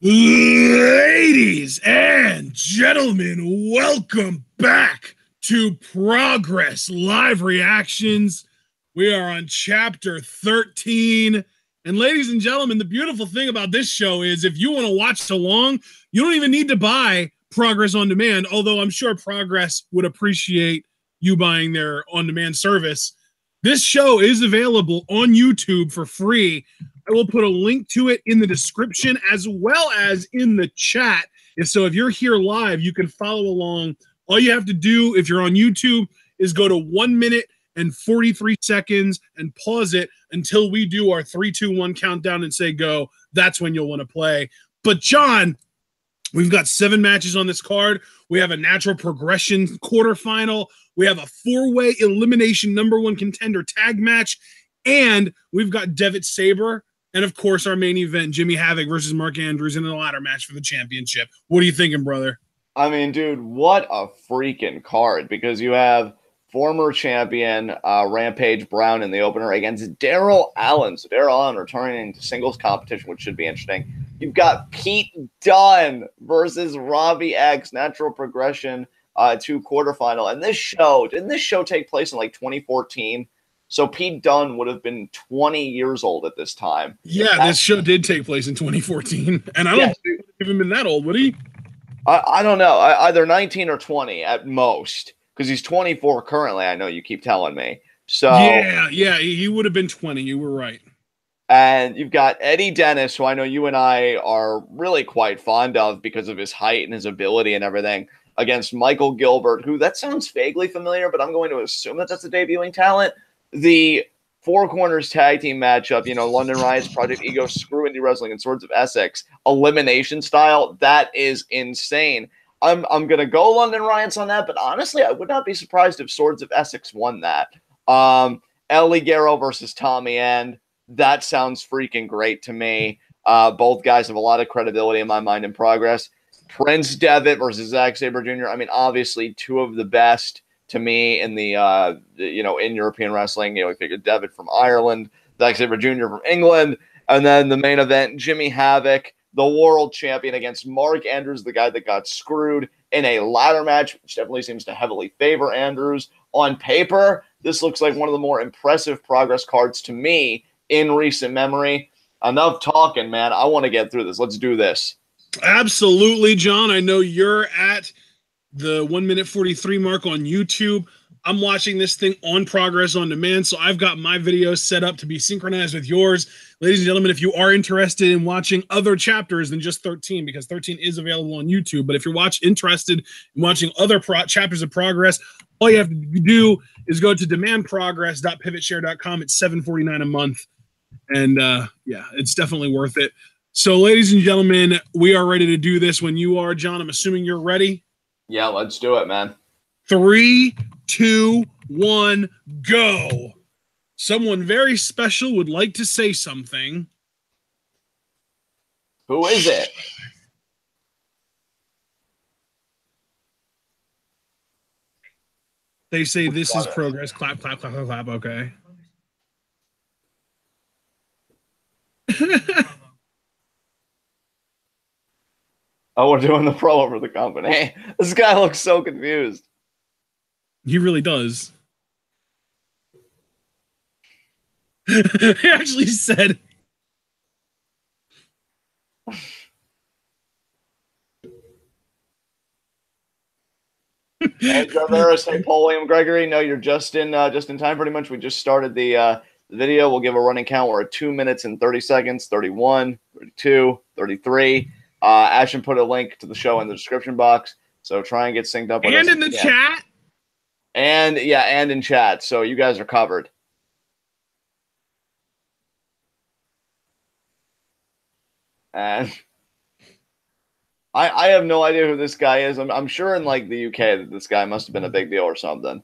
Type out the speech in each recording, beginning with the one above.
Ladies and gentlemen, welcome back to Progress Live Reactions. We are on chapter 13. And ladies and gentlemen, the beautiful thing about this show is if you want to watch along, you don't even need to buy Progress on Demand, although I'm sure Progress would appreciate you buying their on-demand service. This show is available on YouTube for free. I will put a link to it in the description as well as in the chat. And so if you're here live, you can follow along. All you have to do if you're on YouTube is go to 1 minute and 43 seconds and pause it until we do our 3, 2, 1 countdown and say go. That's when you'll want to play. But John, we've got 7 matches on this card. We have a natural progression quarterfinal. We have a 4-way elimination #1 contender tag match. And we've got Devitt, Sabre. And, of course, our main event, Jimmy Havoc versus Mark Andrews in a ladder match for the championship. What are you thinking, brother? I mean, dude, what a freaking card, because you have former champion Rampage Brown in the opener against Darrell Allen. So Darrell Allen returning to singles competition, which should be interesting. You've got Pete Dunne versus Robbie X, natural progression to quarterfinal. And didn't this show take place in like 2014? So Pete Dunne would have been 20 years old at this time. Yeah, this show did take place in 2014. And I don't think he would have even been that old, would he? I don't know. Either 19 or 20 at most. Because he's 24 currently, I know you keep telling me. So Yeah, he would have been 20. You were right. And you've got Eddie Dennis, who I know you and I are really quite fond of because of his height and his ability and everything, against Michael Gilbert, who that sounds vaguely familiar, but I'm going to assume that that's a debuting talent. The Four Corners tag team matchup, London Riots, Project Ego, Screw Indy Wrestling, and Swords of Essex, elimination style, that is insane. I'm going to go London Riots on that, but honestly, I would not be surprised if Swords of Essex won that. Ligero versus Tommy End, that sounds freaking great to me. Both guys have a lot of credibility in my mind in Progress. Prince Devitt versus Zack Sabre Jr., I mean, obviously two of the best to me in the, in European wrestling. You figure Devitt from Ireland, Zack Sabre Jr. from England, and then the main event, Jimmy Havoc, the world champion, against Mark Andrews, the guy that got screwed in a ladder match, which definitely seems to heavily favor Andrews. On paper, this looks like one of the more impressive Progress cards to me in recent memory. Enough talking, man. I want to get through this. Let's do this. Absolutely, John. I know you're at the 1 minute 43 mark on YouTube. I'm watching this thing on Progress on Demand, so I've got my videos set up to be synchronized with yours. Ladies and gentlemen, if you are interested in watching other chapters than just 13, because 13 is available on YouTube, but if you're interested in watching other chapters of Progress, all you have to do is go to demandprogress.pivotshare.com. It's $7.49 a month, and yeah, it's definitely worth it. So, ladies and gentlemen, we are ready to do this when you are, John. I'm assuming you're ready. Yeah, let's do it, man. 3, 2, 1, go. Someone very special would like to say something. Who is it? They say this is Progress. Clap, clap, clap, clap, clap. Okay. Oh, we're doing the promo for the company. This guy looks so confused. He really does. He actually said. Hey, Jarvis, hey, Paul William Gregory. No, you're just in time. Pretty much, we just started the video. We'll give a running count. We're at 2 minutes and 30 seconds. 31, 32, 33. Ashton put a link to the show in the description box, so try and get synced up with us. And in the chat. And yeah, and in chat. So you guys are covered. And I have no idea who this guy is. I'm sure in like the UK that this guy must have been a big deal or something.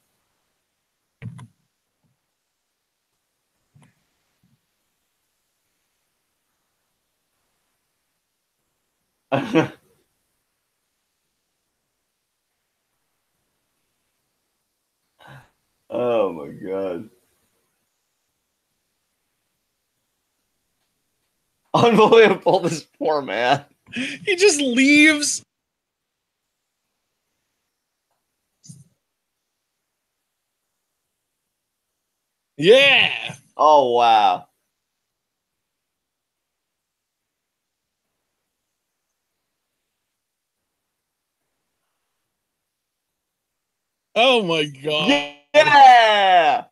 Oh my God. Unbelievable, this poor man. He just leaves. Yeah. Oh, wow. Oh my God. Yeah.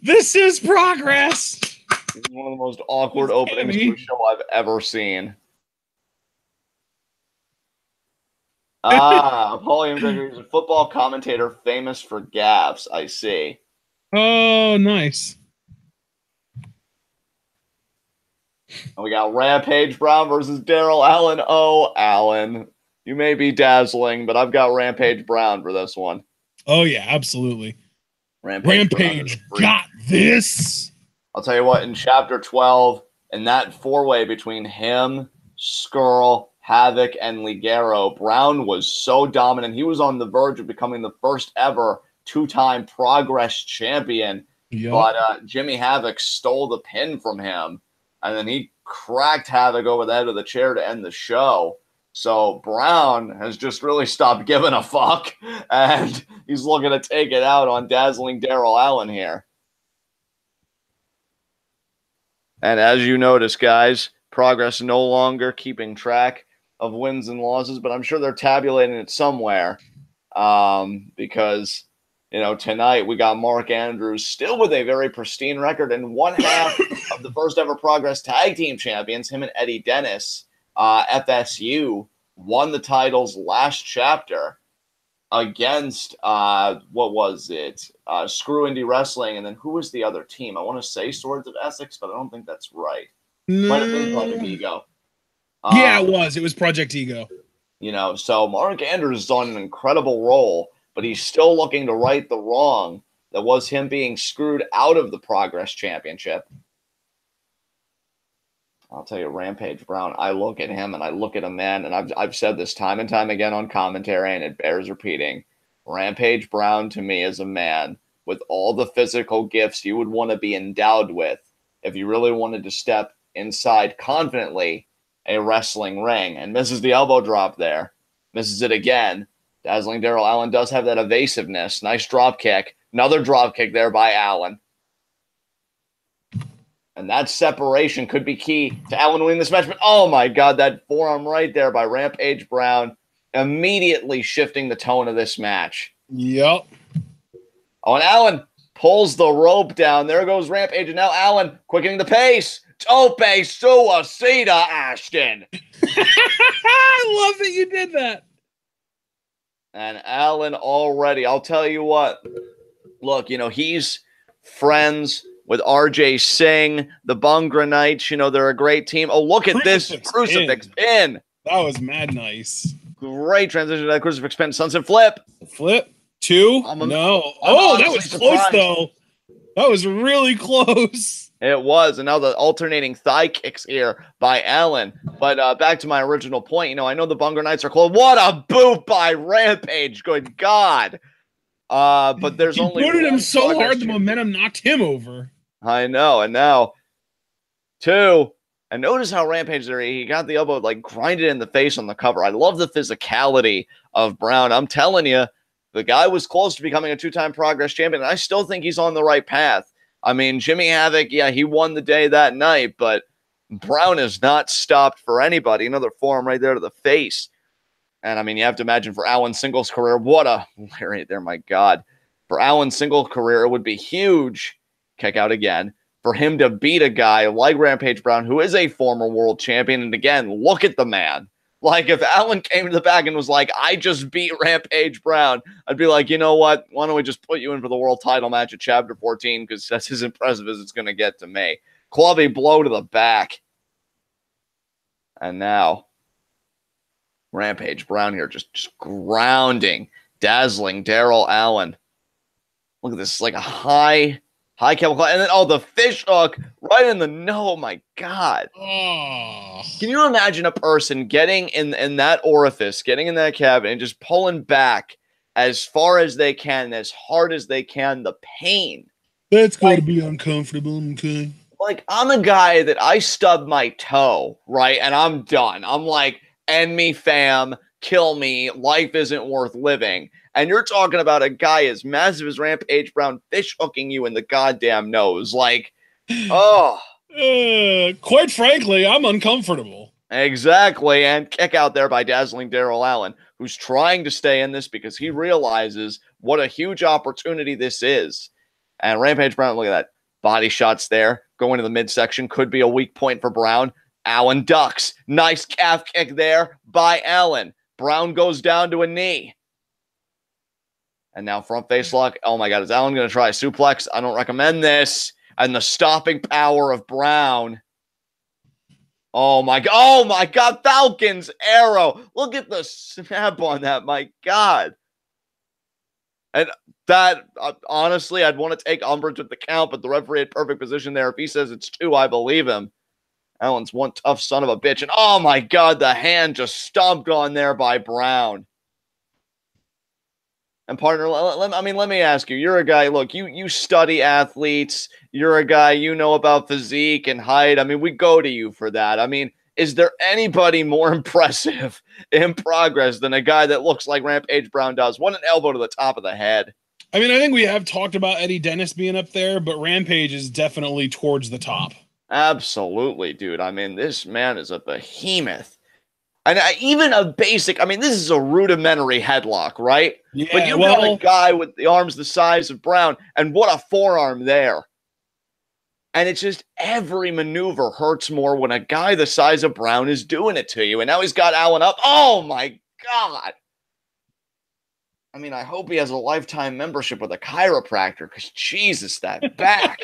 This is progress. This is one of the most awkward openings to a show I've ever seen. Paulie McGregor is a football commentator famous for gaffes. I see. Oh, nice. And we got Rampage Brown versus Darrell Allen. Oh, Allen. You may be dazzling, but I've got Rampage Brown for this one. Oh, yeah, absolutely. Rampage got this. I'll tell you what, in Chapter 12, in that four-way between him, Skrull, Havoc, and Ligero, Brown was so dominant. He was on the verge of becoming the first ever two-time Progress champion. Yep. But Jimmy Havoc stole the pin from him, and then he cracked Havoc over the head of the chair to end the show. So Brown has just really stopped giving a fuck, and he's looking to take it out on dazzling Darrell Allen here. And as you notice, guys, Progress no longer keeping track of wins and losses, but I'm sure they're tabulating it somewhere because, you know, tonight we got Mark Andrews still with a very pristine record and one half of the first ever Progress Tag Team Champions, him and Eddie Dennis. FSU won the titles last chapter against, what was it? Screw Indy Wrestling. And then who was the other team? I want to say Swords of Essex, but I don't think that's right. Might have been Project Ego. Yeah, it was. It was Project Ego. You know, so Mark Andrews is on an incredible roll, but he's still looking to right the wrong that was him being screwed out of the Progress Championship. I'll tell you, Rampage Brown, I look at him and I look at a man, and I've said this time and time again on commentary, and it bears repeating. Rampage Brown, to me, is a man with all the physical gifts you would want to be endowed with if you really wanted to step inside confidently a wrestling ring. And misses the elbow drop there. Misses it again. Dazzling Darrell Allen does have that evasiveness. Nice drop kick. Another drop kick there by Allen. And that separation could be key to Allen winning this match. But, oh, my God, that forearm right there by Rampage Brown immediately shifting the tone of this match. Yep. Oh, and Allen pulls the rope down. There goes Rampage. And now Allen quickening the pace. Tope suicida, Ashton. I love that you did that. And Allen already, I'll tell you what. Look, you know, he's friends with RJ Singh, the Bungra Knights. You know, they're a great team. Oh, look at this crucifix pin. That was mad nice. Great transition to that crucifix pin. Sunset flip. Flip. Two. No. Oh, that was close, though. That was really close. It was. And now the alternating thigh kicks here by Allen. But back to my original point. You know, I know the Bungra Knights are close. What a boot by Rampage. Good God. But there's only booted him so hard the momentum knocked him over. I know. And now two. And notice how Rampage there, he got the elbow like grinded in the face on the cover. I love the physicality of Brown. I'm telling you, the guy was close to becoming a two-time Progress champion, and I still think he's on the right path. I mean, Jimmy Havoc, yeah, he won the day that night, but Brown has not stopped for anybody. Another forearm right there to the face. And, I mean, you have to imagine for Allen's singles career, what a lariat there, my God. For Allen's single career, it would be huge. Kick out again. For him to beat a guy like Rampage Brown, who is a former world champion. And again, look at the man. Like, if Allen came to the back and was like, I just beat Rampage Brown, I'd be like, you know what? Why don't we just put you in for the world title match at Chapter 14? Because that's as impressive as it's going to get to me. Clubby blow to the back. And now, Rampage Brown here just grounding, dazzling Darrell Allen. Look at this, like a high chemical. And then, oh, the fish hook right in the no. Oh, my God. Oh. Can you imagine a person getting in that orifice, getting in that cabin, and just pulling back as far as they can, as hard as they can, the pain? That's going to be uncomfortable, okay? Like, I'm a guy that I stub my toe, right? And I'm done. I'm like, end me, fam, kill me. Life isn't worth living. And you're talking about a guy as massive as Rampage Brown fish hooking you in the goddamn nose. Like, oh. Quite frankly, I'm uncomfortable. Exactly. And kick out there by dazzling Darrell Allen, who's trying to stay in this because he realizes what a huge opportunity this is. And Rampage Brown, look at that. Body shots there. Going to the midsection could be a weak point for Brown. Allen ducks. Nice calf kick there by Allen. Brown goes down to a knee. And now front face lock. Oh my God, is Allen going to try a suplex? I don't recommend this. And the stopping power of Brown. Oh my God, Falcon's arrow. Look at the snap on that, my God. And that, honestly, I'd want to take umbrage with the count, but the referee had perfect position there. If he says it's 2, I believe him. Allen's one tough son of a bitch. And oh my God, the hand just stomped on there by Brown. And partner, let me ask you, you're a guy, look, you study athletes. You're a guy, you know about physique and height. I mean, we go to you for that. I mean, is there anybody more impressive in progress than a guy that looks like Rampage Brown does? What an elbow to the top of the head. I mean, I think we have talked about Eddie Dennis being up there, but Rampage is definitely towards the top. Absolutely, dude. I mean, this man is a behemoth. And even a basic, I mean, this is a rudimentary headlock, right? Yeah, but you got a guy with the arms the size of Brown, and what a forearm there. And it's just every maneuver hurts more when a guy the size of Brown is doing it to you. And now he's got Allen up. Oh, my God. I mean, I hope he has a lifetime membership with a chiropractor because, Jesus, that back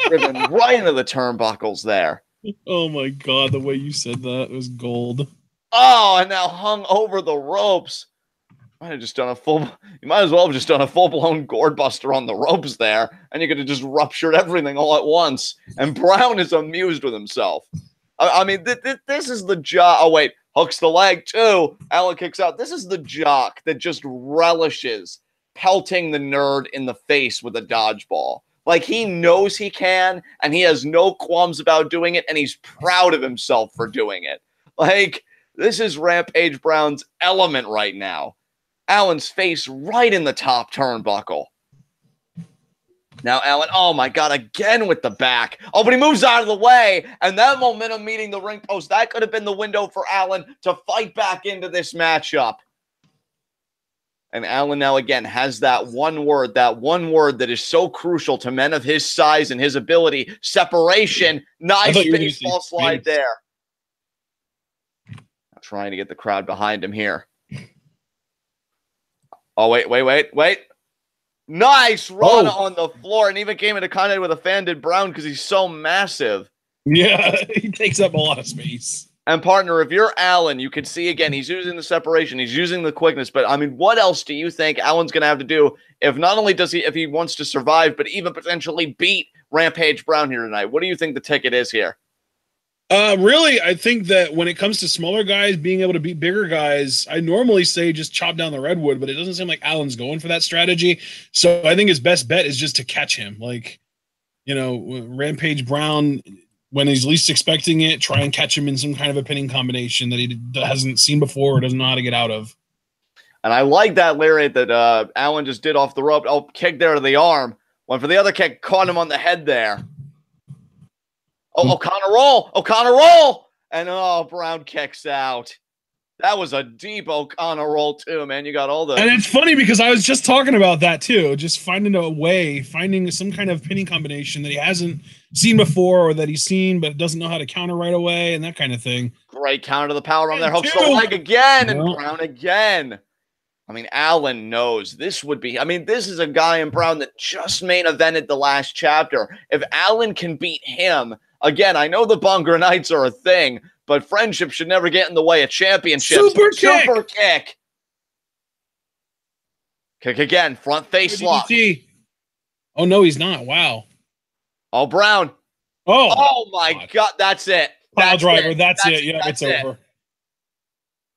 driven right into the turnbuckles there. Oh, my God. The way you said that was gold. Oh, and now hung over the ropes. You might as well have just done a full-blown gourd buster on the ropes there, and you could have just ruptured everything all at once. And Brown is amused with himself. I mean, this is the jock. Oh, wait. Hooks the leg, too. Allen kicks out. This is the jock that just relishes pelting the nerd in the face with a dodgeball. Like, he knows he can, and he has no qualms about doing it, and he's proud of himself for doing it. Like, this is Rampage Brown's element right now. Allen's face right in the top turnbuckle. Now Allen, oh my God, again with the back. Oh, but he moves out of the way, and that momentum meeting the ring post, that could have been the window for Allen to fight back into this matchup. And Allen now again has that one word that is so crucial to men of his size and his ability. Separation. Nice baseball slide there. Trying to get the crowd behind him here. Oh, wait. Nice run on the floor, and even came into contact with a fan, did Brown, because he's so massive. Yeah, he takes up a lot of space. And partner, if you're Allen, you can see again, he's using the separation, he's using the quickness, but I mean, what else do you think Allen's going to have to do if not only if he wants to survive, but even potentially beat Rampage Brown here tonight? What do you think the ticket is here? Really, I think that when it comes to smaller guys being able to beat bigger guys, I normally say just chop down the redwood, but it doesn't seem like Allen's going for that strategy. So I think his best bet is just to catch him. Like, you know, Rampage Brown, when he's least expecting it, try and catch him in some kind of a pinning combination that he hasn't seen before or doesn't know how to get out of. And I like that lariat that Allen just did off the rope. Oh, kick there to the arm. Went for the other kick, caught him on the head there. Oh, O'Connor roll. And Brown kicks out. That was a deep O'Connor roll too, man. You got all the. And it's funny because I was just talking about that too. Just finding some kind of pinning combination that he hasn't seen before or that he's seen but doesn't know how to counter right away and that kind of thing. Great counter to the power on there. Hooks the leg again and Brown again. I mean, Allen knows this would be. I mean, this is a guy in Brown that just main evented the last chapter. If Allen can beat him. Again, I know the Bunker Knights are a thing, but friendship should never get in the way of championships. Super kick. Kick again. Front face lock. Oh, no, he's not. Wow. Oh, Brown. Oh my God. That's it. Pile driver. That's it. Yeah, it's over.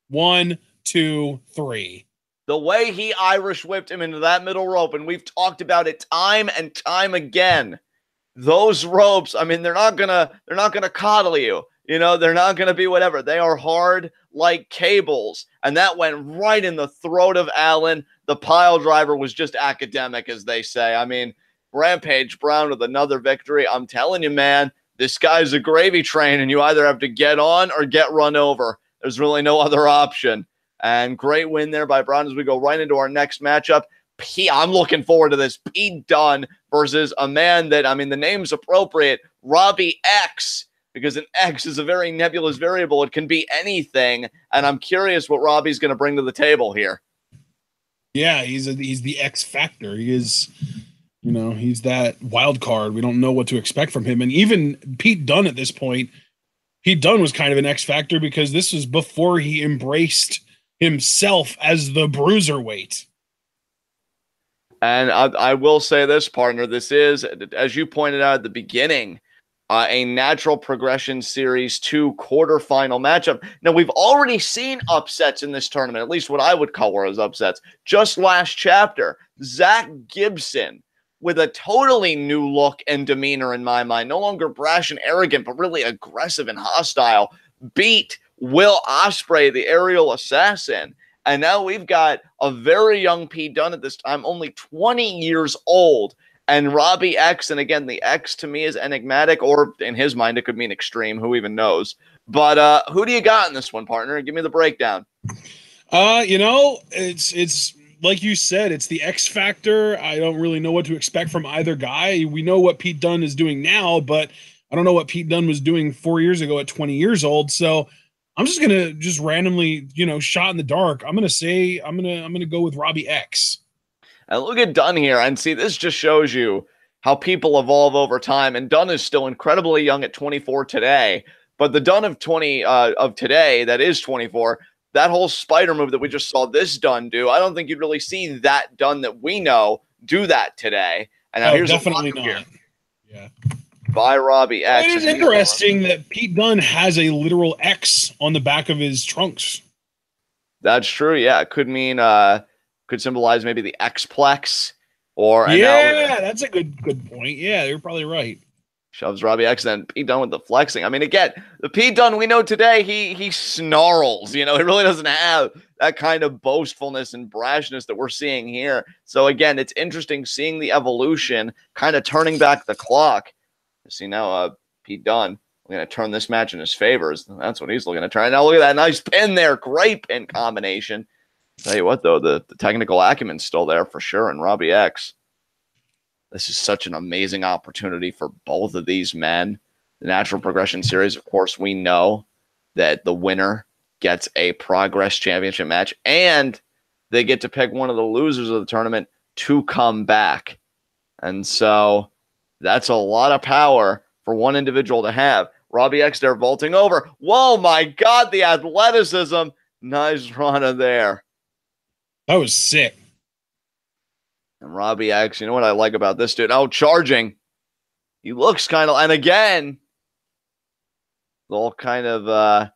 1, 2, 3. The way he Irish whipped him into that middle rope, and we've talked about it time and time again. those ropes, I mean, they're not gonna coddle you. You know, they're not gonna be whatever. They are hard like cables. And that went right in the throat of Allen. The pile driver was just academic, as they say. I mean, Rampage Brown with another victory. I'm telling you, man, this guy's a gravy train, and you either have to get on or get run over. There's really no other option. And great win there by Brown as we go right into our next matchup. I'm looking forward to this. Pete Dunne versus a man that, I mean, the name's appropriate, Robbie X, because an X is a very nebulous variable. It can be anything, and I'm curious what Robbie's going to bring to the table here. Yeah, he's the X factor. He is, you know, he's that wild card. We don't know what to expect from him. And even Pete Dunne at this point, Pete Dunne was kind of an X factor because this was before he embraced himself as the bruiserweight. And I will say this, partner, this is, as you pointed out at the beginning, a natural progression series 2 quarterfinal matchup. Now, we've already seen upsets in this tournament, at least what I would call as upsets. Just last chapter, Zack Gibson, with a totally new look and demeanor in my mind, no longer brash and arrogant, but really aggressive and hostile, beat Will Ospreay, the aerial assassin. And now we've got a very young Pete Dunne at this time, only 20 years old. And Robbie X, and again, the X to me is enigmatic, or in his mind, it could mean extreme. Who even knows? But who do you got in this one, partner? Give me the breakdown. You know, it's like you said, it's the X factor. I don't really know what to expect from either guy. We know what Pete Dunne is doing now, but I don't know what Pete Dunne was doing 4 years ago at 20 years old. So I'm just gonna randomly, you know, shot in the dark. I'm gonna go with Robbie X. And look at Dunne here, and see, this just shows you how people evolve over time. And Dunne is still incredibly young at 24 today, but the Dunne of today, that is 24, that whole spider move that we just saw this Dunne do, I don't think you'd really see that Dunne that we know do that today. And now here's definitely not. Here. Yeah. By Robbie X. It is interesting that Pete Dunne has a literal X on the back of his trunks. That's true. Yeah, it could mean could symbolize maybe the X-plex, or that's a good point. Yeah, you're probably right. Shoves Robbie X, then Pete Dunne with the flexing. I mean, again, the Pete Dunne we know today, he snarls. You know, he really doesn't have that kind of boastfulness and brashness that we're seeing here. So again, it's interesting seeing the evolution, kind of turning back the clock. See now, Pete Dunne, we're going to turn this match in his favors. That's what he's looking to try. Now look at that nice pin there. Great pin combination. Tell you what, though, the technical acumen's still there for sure. And Robbie X, this is such an amazing opportunity for both of these men. The Natural Progression Series, of course, we know that the winner gets a Progress Championship match, and they get to pick one of the losers of the tournament to come back. And so that's a lot of power for one individual to have. Robbie X there vaulting over. Whoa, my God, the athleticism. Nice run there. That was sick. And Robbie X, you know what I like about this dude? Oh, charging. He looks kind of, and again, all kind of I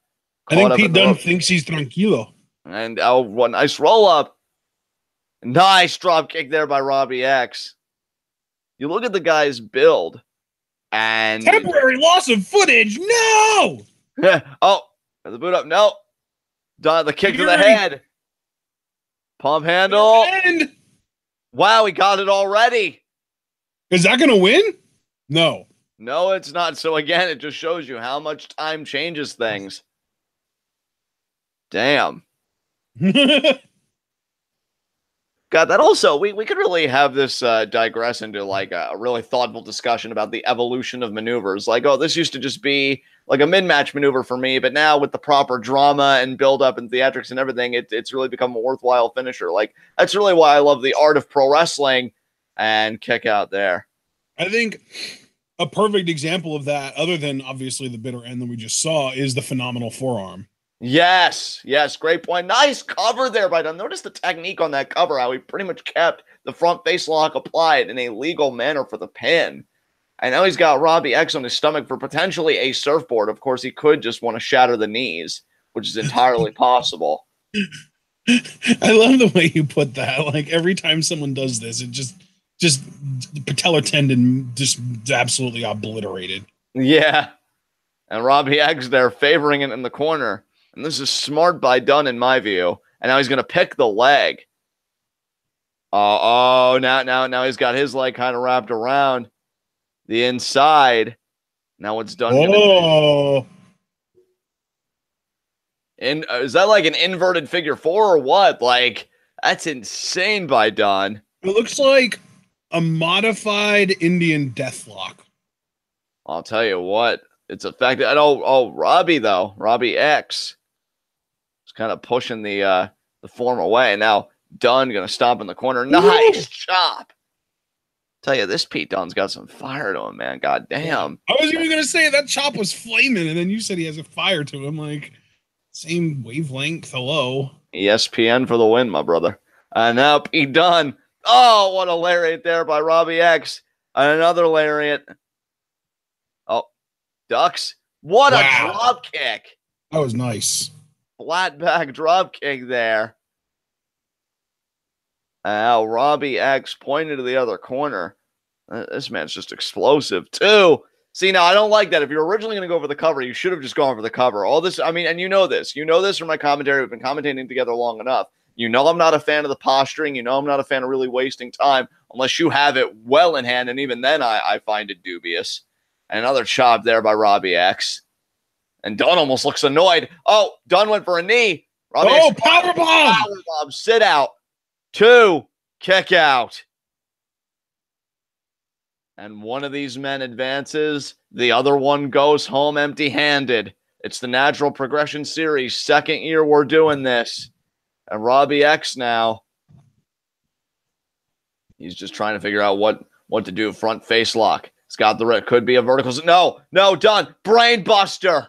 think Pete Dunne thinks he's tranquilo. And one nice roll up. Nice drop kick there by Robbie X. You look at the guy's build, and temporary loss of footage. No. Oh, the boot up. No. The kick to the head. Pump handle. And wow, he got it already. Is that going to win? No. No, it's not. So again, it just shows you how much time changes things. Damn. God, that also, we could really have this digress into like a really thoughtful discussion about the evolution of maneuvers. Like, oh, this used to just be like a mid-match maneuver for me, but now with the proper drama and build-up and theatrics and everything, it's really become a worthwhile finisher. Like, that's really why I love the art of pro wrestling and kick out there. I think a perfect example of that, other than obviously the bitter end that we just saw, is the phenomenal forearm. Yes, great point. Nice cover there by Dunne. Notice the technique on that cover, how he pretty much kept the front face lock applied in a legal manner for the pin. And now he's got Robbie X on his stomach for potentially a surfboard. Of course, he could just want to shatter the knees, which is entirely possible. I love the way you put that. Like, every time someone does this, it just just patellar tendon just absolutely obliterated. Yeah. And Robbie X there favoring it in the corner. And this is smart by Dunne in my view. And now he's going to pick the leg. Now he's got his leg kind of wrapped around the inside. Now what's Dunne going to do? And is that like an inverted figure four or what? Like, that's insane by Dunne. It looks like a modified Indian deathlock. I'll tell you what, it's effective. Robbie though, Robbie X is kind of pushing the form away. And now Dunne gonna stomp in the corner. Nice chop. Tell you, this Pete Dunne's got some fire to him, man. God damn. I was even gonna say that chop was flaming, and then you said he has a fire to him, like same wavelength. Hello. ESPN for the win, my brother. And now Pete Dunne. Oh, what a lariat there by Robbie X. And another lariat. Oh, ducks. What a drop kick. That was nice. Flat back drop kick there. Now Robbie X pointed to the other corner. This man's just explosive too. See, now I don't like that. If you're originally going to go for the cover, you should have just gone for the cover. All this, I mean, and you know this. You know this from my commentary. We've been commentating together long enough. You know I'm not a fan of the posturing. You know I'm not a fan of really wasting time unless you have it well in hand, and even then I find it dubious. And another chop there by Robbie X. And Dunne almost looks annoyed. Oh, Dunne went for a knee. Robbie X, powerbomb! Powerbomb, sit out. 2, kick out. And one of these men advances. The other one goes home empty-handed. It's the Natural Progression Series. Second year we're doing this. And Robbie X now, he's just trying to figure out what to do. Front face lock. It's got the could be a vertical. No, Dunne. Brain buster.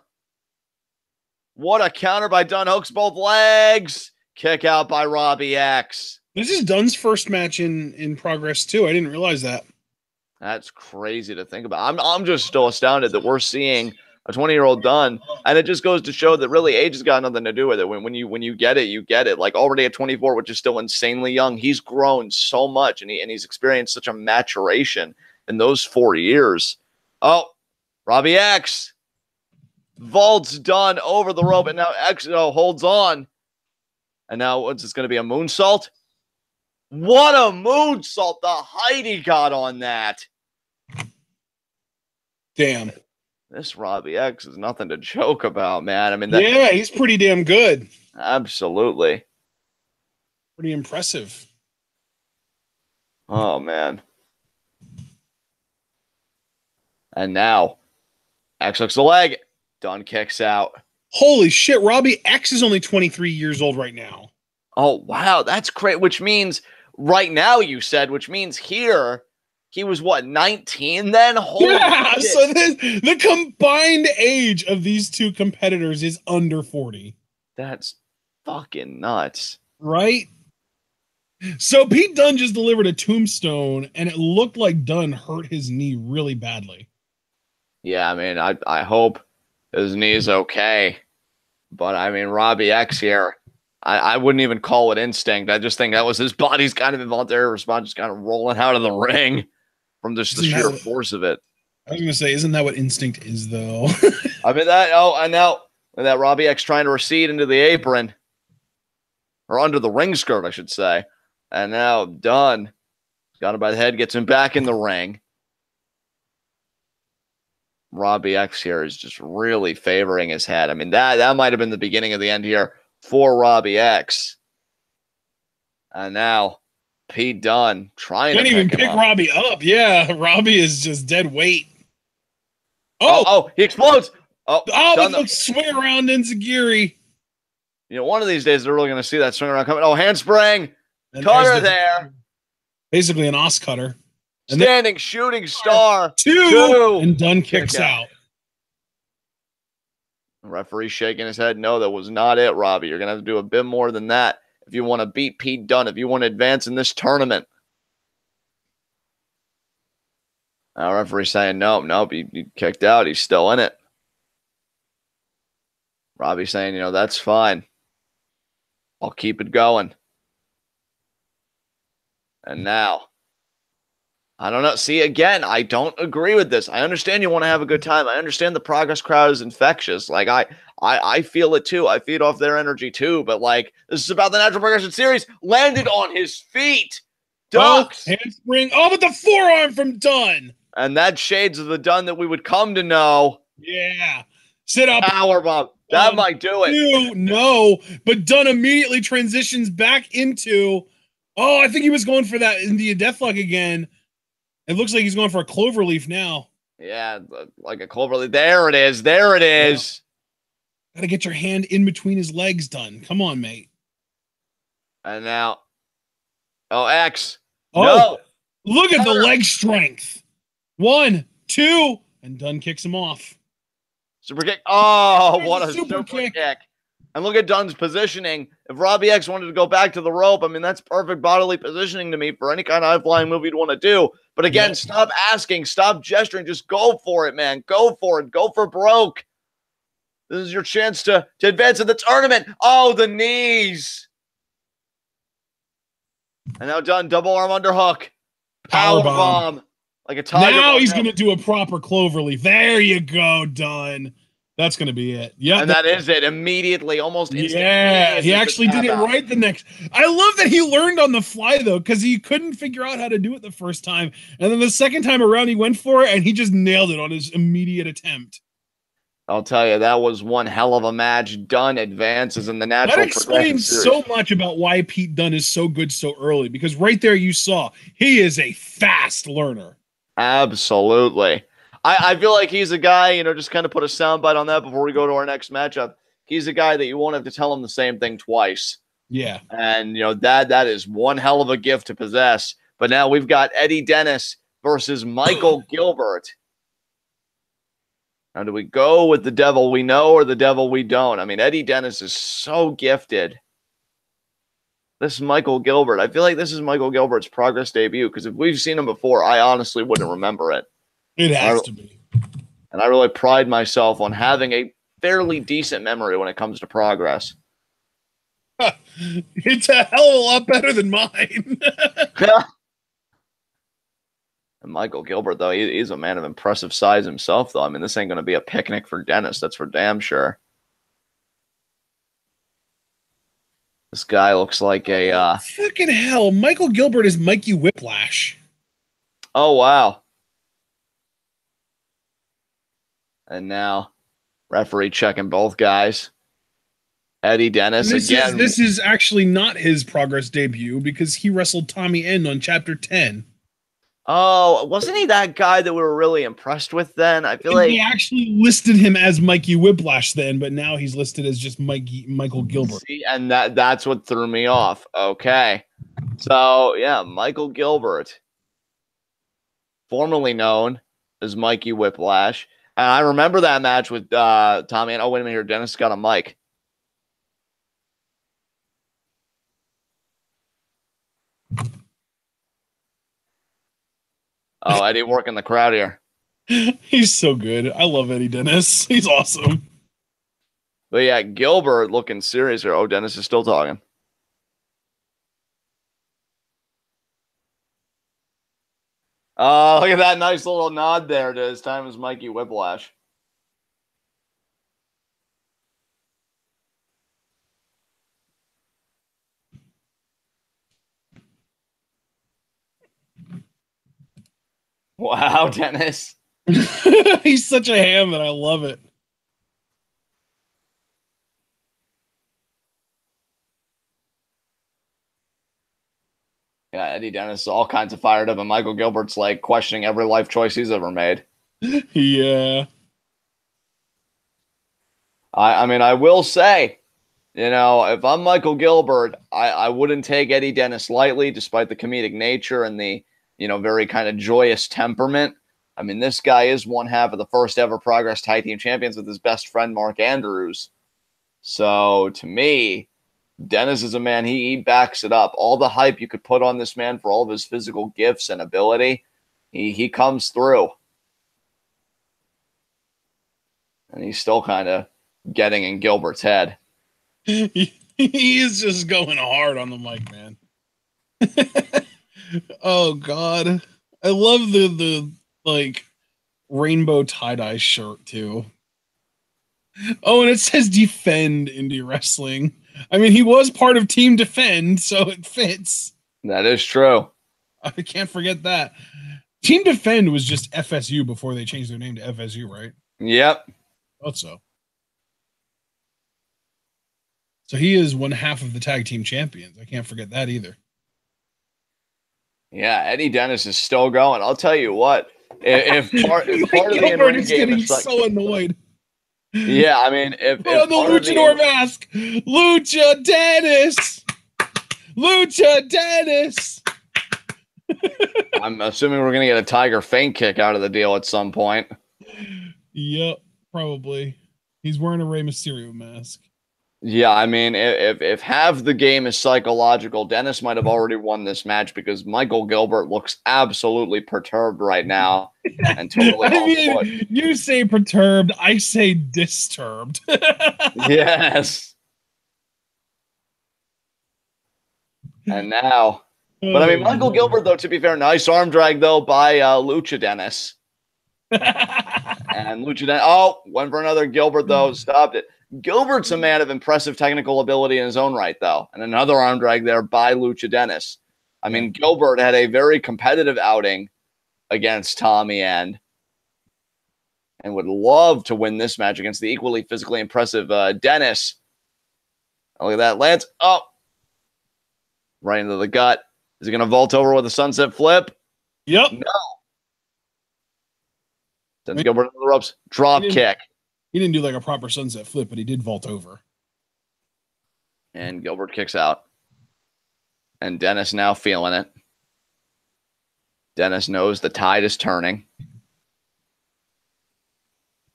What a counter by Dunne. Hooks both legs. Kick out by Robbie X. This is Dunne's first match in Progress too. I didn't realize that. That's crazy to think about. I'm just still astounded that we're seeing a 20-year-old Dunne, and it just goes to show that really age has got nothing to do with it. When you get it, you get it. Like already at 24, which is still insanely young, he's grown so much, and he's experienced such a maturation in those 4 years. Oh, Robbie X vaults Dunne over the rope, and now X holds on. And now what's this going to be, a moonsault? What a moonsault! The height he got on that. Damn. This Robbie X is nothing to joke about, man. I mean, he's pretty damn good. Absolutely. Pretty impressive. Oh, man. And now, X hooks the leg. Dunne kicks out. Holy shit, Robbie X is only 23 years old right now. Oh, wow. That's great. Which means right now, you said, which means here, he was what, 19 then? Holy shit. So the combined age of these two competitors is under 40. That's fucking nuts. Right? So Pete Dunne just delivered a tombstone, and it looked like Dunne hurt his knee really badly. Yeah, I mean, I hope his knee's okay. But, I mean, Robbie X here, I wouldn't even call it instinct. I just think that was his body's kind of involuntary response, just kind of rolling out of the ring from just the sheer force of it. I was going to say, isn't that what instinct is, though? I mean, and now that Robbie X trying to recede into the apron, or under the ring skirt, I should say. And now Dunne got him by the head, gets him back in the ring. Robbie X here is just really favoring his head. I mean, that might have been the beginning of the end here for Robbie X. And now Pete Dunne trying to pick Robbie up. Yeah, Robbie is just dead weight. Oh, he explodes. Swing around Enziguri. You know, one of these days they're really going to see that swing around coming. Oh, handspring. Cutter there. Basically an os cutter. Standing shooting star. Two. And Dunne kicks out. The referee shaking his head. No, that was not it, Robbie. You're going to have to do a bit more than that if you want to beat Pete Dunne, if you want to advance in this tournament. Now, referee saying, nope, he kicked out. He's still in it. Robbie saying, that's fine. I'll keep it going. And now, I don't know. See, again, I don't agree with this. I understand you want to have a good time. I understand the Progress crowd is infectious. Like I feel it too. I feed off their energy too. But like, this is about the Natural Progression Series. Landed on his feet. Ducks. Oh, handspring. Oh, but the forearm from Dunne. And that shades of the Dunne that we would come to know. Yeah. Sit up. Powerbomb. That might do it. No, but Dunne immediately transitions back into. Oh, I think he was going for that India Deathlock again. It looks like he's going for a cloverleaf now. Yeah, like a cloverleaf. There it is. There it is. Yeah. Got to get your hand in between his legs, Dunne. Come on, mate. And now. Oh, X. Oh, no. Look at the leg strength. 1, 2, and Dunne kicks him off. Super kick. Oh, what a super kick. And look at Dunne's positioning. If Robbie X wanted to go back to the rope, I mean, that's perfect bodily positioning to me for any kind of high-flying move you'd want to do. But again, stop asking. Stop gesturing. Just go for it, man. Go for it. Go for broke. This is your chance to advance in the tournament. Oh, the knees. And now Dunne, double arm underhook. Powerbomb. Like a tiger. Now he's going to do a proper cloverleaf. There you go, Dunne. That's going to be it. Yeah. And that is it. Immediately, almost instantly. Yeah, he actually did it right the next. I love that he learned on the fly, though, because he couldn't figure out how to do it the first time. And then the second time around, he went for it, and he just nailed it on his immediate attempt. I'll tell you, that was one hell of a match. Dunne advances in the natural progression series. That explains so much about why Pete Dunne is so good so early, because right there you saw he is a fast learner. Absolutely. I feel like he's a guy, you know, just kind of put a soundbite on that before we go to our next matchup. He's a guy that you won't have to tell him the same thing twice. Yeah. And, you know, that is one hell of a gift to possess. But now we've got Eddie Dennis versus Michael Gilbert. Now, do we go with the devil we know or the devil we don't? I mean, Eddie Dennis is so gifted. This is Michael Gilbert. I feel like this is Michael Gilbert's Progress debut, because if we've seen him before, I honestly wouldn't remember it. It has to be. And I really pride myself on having a fairly decent memory when it comes to Progress. It's a hell of a lot better than mine. And Michael Gilbert, though, he's a man of impressive size himself, though. I mean, this ain't going to be a picnic for Dennis. That's for damn sure. This guy looks like a... Fucking hell. Michael Gilbert is Mikey Whiplash. Oh, wow. And now, referee checking both guys. Eddie Dennis again. This is actually not his Progress debut, because he wrestled Tommy End on Chapter 10. Oh, wasn't he that guy that we were really impressed with then? I feel like he actually listed him as Mikey Whiplash then, but now he's listed as just Michael Gilbert. See, and that's what threw me off. Okay. So, yeah, Michael Gilbert, formerly known as Mikey Whiplash. And I remember that match with Tommy. And oh, wait a minute here. Dennis got a mic. Oh, Eddie working the crowd here. He's so good. I love Eddie Dennis. He's awesome. But yeah, Gilbert looking serious here. Oh, Dennis is still talking. Oh, look at that nice little nod there to his time as Mikey Whiplash. Wow, Dennis. He's such a ham that I love it. Yeah, Eddie Dennis is all kinds of fired up, and Michael Gilbert's like questioning every life choice he's ever made. Yeah. I mean, I will say, you know, if I'm Michael Gilbert, I wouldn't take Eddie Dennis lightly, despite the comedic nature and the, you know, very kind of joyous temperament. I mean, this guy is one half of the first ever Progress Tag Team Champions with his best friend, Mark Andrews. So, to me, Dennis is a man, he backs it up. All the hype you could put on this man for all of his physical gifts and ability, he comes through. And he's still kind of getting in Gilbert's head. He is just going hard on the mic, man. Oh, God. I love the like rainbow tie-dye shirt too. Oh, and it says Defend Indy Wrestling. I mean, he was part of Team Defend, so it fits. That is true. I can't forget that. Team Defend was just FSU before they changed their name to FSU, right? Yep. Thought so. So he is one half of the tag team champions. I can't forget that either. Yeah, Eddie Dennis is still going. I'll tell you what. If part of the Gilbert in-ring is game getting is like, so annoyed. yeah, I mean, if the luchador mask, Lucha Dennis, Lucha Dennis. I'm assuming we're gonna get a Tiger feint kick out of the deal at some point. Yep, probably. He's wearing a Rey Mysterio mask. Yeah, I mean, if half the game is psychological, Dennis might have already won this match because Michael Gilbert looks absolutely perturbed right now and totally off foot. You say perturbed, I say disturbed. Yes. And now, but I mean, Michael Gilbert, though, to be fair, nice arm drag, though, by Lucha Dennis. And Lucha Dennis, went for another Gilbert, though, stopped it. Gilbert's a man of impressive technical ability in his own right, though. And another arm drag there by Lucha Dennis. I mean, Gilbert had a very competitive outing against Tommy End and would love to win this match against the equally physically impressive Dennis. Look at that. Lance. Oh. Right into the gut. Is he going to vault over with a sunset flip? Yep. No. Sends Gilbert into the ropes. Drop kick. He didn't do like a proper sunset flip, but he did vault over. And Gilbert kicks out. And Dennis now feeling it. Dennis knows the tide is turning.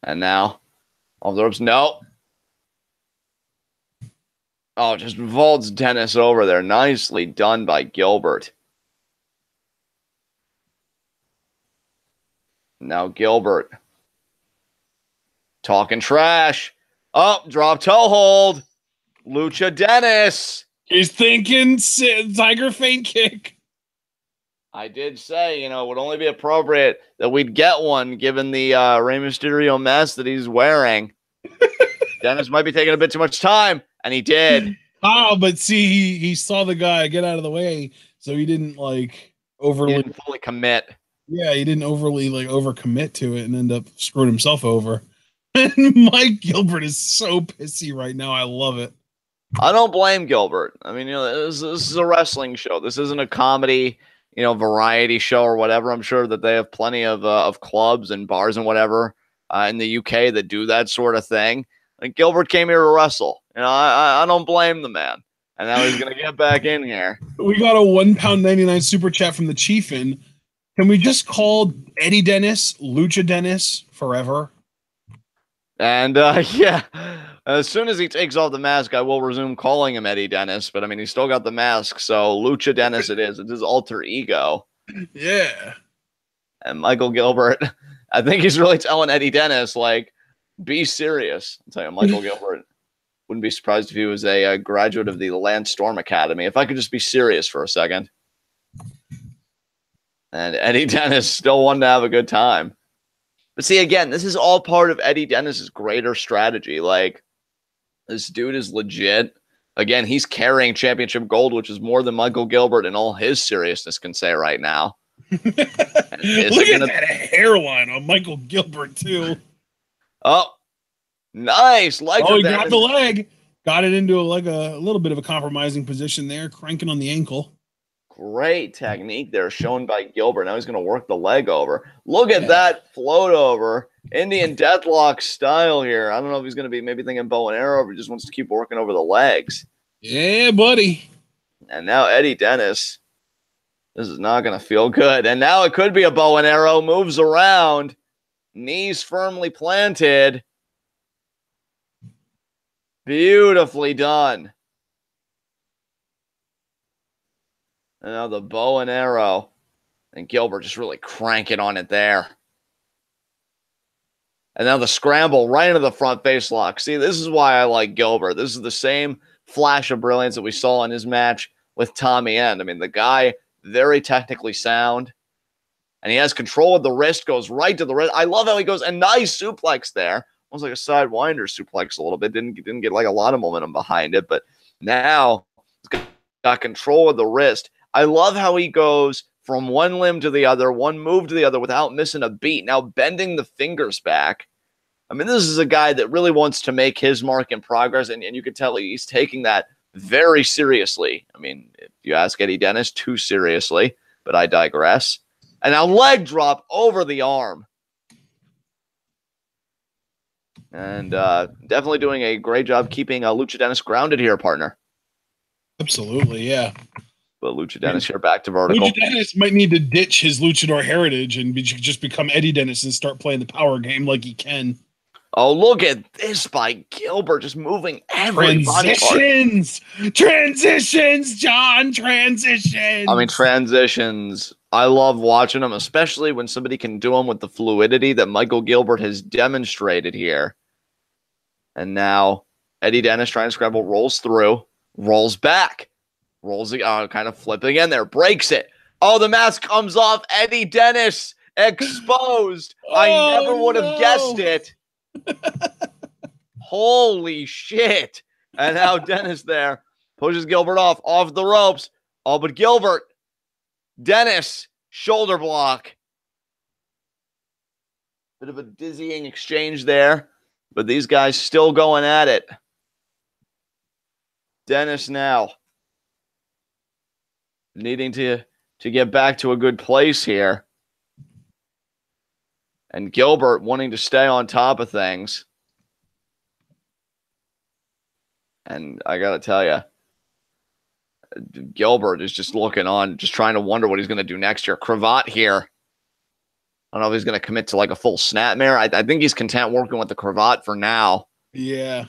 And now, off the ropes. No. Oh, just vaults Dennis over there. Nicely done by Gilbert. Now Gilbert. Talking trash. Oh, drop toe hold. Lucha Dennis. He's thinking Tiger feint kick. I did say, it would only be appropriate that we'd get one given the Rey Mysterio mask that he's wearing. Dennis might be taking a bit too much time, and he did. Oh, but see, he saw the guy get out of the way, so he didn't overly fully commit. Yeah, he didn't overly overcommit to it and end up screwing himself over. And Mike Gilbert is so pissy right now. I love it. I don't blame Gilbert. I mean, this is a wrestling show. This isn't a comedy, variety show or whatever. I'm sure that they have plenty of clubs and bars and whatever in the UK that do that sort of thing. And Gilbert came here to wrestle. I don't blame the man. And now he's going to get back in here. We got a £1.99 super chat from the Chiefin. Can we just call Eddie Dennis Lucha Dennis forever? And yeah, as soon as he takes off the mask, I will resume calling him Eddie Dennis. But I mean, he's still got the mask, so Lucha Dennis it is. It's his alter ego. Yeah. And Michael Gilbert, I think he's really telling Eddie Dennis, be serious. I'll tell you, Michael Gilbert wouldn't be surprised if he was a graduate of the Lance Storm Academy. If I could just be serious for a second. And Eddie Dennis still wanted to have a good time. But see, again, this is all part of Eddie Dennis's greater strategy. This dude is legit. Again, he's carrying championship gold, which is more than Michael Gilbert in all his seriousness can say right now. Look at that hairline on Michael Gilbert, too. Oh, nice. He got the leg. Got it into a little bit of a compromising position there, cranking on the ankle. Great technique there shown by Gilbert. Now he's going to work the leg over. Look at that float over. Indian Deathlock style here. I don't know if he's going to be maybe thinking bow and arrow, or he just wants to keep working over the legs. Yeah, buddy. And now Eddie Dennis. This is not going to feel good. And now it could be a bow and arrow. Moves around. Knees firmly planted. Beautifully done. And now the bow and arrow. And Gilbert just really cranking on it there. And now the scramble right into the front face lock. See, this is why I like Gilbert. This is the same flash of brilliance that we saw in his match with Tommy End. I mean, the guy, very technically sound. and he has control of the wrist, goes right to the wrist. I love how he goes, a nice suplex there. Almost like a sidewinder suplex a little bit. Didn't get like a lot of momentum behind it, but now he's got control of the wrist. I love how he goes from one limb to the other, one move to the other without missing a beat. Now bending the fingers back. I mean, this is a guy that really wants to make his mark in progress, and you can tell he's taking that very seriously. I mean, if you ask Eddie Dennis, too seriously, but I digress. And now leg drop over the arm. And definitely doing a great job keeping Lucha Dennis grounded here, partner. Absolutely, yeah. But Lucha Dennis here back to vertical. Lucha Dennis might need to ditch his luchador heritage and just become Eddie Dennis and start playing the power game like he can. Oh, look at this by Gilbert, just moving every Transitions, John, transitions. I mean, transitions. I love watching them, especially when somebody can do them with the fluidity that Michael Gilbert has demonstrated here. And now Eddie Dennis trying to scramble, rolls through, rolls back, rolls kind of flipping in there, breaks it. Oh, the mask comes off. Eddie Dennis exposed. I never would have guessed it. Holy shit. And now Dennis there pushes Gilbert off the ropes. Oh, but Gilbert, Dennis, shoulder block. Bit of a dizzying exchange there, but these guys still going at it. Dennis now needing to get back to a good place here. And Gilbert wanting to stay on top of things. And I got to tell you, Gilbert is just looking on, just trying to wonder what he's going to do next year. Cravat here. I don't know if he's going to commit to like a full snapmare. I think he's content working with the cravat for now. Yeah.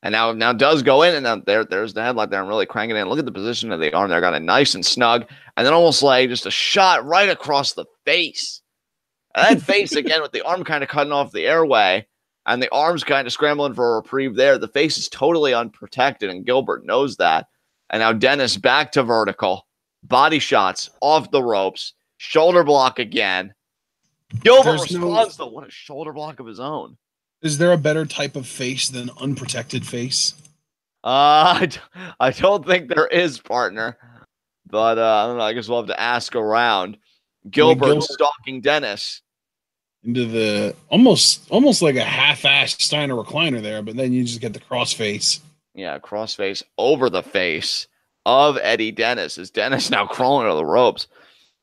And now does go in, and now there's the headlock there. I'm really cranking in. Look at the position of the arm there. Got it nice and snug. And then almost like just a shot right across the face. And that face again with the arm kind of cutting off the airway. And the arm's kind of scrambling for a reprieve there. The face is totally unprotected, and Gilbert knows that. And now Dennis back to vertical. Body shots off the ropes. Shoulder block again. Gilbert responds, though. What a shoulder block of his own. Is there a better type of face than unprotected face? I don't think there is, partner. But I don't know. I guess we'll have to ask around. Gilbert stalking Dennis. Into the almost like a half-assed Steiner recliner there, but then you just get the crossface. Yeah, crossface over the face of Eddie Dennis. Is Dennis now crawling to the ropes?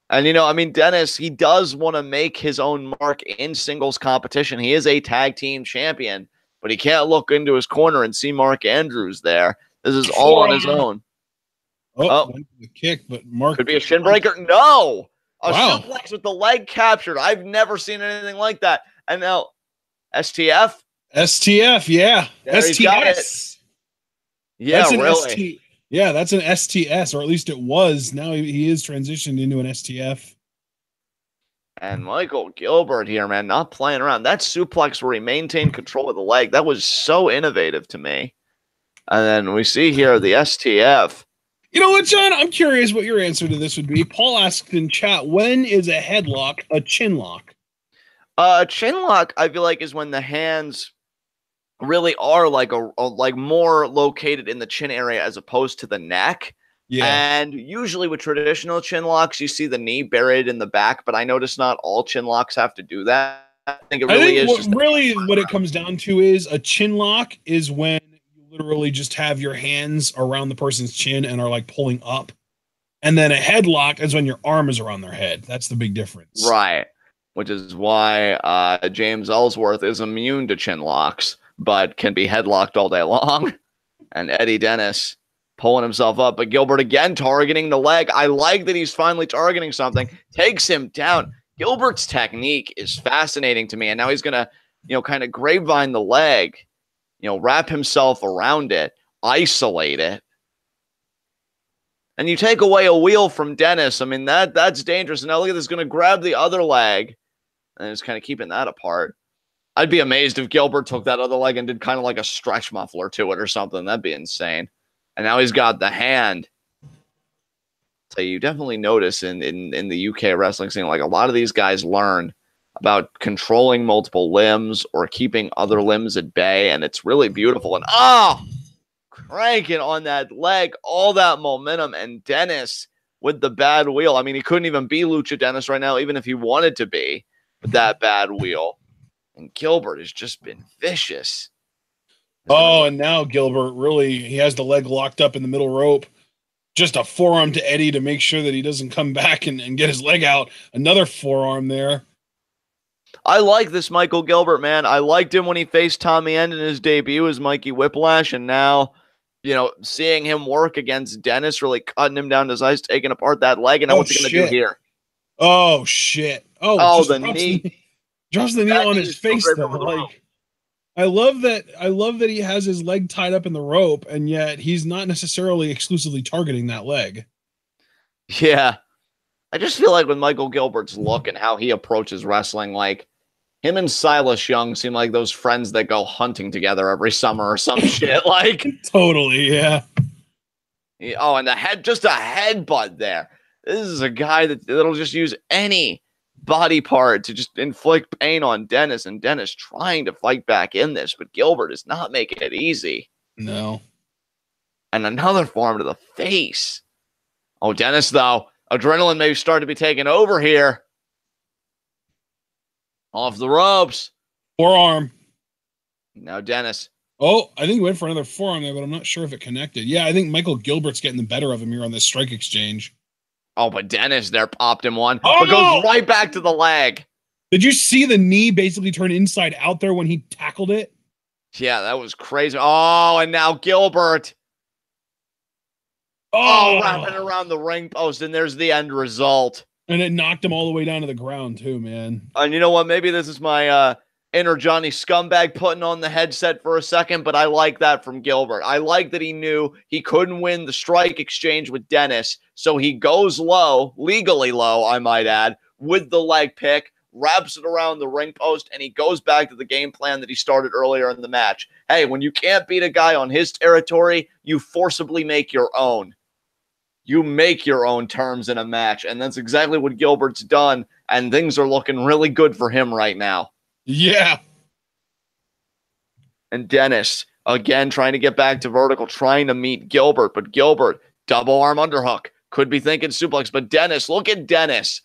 And, you know, I mean, Dennis, he does want to make his own mark in singles competition. He is a tag team champion, but he can't look into his corner and see Mark Andrews there. This is all on his own. Oh, the kick, but Mark could be a shin breaker. No. A wow. suplex with the leg captured. I've never seen anything like that. And now, STF? STF, yeah. There STS. Yeah, that's really. Yeah, that's an STS, or at least it was. Now he is transitioned into an STF. And Michael Gilbert here, man, not playing around. That suplex where he maintained control of the leg, that was so innovative to me. And then we see here the STF. You know what, John? I'm curious what your answer to this would be. Paul asked in chat, when is a headlock a chin lock? A chin lock, I feel like, is when the hands really are like like more located in the chin area as opposed to the neck. Yeah. And usually with traditional chin locks, you see the knee buried in the back, but I notice not all chin locks have to do that. I think it really is. What it comes down to is a chin lock is when literally just have your hands around the person's chin and are like pulling up. And then a headlock is when your arm is around their head. That's the big difference. Right. Which is why James Ellsworth is immune to chin locks, but can be headlocked all day long. And Eddie Dennis pulling himself up, but Gilbert again targeting the leg. I like that he's finally targeting something. Takes him down. Gilbert's technique is fascinating to me. And now he's going to, kind of grapevine the leg. Wrap himself around it, isolate it. And you take away a wheel from Dennis. I mean, that's dangerous. And now look at this, going to grab the other leg and just kind of keeping that apart. I'd be amazed if Gilbert took that other leg and did kind of like a stretch muffler to it or something. That'd be insane. And now he's got the hand. So you definitely notice in the UK wrestling scene, like a lot of these guys learn about controlling multiple limbs or keeping other limbs at bay, and it's really beautiful. And cranking on that leg, all that momentum, and Dennis with the bad wheel. I mean, he couldn't even be Lucha Dennis right now, even if he wanted to be, with that bad wheel. And Gilbert has just been vicious. And now Gilbert he has the leg locked up in the middle rope. Just a forearm to Eddie to make sure that he doesn't come back and get his leg out. Another forearm there. I like this Michael Gilbert, man. I liked him when he faced Tommy End in his debut as Mikey Whiplash, and now, seeing him work against Dennis, really cutting him down to size, taking apart that leg, and now what's he going to do here? Oh, shit. The knee. Drops the knee on his face, though. Like, I love that he has his leg tied up in the rope, and yet he's not necessarily exclusively targeting that leg. Yeah. I just feel like with Michael Gilbert's look and how he approaches wrestling, like him and Silas Young seem like those friends that go hunting together every summer or some shit. Like totally, yeah. Oh, and just a headbutt there. This is a guy that'll just use any body part to just inflict pain on Dennis, and Dennis trying to fight back in this, but Gilbert is not making it easy. No. And another forearm to the face. Oh, Dennis, though. Adrenaline may start to be taken over here. Off the ropes. Forearm. Now Dennis. Oh, I think he went for another forearm there, but I'm not sure if it connected. Yeah, I think Michael Gilbert's getting the better of him here on this strike exchange. Oh, but Dennis there popped him one. But goes right back to the leg. Did you see the knee basically turn inside out there when he tackled it? Yeah, that was crazy. Oh, and now Gilbert. Wrapping around the ring post, and there's the end result. And it knocked him all the way down to the ground, too, man. And you know what? Maybe this is my inner Johnny Scumbag putting on the headset for a second, but I like that from Gilbert. I like that he knew he couldn't win the strike exchange with Dennis, so he goes low, legally low, I might add, with the leg pick, wraps it around the ring post, and he goes back to the game plan that he started earlier in the match. Hey, when you can't beat a guy on his territory, you forcibly make your own. You make your own terms in a match, and that's exactly what Gilbert's done, and things are looking really good for him right now. Yeah. And Dennis, again, trying to get back to vertical, trying to meet Gilbert, but Gilbert, double arm underhook, could be thinking suplex, but Dennis, look at Dennis.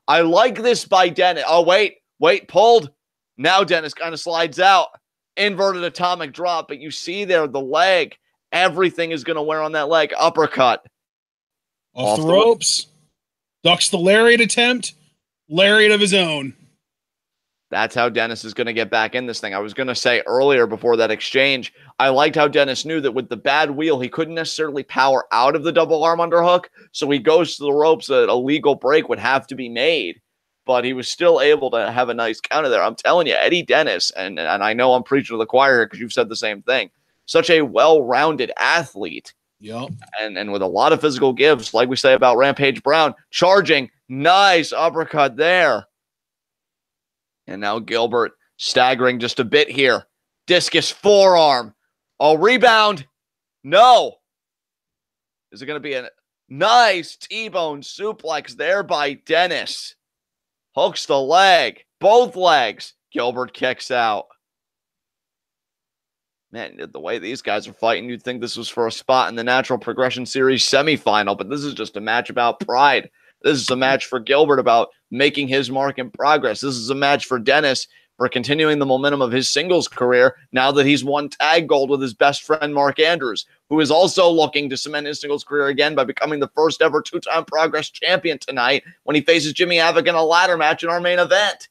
I like this by Dennis. Oh, wait, pulled. Now Dennis kind of slides out. Inverted atomic drop, but you see there the leg. Everything is going to wear on that leg. Uppercut. Off the ropes. Ducks the lariat attempt. Lariat of his own. That's how Dennis is going to get back in this thing. I was going to say earlier before that exchange, I liked how Dennis knew that with the bad wheel, he couldn't necessarily power out of the double arm underhook. So he goes to the ropes. A legal break would have to be made. But he was still able to have a nice counter there. I'm telling you, Eddie Dennis, and I know I'm preaching to the choir here because you've said the same thing, such a well-rounded athlete. Yep. And with a lot of physical gifts, like we say about Rampage Brown, charging, nice uppercut there. And now Gilbert staggering just a bit here. Discus forearm. Oh, rebound. No. Is it going to be a nice T-bone suplex there by Dennis? Hooks the leg. Both legs. Gilbert kicks out. Man, the way these guys are fighting, you'd think this was for a spot in the Natural Progression Series semifinal, but this is just a match about pride. This is a match for Gilbert about making his mark in progress. This is a match for Dennis for continuing the momentum of his singles career now that he's won tag gold with his best friend Mark Andrews, who is also looking to cement his singles career again by becoming the first ever two-time Progress champion tonight when he faces Jimmy Havoc in a ladder match in our main event.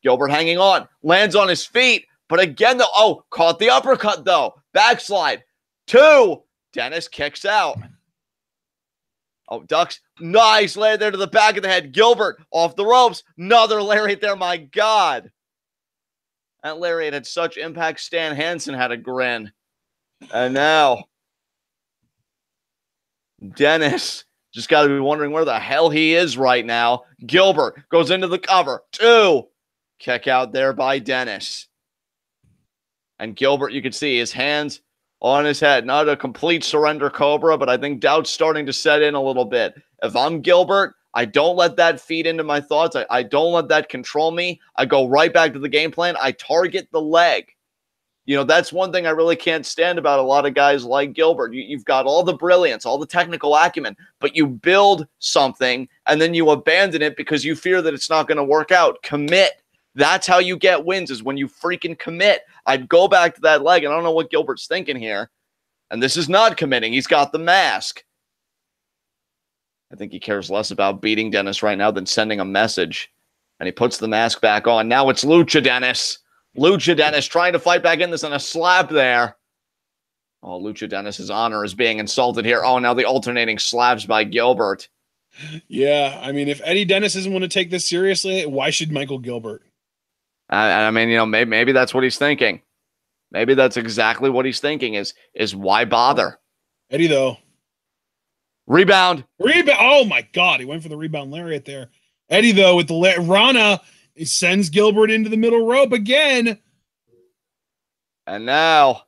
Gilbert hanging on, lands on his feet, but again, though, caught the uppercut, though. Backslide. 2. Dennis kicks out. Oh, ducks. Nice lariat there to the back of the head. Gilbert off the ropes. Another lariat there, my God. That lariat had such impact, Stan Hansen had a grin. And now, Dennis just got to be wondering where the hell he is right now. Gilbert goes into the cover. 2. Kick out there by Dennis. And Gilbert, you can see his hands on his head. Not a complete surrender cobra, but I think doubt's starting to set in a little bit. If I'm Gilbert, I don't let that feed into my thoughts. I don't let that control me. I go right back to the game plan. I target the leg. That's one thing I really can't stand about a lot of guys like Gilbert. You've got all the brilliance, all the technical acumen, but you build something and then you abandon it because you fear that it's not going to work out. Commit. That's how you get wins, is when you freaking commit. I'd go back to that leg, and I don't know what Gilbert's thinking here. And this is not committing. He's got the mask. I think he cares less about beating Dennis right now than sending a message. And he puts the mask back on. Now it's Lucha Dennis. Lucha Dennis trying to fight back in this, and a slap there. Oh, Lucha Dennis's honor is being insulted here. Oh, now the alternating slaps by Gilbert. Yeah, I mean, if Eddie Dennis doesn't want to take this seriously, why should Michael Gilbert? I mean, maybe that's what he's thinking. Maybe that's exactly what he's thinking is why bother? Eddie, though. Rebound. Oh, my God. He went for the rebound lariat there. Eddie, though, with the Rana, he sends Gilbert into the middle rope again. And now.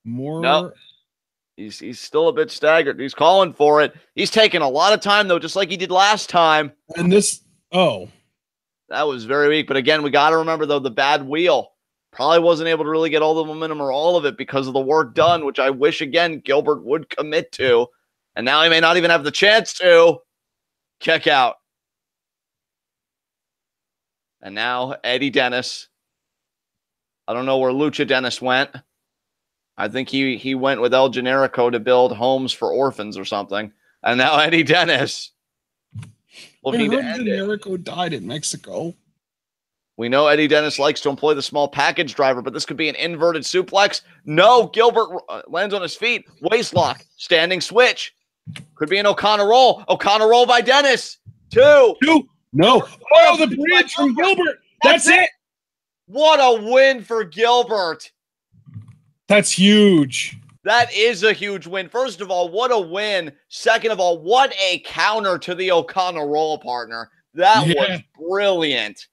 More. No. He's still a bit staggered. He's calling for it. He's taking a lot of time, though, just like he did last time. And this. Oh. That was very weak. But again, we got to remember, though, the bad wheel. Probably wasn't able to really get all the momentum or all of it because of the work done, which I wish, again, Gilbert would commit to. And now he may not even have the chance to kick out. And now Eddie Dennis. I don't know where Lucha Dennis went. I think he went with El Generico to build homes for orphans or something. And now Eddie Dennis. Looking to end it. Generico died in Mexico. We know Eddie Dennis likes to employ the small package driver, but this could be an inverted suplex. No, Gilbert lands on his feet. Waist lock. Standing switch. Could be an O'Connor roll. O'Connor roll by Dennis. Two. No. Oh, the bridge from Gilbert. That's it. What a win for Gilbert. That's huge. That is a huge win. First of all, what a win. Second of all, what a counter to the O'Connor roll, partner. That was brilliant.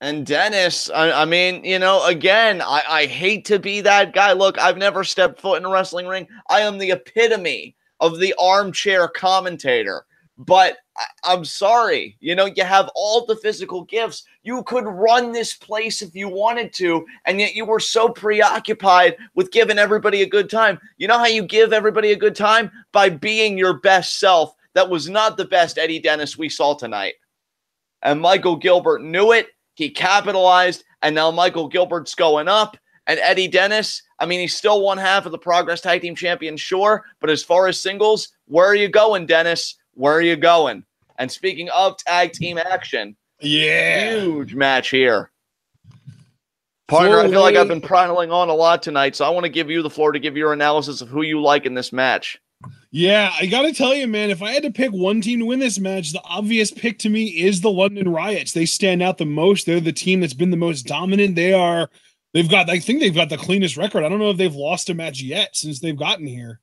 And Dennis, I mean, again, I hate to be that guy. Look, I've never stepped foot in a wrestling ring. I am the epitome of the armchair commentator. But I'm sorry, you have all the physical gifts. You could run this place if you wanted to, and yet you were so preoccupied with giving everybody a good time. You know how you give everybody a good time? By being your best self. That was not the best Eddie Dennis we saw tonight. And Michael Gilbert knew it. He capitalized, and now Michael Gilbert's going up. And Eddie Dennis, I mean, he's still one half of the Progress Tag Team Champion, sure. But as far as singles, where are you going, Dennis? Where are you going? And speaking of tag team action, huge match here. Partner, I feel like I've been prattling on a lot tonight, so I want to give you the floor to give your analysis of who you like in this match. Yeah, I got to tell you, man, if I had to pick one team to win this match, the obvious pick to me is the London Riots. They stand out the most. They're the team that's been the most dominant. I think they've got the cleanest record. I don't know if they've lost a match yet since they've gotten here.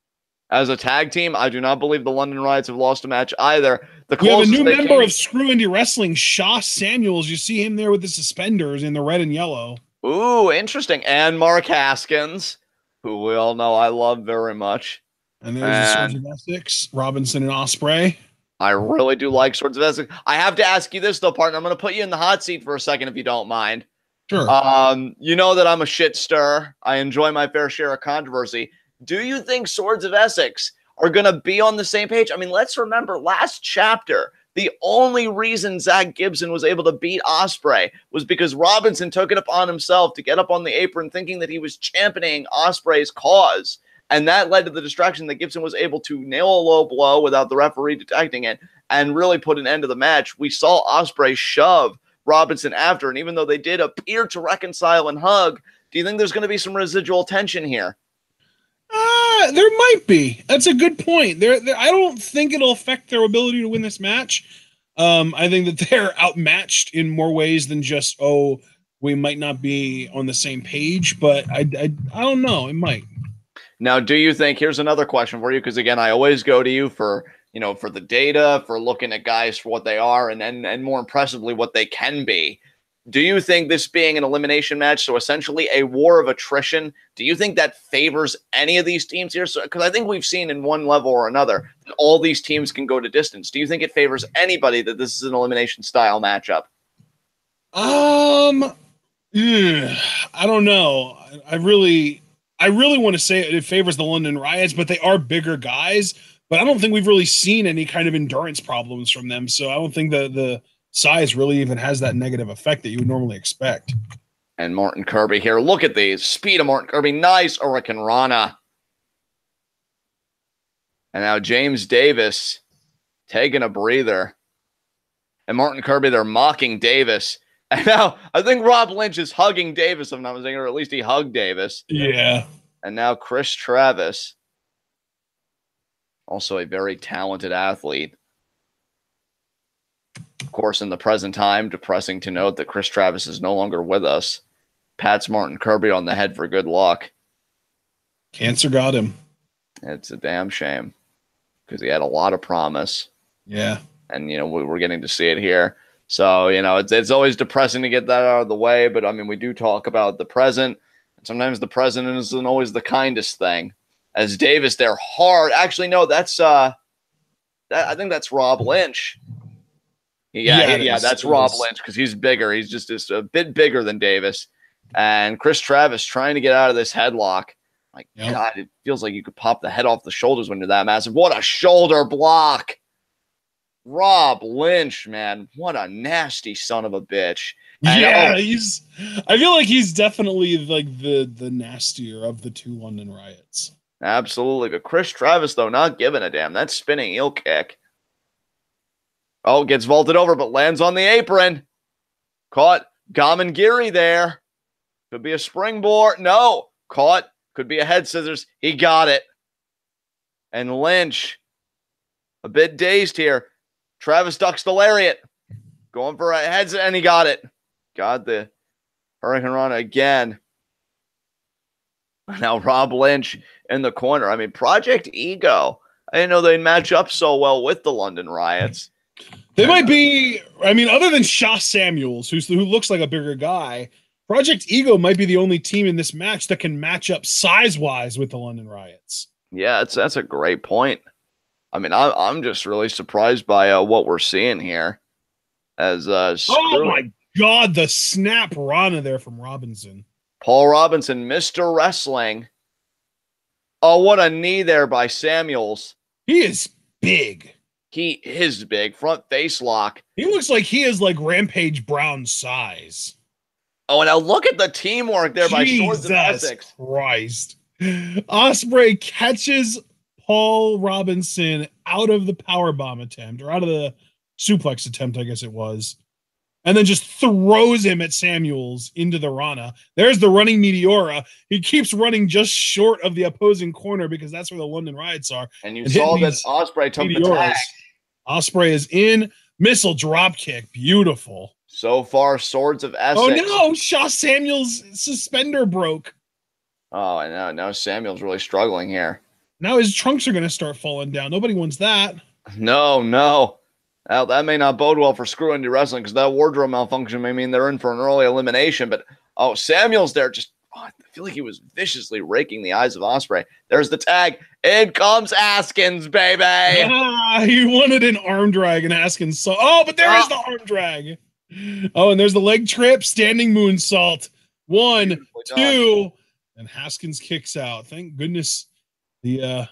As a tag team, I do not believe the London Riots have lost a match either. We have a new member of Screw Indy Wrestling, Shaw Samuels. You see him there with the suspenders in the red and yellow. Ooh, interesting. And Mark Haskins, who we all know I love very much. And there's the Swords of Essex, Robinson and Ospreay. I really do like Swords of Essex. I have to ask you this, though, partner. I'm going to put you in the hot seat for a second, if you don't mind. Sure. You know that I'm a shit stirrer. I enjoy my fair share of controversy. Do you think Swords of Essex are going to be on the same page? I mean, let's remember last chapter, the only reason Zack Gibson was able to beat Ospreay was because Robinson took it upon himself to get up on the apron thinking that he was championing Ospreay's cause. And that led to the distraction that Gibson was able to nail a low blow without the referee detecting it and really put an end to the match. We saw Ospreay shove Robinson after, and even though they did appear to reconcile and hug, do you think there's going to be some residual tension here? There might be. That's a good point. I don't think it'll affect their ability to win this match. I think that they're outmatched in more ways than just, we might not be on the same page, but I don't know. It might. Now, do you think, here's another question for you, because again, I always go to you for the data, for looking at guys for what they are, and more impressively, what they can be. Do you think this being an elimination match, so essentially a war of attrition, do you think that favors any of these teams here? So, because I think we've seen in one level or another that all these teams can go to distance. Do you think it favors anybody that this is an elimination style matchup? Yeah, I don't know. I really want to say it favors the London Riots, but they are bigger guys. But I don't think we've really seen any kind of endurance problems from them. So I don't think the size really even has that negative effect that you would normally expect. And Martin Kirby here. Look at the speed of Martin Kirby. Nice Hurricane Rana. And now James Davis taking a breather. And Martin Kirby, they're mocking Davis. And now I think Rob Lynch is hugging Davis, if I'm not mistaken, or at least he hugged Davis. Yeah. And now Chris Travis, also a very talented athlete. Of course, in the present time, depressing to note that Chris Travis is no longer with us. Pats Martin Kirby on the head for good luck. Cancer got him. It's a damn shame because he had a lot of promise. Yeah. And, we're getting to see it here. So, it's always depressing to get that out of the way. But, I mean, we do talk about the present. And sometimes the present isn't always the kindest thing. As Davis, they're hard. Actually, no, that's I think that's Rob Lynch. Yeah, that's Rob Lynch because he's bigger. He's just a bit bigger than Davis. And Chris Travis trying to get out of this headlock. God, it feels like you could pop the head off the shoulders when you're that massive. What a shoulder block. Rob Lynch, man. What a nasty son of a bitch. And I feel like he's definitely like the nastier of the two London Riots. Absolutely. But Chris Travis, though, not giving a damn. That spinning heel kick. Oh, gets vaulted over, but lands on the apron. Caught Gamangiri there. Could be a springboard. No. Caught. Could be a head scissors. He got it. And Lynch, a bit dazed here. Travis ducks the lariat. Going for a head, and he got it. Got the Hurricane Rana again. Now Rob Lynch in the corner. I mean, Project Ego. I didn't know they'd match up so well with the London Riots. They might be, I mean, other than Shaw Samuels, who looks like a bigger guy, Project Ego might be the only team in this match that can match up size-wise with the London Riots. Yeah, that's a great point. I mean, I'm just really surprised by what we're seeing here. Oh my God, the snap Rana there from Robinson. Paul Robinson, Mr. Wrestling. Oh, what a knee there by Samuels. He is big. He is big. Front face lock. He looks like he is like Rampage Brown's size. Oh, and now look at the teamwork there by Swords of Essex. Christ. Ospreay catches Paul Robinson out of the powerbomb attempt, or out of the suplex attempt, I guess it was, and then just throws him at Samuels into the Rana. There's the running Meteora. He keeps running just short of the opposing corner because that's where the London Riots are. And you saw that Ospreay took the tag. Ospreay is in. Missile drop kick. Beautiful. So far, Swords of Essex. Oh no, Shaw Samuels' suspender broke. Oh, and now Samuel's really struggling here. Now his trunks are going to start falling down. Nobody wants that. No. Well, that may not bode well for Indy Wrestling because that wardrobe malfunction may mean they're in for an early elimination. But, Samuel's there I feel like he was viciously raking the eyes of Ospreay. There's the tag. In comes Askins, baby. He wanted an arm drag, and Askins saw. Oh, but there is the arm drag. Oh, and there's the leg trip, standing moonsault. 1, 2, and Haskins kicks out. Thank goodness the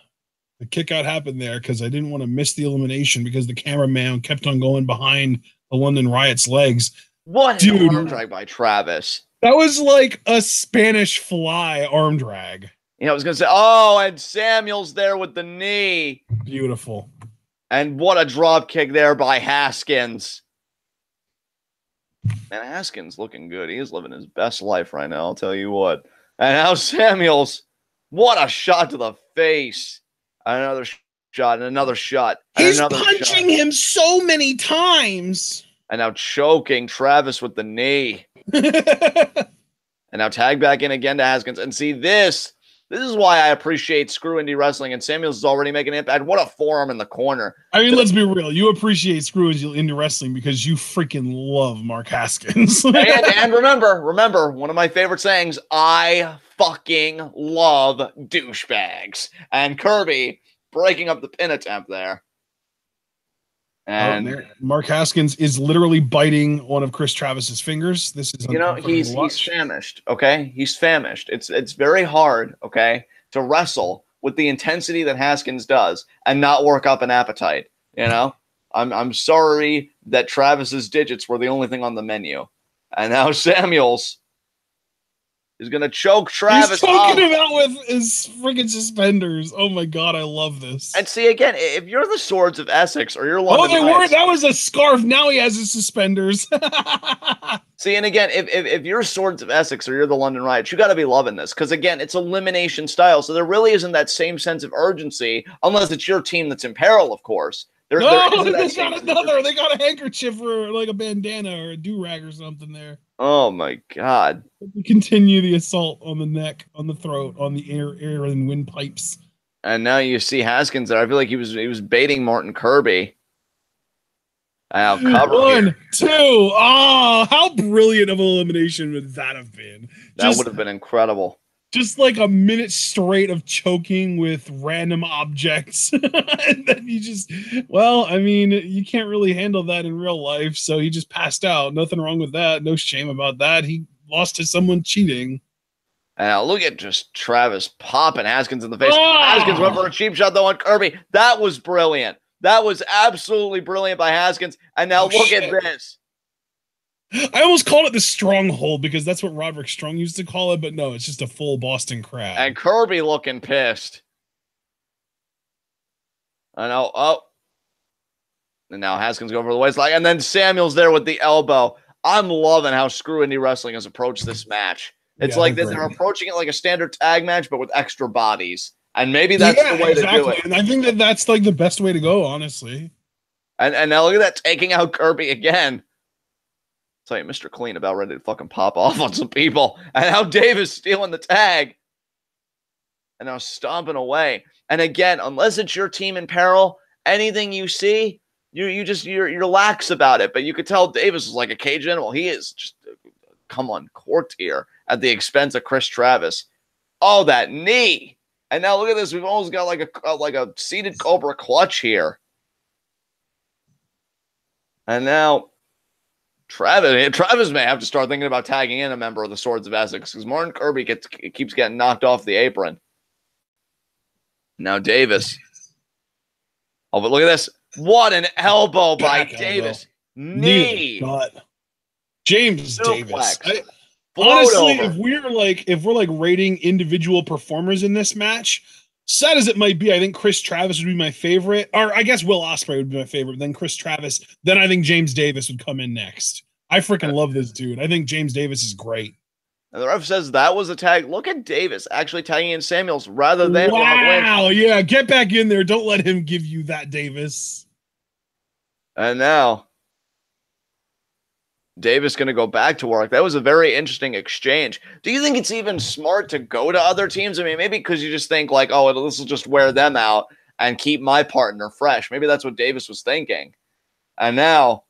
kick out happened there because I didn't want to miss the elimination because the cameraman kept on going behind the London Riots' legs. What an arm drag by Travis. That was like a Spanish fly arm drag. I was going to say, and Samuel's there with the knee. Beautiful. And what a drop kick there by Haskins. Man, Haskins looking good. He is living his best life right now, I'll tell you what. And now Samuels, what a shot to the face. Another shot and another shot. He's punching him so many times. And now choking Travis with the knee. And now tag back in again to Haskins. And see this. This is why I appreciate Screw Indy Wrestling, and Samuels is already making an impact. What a forearm in the corner. I mean, let's be real. You appreciate Screw Indy Wrestling because you freaking love Mark Haskins. and remember, one of my favorite sayings, I fucking love douchebags. And Kirby breaking up the pin attempt there. And Mark Haskins is literally biting one of Chris Travis's fingers. This is he's famished. Okay, he's famished. It's very hard. Okay, to wrestle with the intensity that Haskins does and not work up an appetite. You know, I'm sorry that Travis's digits were the only thing on the menu, and now Samuels is going to choke Travis. He's choking him out with his freaking suspenders. Oh my God, I love this. And see, again, if you're the Swords of Essex or you're London Riots, that was a scarf. Now he has his suspenders. See, and again, if you're Swords of Essex or you're the London Riots, you got to be loving this because, again, it's elimination style. So there really isn't that same sense of urgency unless it's your team that's in peril, of course. They got a handkerchief or like a bandana or a do-rag or something there. Oh my God. Continue the assault on the neck, on the throat, on the air and windpipes. And now you see Haskins there. I feel like he was baiting Martin Kirby. I'll cover 1, 2. Oh, how brilliant of an elimination would that have been? That would have been incredible. Just like a minute straight of choking with random objects. And then you you can't really handle that in real life. So he just passed out. Nothing wrong with that. No shame about that. He lost to someone cheating. And now look at just Travis popping Haskins in the face. Haskins went for a cheap shot though on Kirby. That was brilliant. That was absolutely brilliant by Haskins. And now look at this. I almost called it the stronghold because that's what Roderick Strong used to call it, but no, it's just a full Boston crab. And Kirby looking pissed. I know. Oh. And now Haskins going for the waistline. And then Samuels there with the elbow. I'm loving how Screw Indy Wrestling has approached this match. It's like this. They're approaching it like a standard tag match, but with extra bodies. And maybe that's the way to do it. And I think that's like the best way to go, honestly. And now look at that, taking out Kirby again. Tell you, Mr. Clean about ready to fucking pop off on some people. And now Davis stealing the tag. And now stomping away. And again, unless it's your team in peril, anything you see, you're lax about it. But you could tell Davis is like a cage animal. He is just come on court here at the expense of Chris Travis. Oh, that knee. And now look at this. We've almost got like a seated Cobra clutch here. And now Travis may have to start thinking about tagging in a member of the Swords of Essex because Martin Kirby keeps getting knocked off the apron. Now Davis. Oh, but look at this. What an elbow by Davis. Knee. James Davis. Honestly, if we're like rating individual performers in this match, sad as it might be, I think Chris Travis would be my favorite. Or I guess Will Ospreay would be my favorite. Then Chris Travis. Then I think James Davis would come in next. I freaking love this dude. I think James Davis is great. And the ref says that was a tag. Look at Davis actually tagging in Samuels rather than wow. Yeah, get back in there. Don't let him give you that, Davis. And now Davis going to go back to work. That was a very interesting exchange. Do you think it's even smart to go to other teams? I mean, maybe because you just think like, oh, this will just wear them out and keep my partner fresh. Maybe that's what Davis was thinking. And now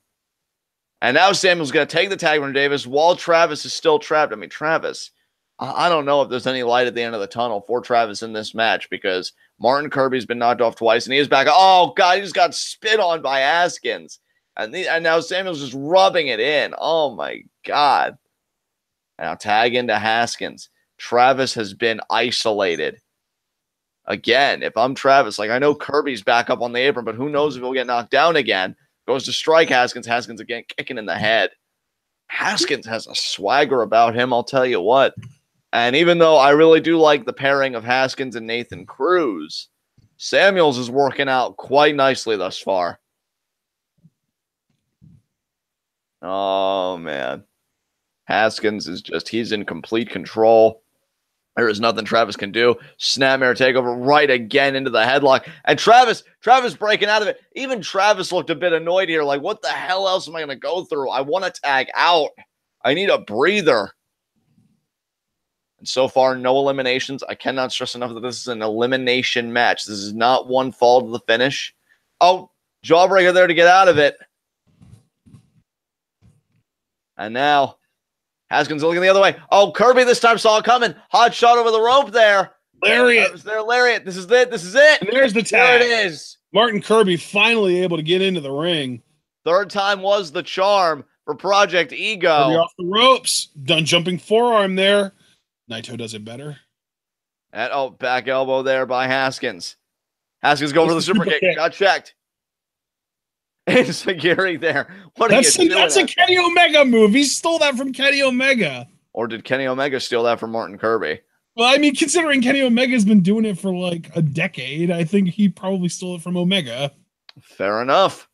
Samuel's going to take the tag from Davis while Travis is still trapped. I mean, Travis, I don't know if there's any light at the end of the tunnel for Travis in this match because Martin Kirby's been knocked off twice and he is back. Oh, God, he just got spit on by Haskins. And now Samuel's just rubbing it in. Oh, my God. Now tag into Haskins. Travis has been isolated. Again, if I'm Travis, like I know Kirby's back up on the apron, but who knows if he'll get knocked down again. Goes to strike Haskins. Haskins again kicking in the head. Haskins has a swagger about him, I'll tell you what. And even though I really do like the pairing of Haskins and Nathan Cruz, Samuels is working out quite nicely thus far. Oh, man. Haskins is he's in complete control. There is nothing Travis can do. Snapmare takeover right again into the headlock. And Travis breaking out of it. Even Travis looked a bit annoyed here. Like, what the hell else am I going to go through? I want to tag out. I need a breather. And so far, no eliminations. I cannot stress enough that this is an elimination match. This is not one fall to the finish. Oh, jawbreaker there to get out of it. And now Haskins looking the other way. Oh, Kirby this time saw it coming. Hot shot over the rope there. Lariat. Their lariat. This is it. This is it. And there's the tag. There it is. Martin Kirby finally able to get into the ring. Third time was the charm for Project Ego. Kirby off the ropes. Dunne jumping forearm there. Naito does it better. And back elbow there by Haskins. Haskins going for the super kick. Got checked. And Sagiri there. That's a Kenny Omega move. He stole that from Kenny Omega. Or did Kenny Omega steal that from Martin Kirby? Well, I mean, considering Kenny Omega's been doing it for like a decade, I think he probably stole it from Omega. Fair enough.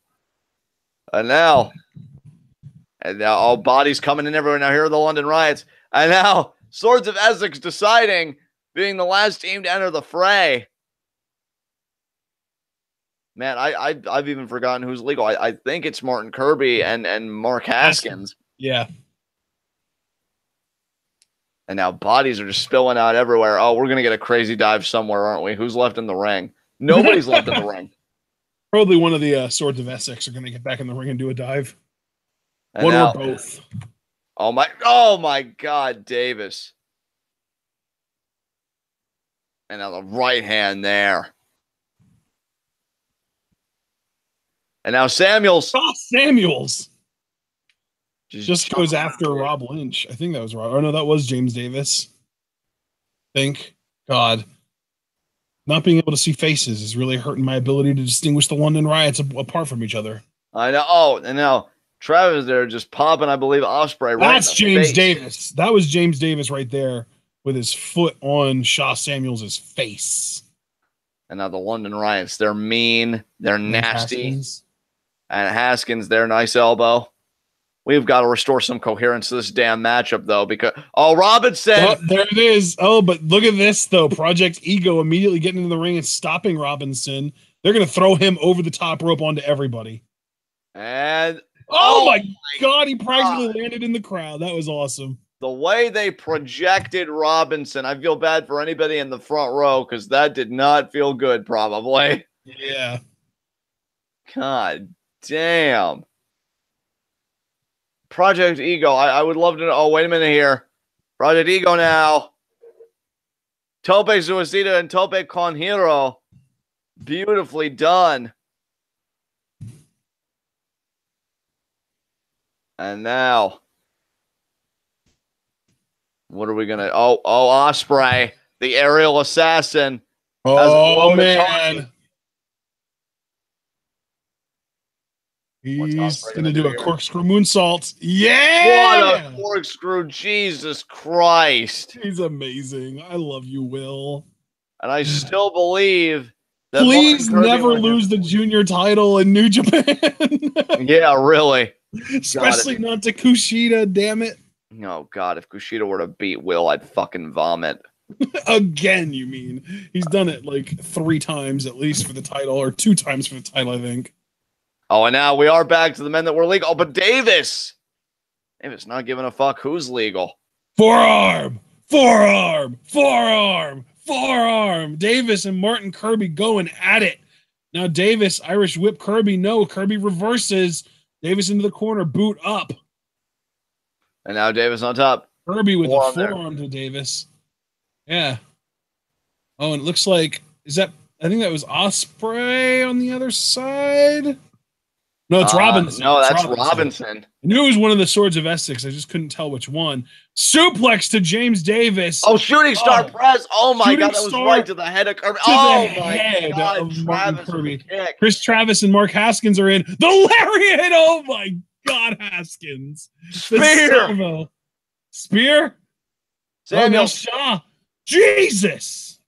And now all bodies coming in everywhere. Now here are the London Riots. And now Swords of Essex deciding, being the last team to enter the fray. Man, I've even forgotten who's legal. I think it's Martin Kirby and Mark Haskins. Yeah. And now bodies are just spilling out everywhere. Oh, we're going to get a crazy dive somewhere, aren't we? Who's left in the ring? Nobody's left in the ring. Probably one of the Swords of Essex are going to get back in the ring and do a dive. And one now, or both. Oh my God, Davis. And now the right hand there. And now Samuels. Oh, Samuels. Just goes after Rob Lynch. I think that was Rob. Oh, no, that was James Davis. Think. God. Not being able to see faces is really hurting my ability to distinguish the London Riots apart from each other. I know. Oh, and now Travis there just popping, I believe, Ospreay. That's James Davis. That was James Davis right there with his foot on Shaw Samuels' face. And now the London Riots. They're mean. They're nasty. Haskins. And Haskins there, nice elbow. We've got to restore some coherence to this damn matchup, though, because Robinson. Oh, there it is. Oh, but look at this, though. Project Ego immediately getting into the ring and stopping Robinson. They're going to throw him over the top rope onto everybody. And oh my God, he practically landed in the crowd. That was awesome. The way they projected Robinson, I feel bad for anybody in the front row because that did not feel good, probably. Yeah. God damn. Project Ego. I would love to know. Oh, wait a minute here. Project Ego now. Tope Suicida and Tope Con Hero. Beautifully done. And now, what are we going to... Oh, Ospreay, the aerial assassin. Oh, man. He's going to do a corkscrew moonsault. Yeah! What a corkscrew. Jesus Christ. He's amazing. I love you, Will. And I still believe that please never lose the junior title in New Japan. Yeah, really. Especially not to Kushida, damn it. Oh, God. If Kushida were to beat Will, I'd fucking vomit. Again, you mean? He's done it like 3 times at least for the title, or 2 times for the title, I think. Oh, and now we are back to the men that were legal. Oh, but Davis not giving a fuck who's legal. Forearm! Forearm! Forearm! Forearm! Davis and Martin Kirby going at it. Now Davis, Irish whip Kirby. No, Kirby reverses. Davis into the corner, boot up. And now Davis on top. Kirby with a forearm to Davis. Yeah. Oh, and it looks like, I think that was Ospreay on the other side. No, it's Robinson. No, that's Robinson. I knew it was one of the Swords of Essex. I just couldn't tell which one. Suplex to James Davis. Oh, shooting star press. Oh, my God. That was right to the head of Kirby. Oh, my God. Travis Kirby. Chris Travis and Mark Haskins are in. The lariat. Oh, my God, Haskins. Spear. Spear? Samuel Shaw. Jesus.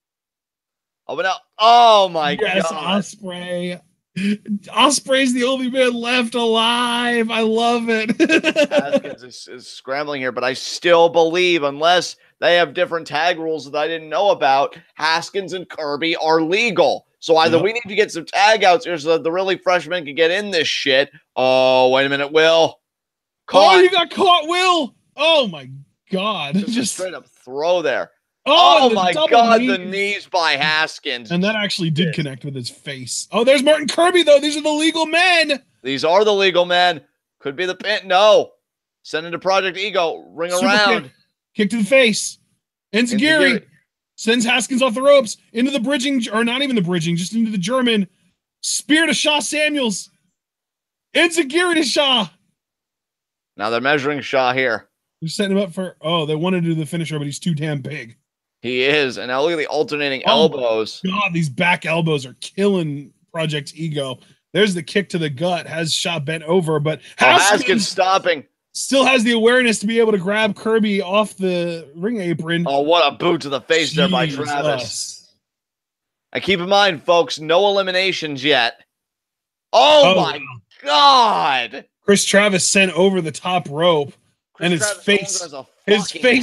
Oh, but now. Oh, my God. Yes, Ospreay. Ospreay's the only man left alive. I love it. Haskins is scrambling here, but I still believe, unless they have different tag rules that I didn't know about, Haskins and Kirby are legal. So either we need to get some tag outs here so that the really freshmen can get in this shit. Oh, wait a minute, Will. Caught. Oh, you got caught, Will. Oh, my God. Just a straight up throw there. Oh, my God, the knees by Haskins. And that actually did connect with his face. Oh, there's Martin Kirby, though. These are the legal men. These are the legal men. Could be the pin. No. Send into Project Ego. Ring Super around. Kick to the face. Enziguri sends Haskins off the ropes into the bridging, or not even the bridging, just into the German. Spear to Shaw Samuels. Enziguri to Shaw. Now they're measuring Shaw here. They're setting him up for, they wanted to do the finisher, but he's too damn big. He is. And now look at the alternating elbows. God, these back elbows are killing Project Ego. There's the kick to the gut. Has Shaw bent over, but Haskins stopping. Still has the awareness to be able to grab Kirby off the ring apron. Oh, what a boot to the face there by Travis. And keep in mind, folks, no eliminations yet. Oh my God. Chris Travis sent over the top rope, and his face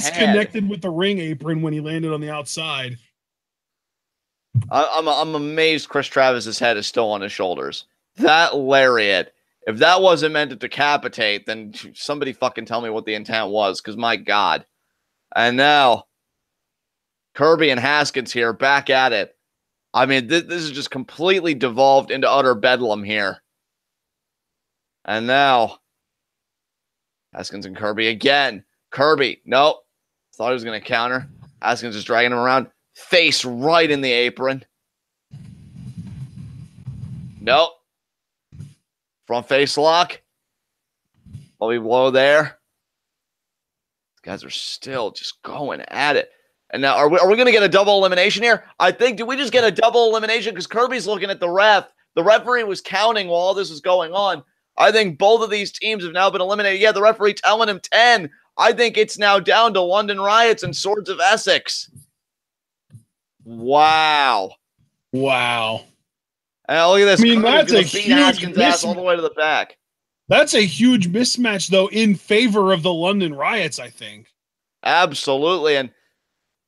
connected with the ring apron when he landed on the outside. I'm amazed Chris Travis's head is still on his shoulders. That lariat. If that wasn't meant to decapitate, then somebody fucking tell me what the intent was, because my God. And now, Kirby and Haskins here, back at it. I mean, this is just completely devolved into utter bedlam here. And now, Haskins and Kirby again. Kirby, nope. Thought he was going to counter. Haskins just dragging him around. Face right in the apron. Nope. Front face lock. Bobby blow there. These guys are still just going at it. And now, are we going to get a double elimination here? I think, did we just get a double elimination? Because Kirby's looking at the ref. The referee was counting while all this was going on. I think both of these teams have now been eliminated. Yeah, the referee telling him 10. I think it's now down to London Riots and Swords of Essex. Wow. Wow. And look at this. I mean, that's a huge Haskins' ass all the way to the back. That's a huge mismatch, though, in favor of the London Riots, I think. Absolutely. And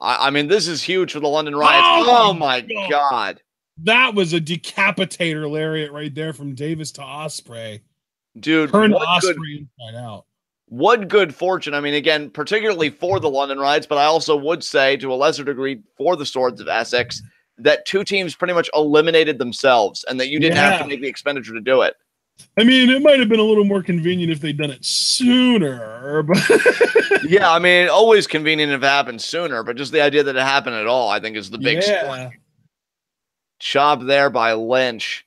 I mean, this is huge for the London Riots. Oh my God. That was a decapitator lariat right there from Davis to Ospreay. Dude, turned Ospreay inside out. What good fortune. I mean, again, particularly for the London Riots, but I also would say to a lesser degree for the Swords of Essex that two teams pretty much eliminated themselves and that you didn't have to make the expenditure to do it. I mean, it might have been a little more convenient if they'd done it sooner. But yeah, I mean, always convenient if it happened sooner, but just the idea that it happened at all, I think, is the big story. Chop there by Lynch.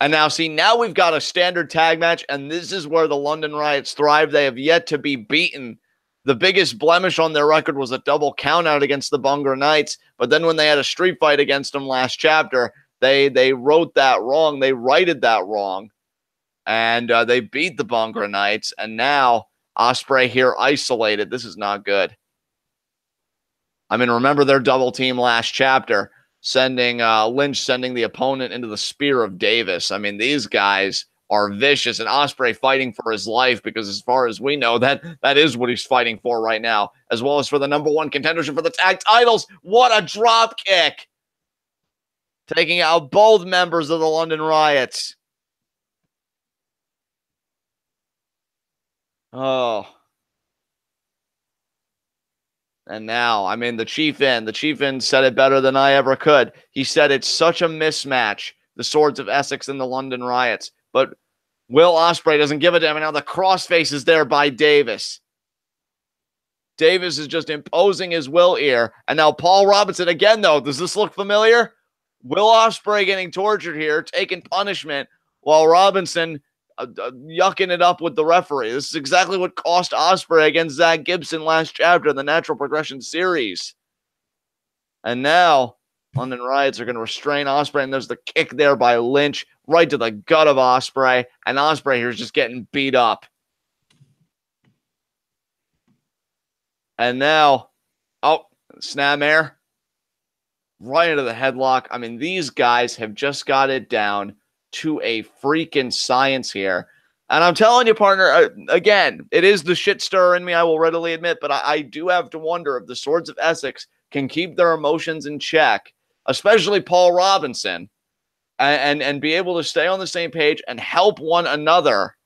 And now, see, now we've got a standard tag match, and this is where the London Riots thrive. They have yet to be beaten. The biggest blemish on their record was a double countout against the Bunga Knights, but then when they had a street fight against them last chapter, they wrote that wrong. They righted that wrong, and they beat the Bunga Knights, and now Ospreay here isolated. This is not good. I mean, remember their double team last chapter, sending Lynch sending the opponent into the spear of Davis. I mean, these guys are vicious, and Ospreay fighting for his life, because as far as we know, that is what he's fighting for right now, as well as for the #1 contendership for the tag titles. What a drop kick, taking out both members of the London Riots. Oh. And now, I mean, the Chief In said it better than I ever could. He said it's such a mismatch, the Swords of Essex and the London Riots. But Will Ospreay doesn't give a damn. And now the crossface is there by Davis. Davis is just imposing his will here. And now Paul Robinson again, though. Does this look familiar? Will Ospreay getting tortured here, taking punishment, while Robinson yucking it up with the referee. This is exactly what cost Ospreay against Zack Gibson last chapter in the Natural Progression series. And now London Riots are going to restrain Ospreay, and there's the kick there by Lynch right to the gut of Ospreay, and Ospreay here is just getting beat up. And now, snapmare right into the headlock. I mean, these guys have just got it down to a freaking science here. And I'm telling you, partner, again, it is the shit stirrer in me, I will readily admit, but I do have to wonder if the Swords of Essex can keep their emotions in check, especially Paul Robinson, and be able to stay on the same page and help one another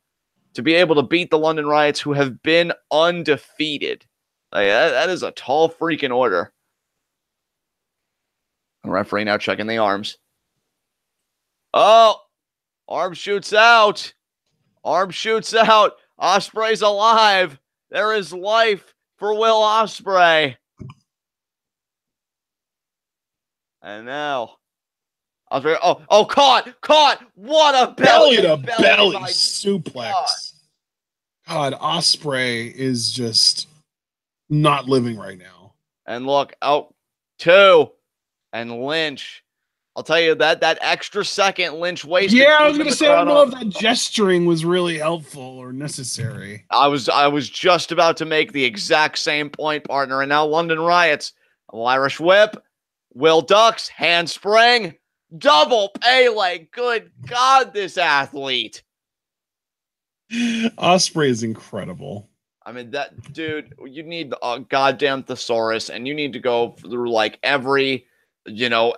to be able to beat the London Riots, who have been undefeated. Like, that is a tall freaking order. The referee now checking the arms. Oh, arm shoots out. Arm shoots out. Ospreay's alive. There is life for Will Ospreay. And now, Ospreay. Oh, caught. What a belly to belly suplex. God, Ospreay is just not living right now. And look, out 2. And Lynch. I'll tell you that extra second Lynch wasted. Yeah, I was going to say, I don't know if that gesturing was really helpful or necessary. I was just about to make the exact same point, partner. And now London Riots. Irish whip. Will ducks. Handspring. Double Pele. Good God, this athlete. Ospreay is incredible. I mean, that dude, you need a goddamn thesaurus, and you need to go through like every,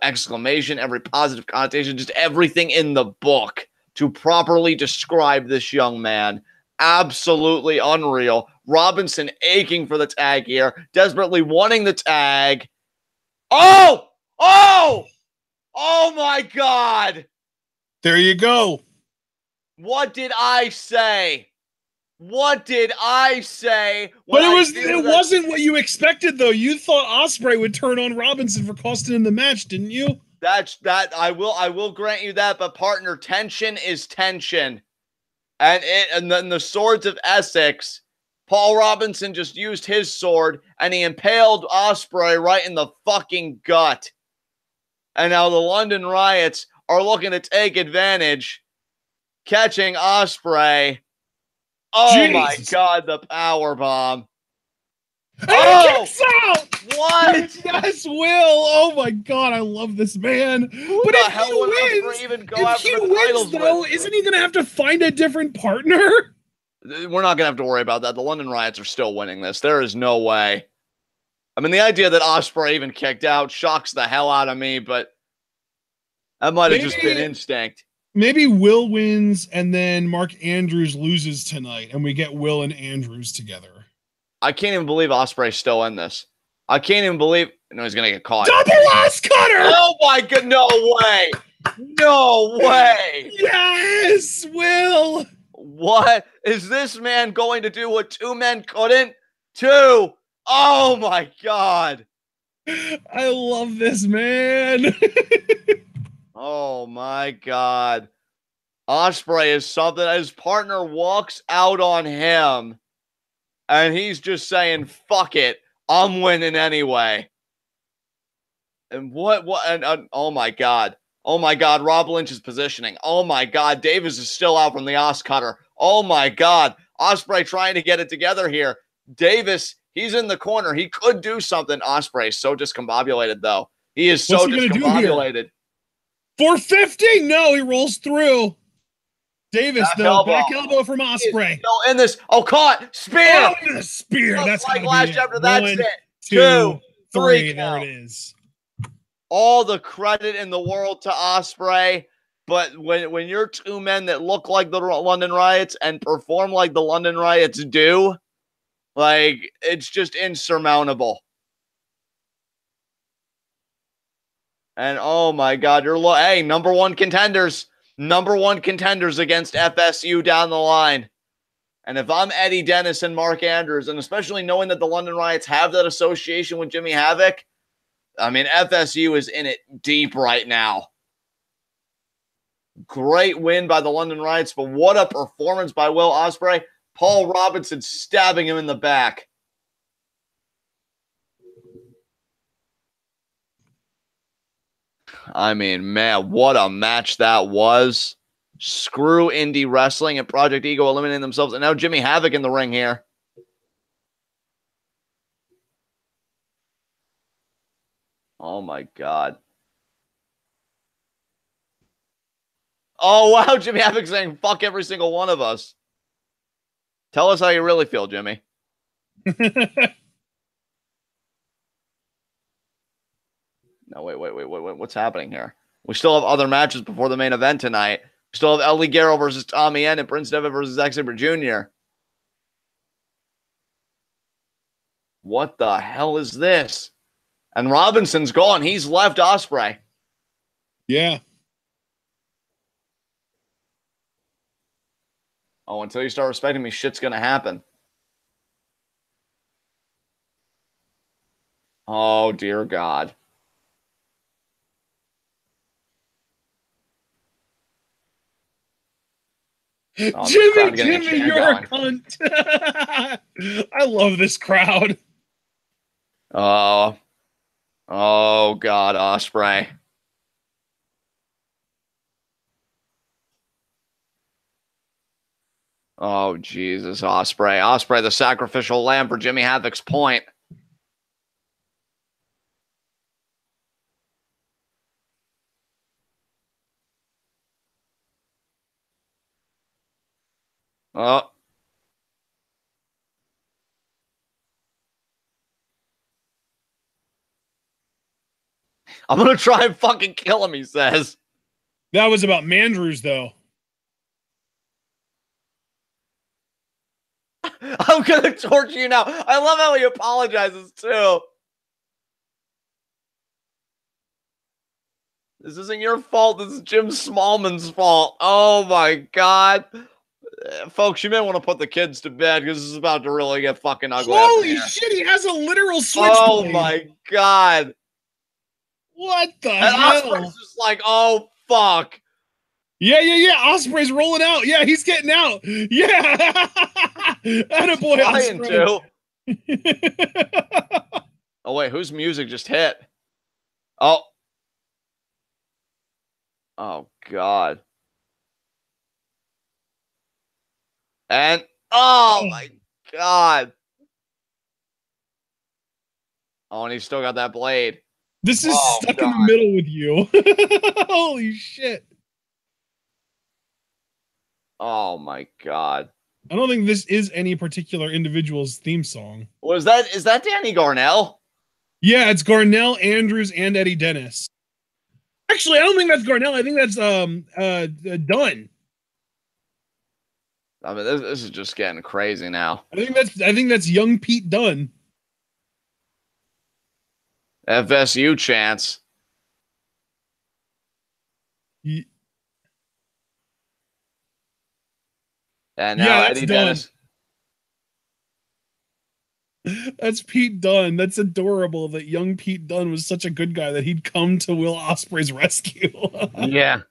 exclamation, every positive connotation, just everything in the book to properly describe this young man. Absolutely unreal. Robinson aching for the tag here, desperately wanting the tag. Oh my God. There you go. What did I say? But it wasn't what you expected, though. You thought Ospreay would turn on Robinson for costing him the match, didn't you? That I will grant you that, but partner, tension is tension. And then the swords of Essex, Paul Robinson just used his sword and he impaled Ospreay right in the fucking gut. And now the London Riots are looking to take advantage, catching Ospreay. Oh, my God, the power bomb. And he kicks out! What? Yes, Will. Oh, my God, I love this man. Who the hell would Ospreay even go after the titles with? Isn't he going to have to find a different partner? We're not going to have to worry about that. The London Riots are still winning this. There is no way. I mean, the idea that Ospreay even kicked out shocks the hell out of me, but that might have just been instinct. Maybe Will wins and then Mark Andrews loses tonight and we get Will and Andrews together. I can't even believe Ospreay's still in this. I can't even believe... No, he's going to get caught. Double ass cutter! Oh my God, no way! No way! Yes, Will! What? Is this man going to do what 2 men couldn't? 2! Oh my God! I love this man! Oh my God. Ospreay is something. His partner walks out on him and he's just saying, fuck it. I'm winning anyway. And oh my God. Oh my God. Rob Lynch's positioning. Oh my God. Davis is still out from the Os cutter. Oh my God. Ospreay trying to get it together here. Davis, he's in the corner. He could do something. Ospreay is so discombobulated though. He is so discombobulated. 450? No, he rolls through. Davis, though, back elbow from Ospreay. No, in this. Oh, caught. Spear. Oh, the spear. That's like last chapter. That's it. 2, 3. There it is. All the credit in the world to Ospreay, but when you're 2 men that look like the London Riots and perform like the London Riots do, like, it's just insurmountable. And oh my God, hey, number 1 contenders. Number 1 contenders against FSU down the line. And if I'm Eddie Dennis and Mark Andrews, and especially knowing that the London Riots have that association with Jimmy Havoc, I mean, FSU is in it deep right now. Great win by the London Riots, but what a performance by Will Ospreay. Paul Robinson stabbing him in the back. I mean, man, what a match that was. Screw Indy Wrestling and Project Ego eliminating themselves. And now Jimmy Havoc in the ring here. Oh, my God. Oh, wow, Jimmy Havoc saying, fuck every single one of us. Tell us how you really feel, Jimmy. No, wait. What's happening here? We still have other matches before the main event tonight. Still have El Ligero versus Tommy End and Prince Devitt versus Zack Sabre Jr. What the hell is this? And Robinson's gone. He's left Ospreay. Yeah. Oh, until you start respecting me, shit's going to happen. Oh, dear God. Oh, Jimmy, you're a cunt. I love this crowd. Oh, God, Ospreay. Oh, Jesus, Ospreay. Ospreay, the sacrificial lamb for Jimmy Havoc's point. Oh. I'm going to try and fucking kill him, he says. That was about Mandrews, though. I'm going to torture you now. I love how he apologizes, too. This isn't your fault. This is Jim Smallman's fault. Oh, my God. Folks, you may want to put the kids to bed because this is about to really get fucking ugly. Holy shit, he has a literal switchblade. Oh, my God. What the hell? Ospreay's just like, oh, fuck. Yeah. Ospreay's rolling out. Yeah, he's getting out. Yeah. Attaboy, Ospreay. Oh, wait, whose music just hit? Oh. Oh, God. And, oh, my God. Oh, and he's still got that blade. This is stuck in the middle with you. Holy shit. Oh, my God. I don't think this is any particular individual's theme song. Well, is that Danny Garnell? Yeah, it's Garnell, Andrews, and Eddie Dennis. Actually, I don't think that's Garnell. I think that's Dunne. I mean, this is just getting crazy now. I think that's young Pete Dunne. FSU chance. And now Eddie Dennis. That's Pete Dunne. That's adorable that young Pete Dunne was such a good guy that he'd come to Will Ospreay's rescue. Yeah.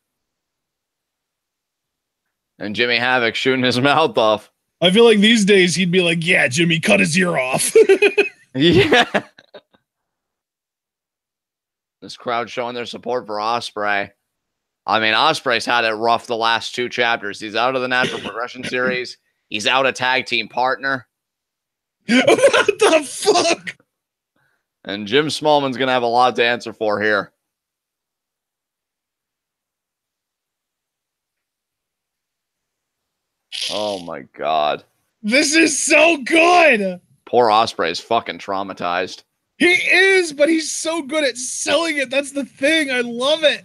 And Jimmy Havoc shooting his mouth off. I feel like these days he'd be like, yeah, Jimmy, cut his ear off. Yeah. This crowd showing their support for Ospreay. I mean, Ospreay's had it rough the last two chapters. He's out of the Natural Progression Series. He's out a tag team partner. What the fuck? And Jim Smallman's going to have a lot to answer for here. Oh, my God. This is so good. Poor Ospreay's fucking traumatized. He is, but he's so good at selling it. That's the thing. I love it.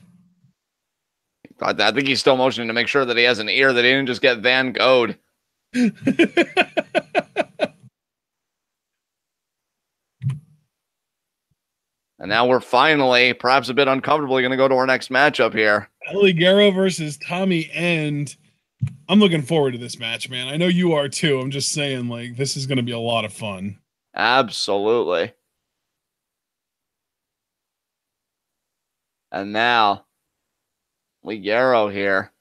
I think he's still motioning to make sure that he has an ear, that he didn't just get Van Gogh'd. And now we're finally, perhaps a bit uncomfortably, going to go to our next matchup here. Ligero versus Tommy End. I'm looking forward to this match, man. I know you are too. I'm just saying, like, this is going to be a lot of fun. Absolutely. And now, Ligero here.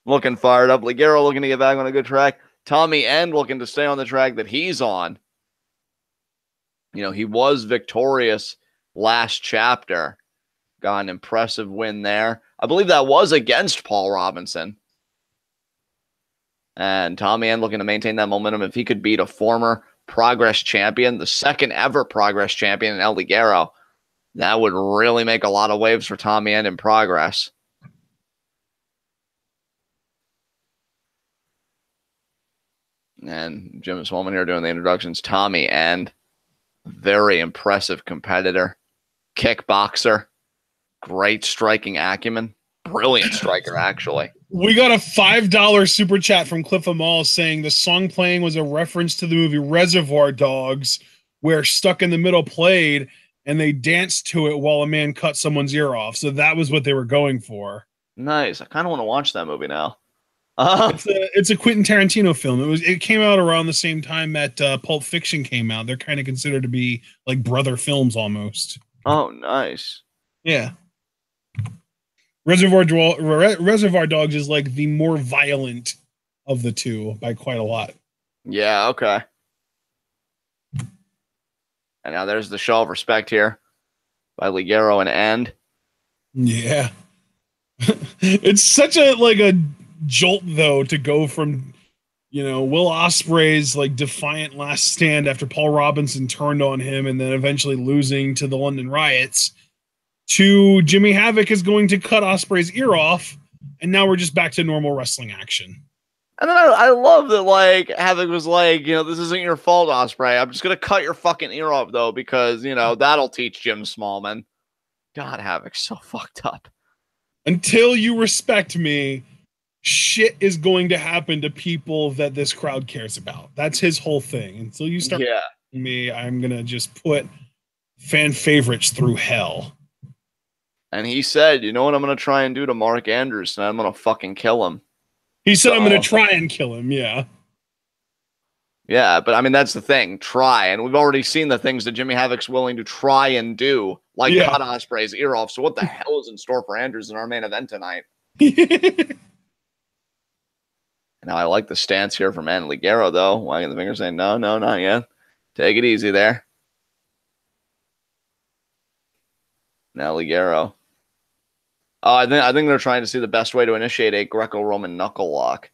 Looking fired up. Ligero looking to get back on a good track. Tommy End looking to stay on the track that he's on. You know, he was victorious last chapter. Got an impressive win there. I believe that was against Paul Robinson. And Tommy End looking to maintain that momentum. If he could beat a former Progress champion, the second ever Progress champion in El Ligero, that would really make a lot of waves for Tommy End in Progress. And Jim Smallman here doing the introductions. Tommy End, very impressive competitor, kickboxer, great striking acumen, brilliant striker, actually. We got a $5 super chat from Cliff Amal saying the song playing was a reference to the movie Reservoir Dogs, where Stuck in the Middle played and they danced to it while a man cut someone's ear off. So that was what they were going for. Nice. I kind of want to watch that movie now. It's a Quentin Tarantino film. It came out around the same time that Pulp Fiction came out. They're kind of considered to be like brother films almost. Oh, nice. Yeah. Reservoir Dogs is like the more violent of the two by quite a lot. Yeah, okay. And now there's the show of respect here by Ligero and End. Yeah. It's such a jolt though to go from Will Ospreay's like defiant last stand after Paul Robinson turned on him and then eventually losing to the London Riots to Jimmy Havoc is going to cut Ospreay's ear off, and now we're just back to normal wrestling action. And then I love that, like, Havoc was like, this isn't your fault, Ospreay. I'm just going to cut your fucking ear off, though, because, that'll teach Jim Smallman. God, Havoc's so fucked up. Until you respect me, shit is going to happen to people that this crowd cares about. That's his whole thing. Until you start me, I'm going to just put fan favorites through hell. And he said, you know what I'm going to try and do to Mark Andrews? And I'm going to fucking kill him. He said, I'm going to try and kill him, yeah. Yeah, but I mean, that's the thing. Try. And we've already seen the things that Jimmy Havoc's willing to try and do, like cut Ospreay's ear off. So what the hell is in store for Andrews in our main event tonight? Now, I like the stance here from Andy Ligero, though. Wagging the finger saying, no, not yet. Take it easy there. Now, Ligero. Oh, I think they're trying to see the best way to initiate a Greco-Roman knuckle lock.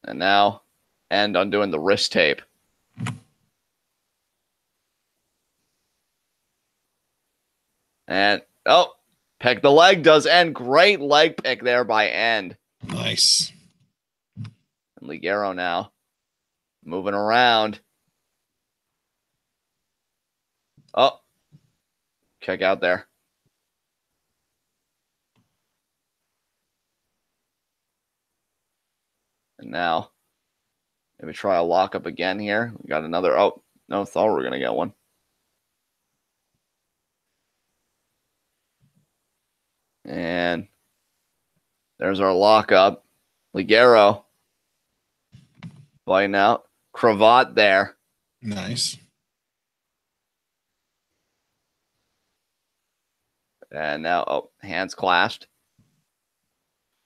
And now, undoing the wrist tape. And, pick the leg does end. Great leg pick there by End. Nice. And Ligero now moving around. Oh, kick out there. And now, maybe try a lockup again here. We got another. Oh, no, thought we were going to get one. And there's our lockup. Ligero fighting out. Cravat there. Nice. And now, hands clasped.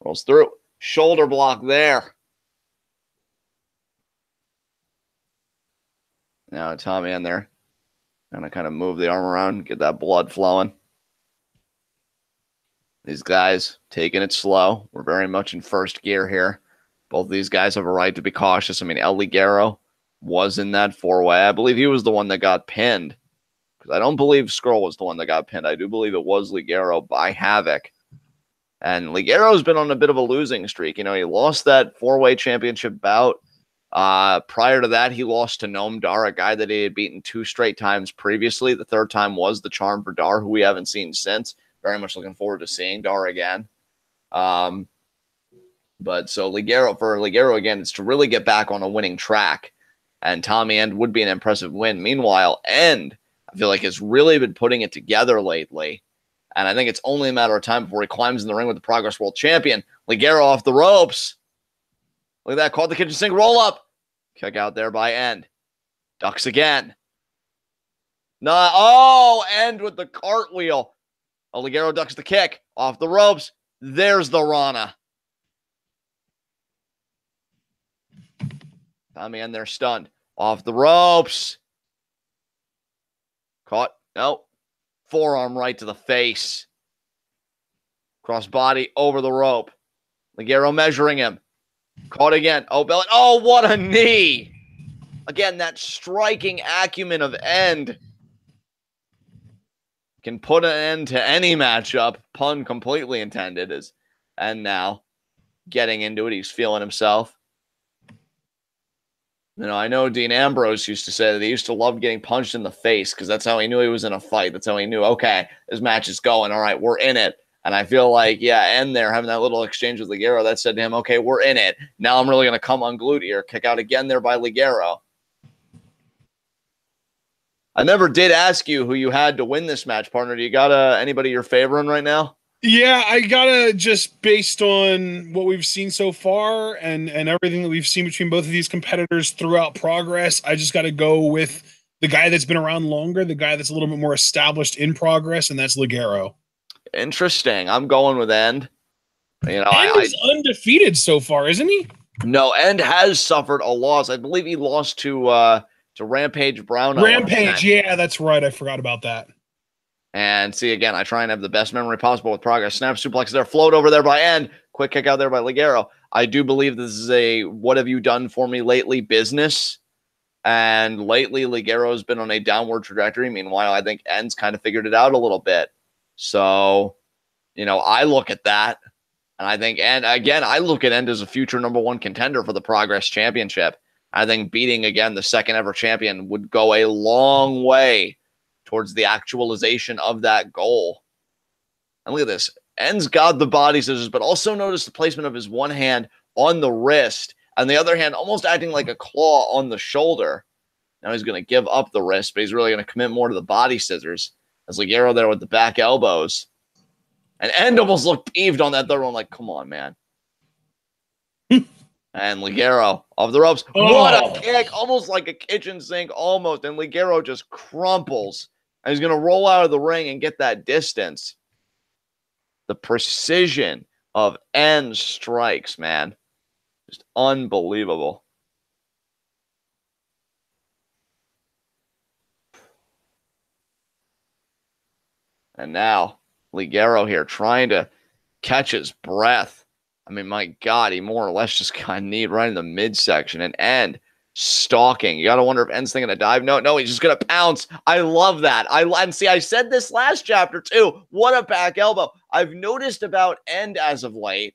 Rolls through. Shoulder block there. Now Tommy in there. Gonna kind of move the arm around, get that blood flowing. These guys taking it slow. We're very much in first gear here. Both of these guys have a right to be cautious. I mean, El Ligero was in that four-way. I believe he was the one that got pinned. Because I don't believe Skrull was the one that got pinned. I do believe it was Ligero by Havoc. And Ligero's been on a bit of a losing streak. He lost that four-way championship bout. Prior to that, he lost to Noam Dar, a guy that he had beaten 2 straight times previously. The third time was the Charm for Dar, who we haven't seen since. Very much looking forward to seeing Dar again. But so Ligero again, it's to really get back on a winning track. And Tommy End would be an impressive win. Meanwhile, End, I feel like, has really been putting it together lately. And I think it's only a matter of time before he climbs in the ring with the Progress World Champion. Ligero off the ropes. Look at that. Caught the kitchen sink roll up. Kick out there by End. Ducks again. End with the cartwheel. Ligero ducks the kick. Off the ropes. There's the Rana. Tommy End there stunned. Off the ropes. Caught. No. Forearm right to the face. Cross body over the rope. Ligero measuring him. Caught again. Oh, belly. Oh, what a knee. Again, that striking acumen of End can put an end to any matchup. Pun completely intended. And now getting into it. He's feeling himself. I know Dean Ambrose used to say that he used to love getting punched in the face because that's how he knew he was in a fight. That's how he knew, okay, this match is going. All right, we're in it. And I feel like, and there having that little exchange with Ligero, that said to him, okay, we're in it. Now I'm really going to come unglued here. Kick out again there by Ligero. I never did ask you who you had to win this match, partner. Do you got anybody you're favoring right now? Yeah, I gotta just based on what we've seen so far and everything that we've seen between both of these competitors throughout Progress, I just gotta go with the guy that's been around longer, the guy that's a little bit more established in Progress, and that's Ligero. Interesting. I'm going with End. End is undefeated so far, isn't he? No, End has suffered a loss. I believe he lost to Rampage Brown. Rampage, yeah, that's right. I forgot about that. And see, again, I try and have the best memory possible with Progress. Snap suplex there, float over there by End. Quick kick out there by Ligero. I do believe this is a what have you done for me lately business. And lately, Ligero has been on a downward trajectory. Meanwhile, I think End's kind of figured it out a little bit. So, I look at that. And I think, and again, I look at End as a future #1 contender for the Progress Championship. I think beating, again, the second ever champion would go a long way towards the actualization of that goal. And look at this. End's got the body scissors, but also notice the placement of his one hand on the wrist and the other hand almost acting like a claw on the shoulder. Now he's going to give up the wrist, but he's really going to commit more to the body scissors. As Ligero there with the back elbows. And End almost looked peeved on that third one, like, come on, man. And Ligero off the ropes. Oh. What a kick. Almost like a kitchen sink, almost. And Ligero just crumples. And he's going to roll out of the ring and get that distance. The precision of End strikes, man. Just unbelievable. And now Ligero here trying to catch his breath. I mean, my God, he more or less just got kneed right in the midsection. And End stalking. You got to wonder if End's thinking to dive. No, he's just going to pounce. I love that. And see, I said this last chapter too. What a back elbow. I've noticed about End as of late.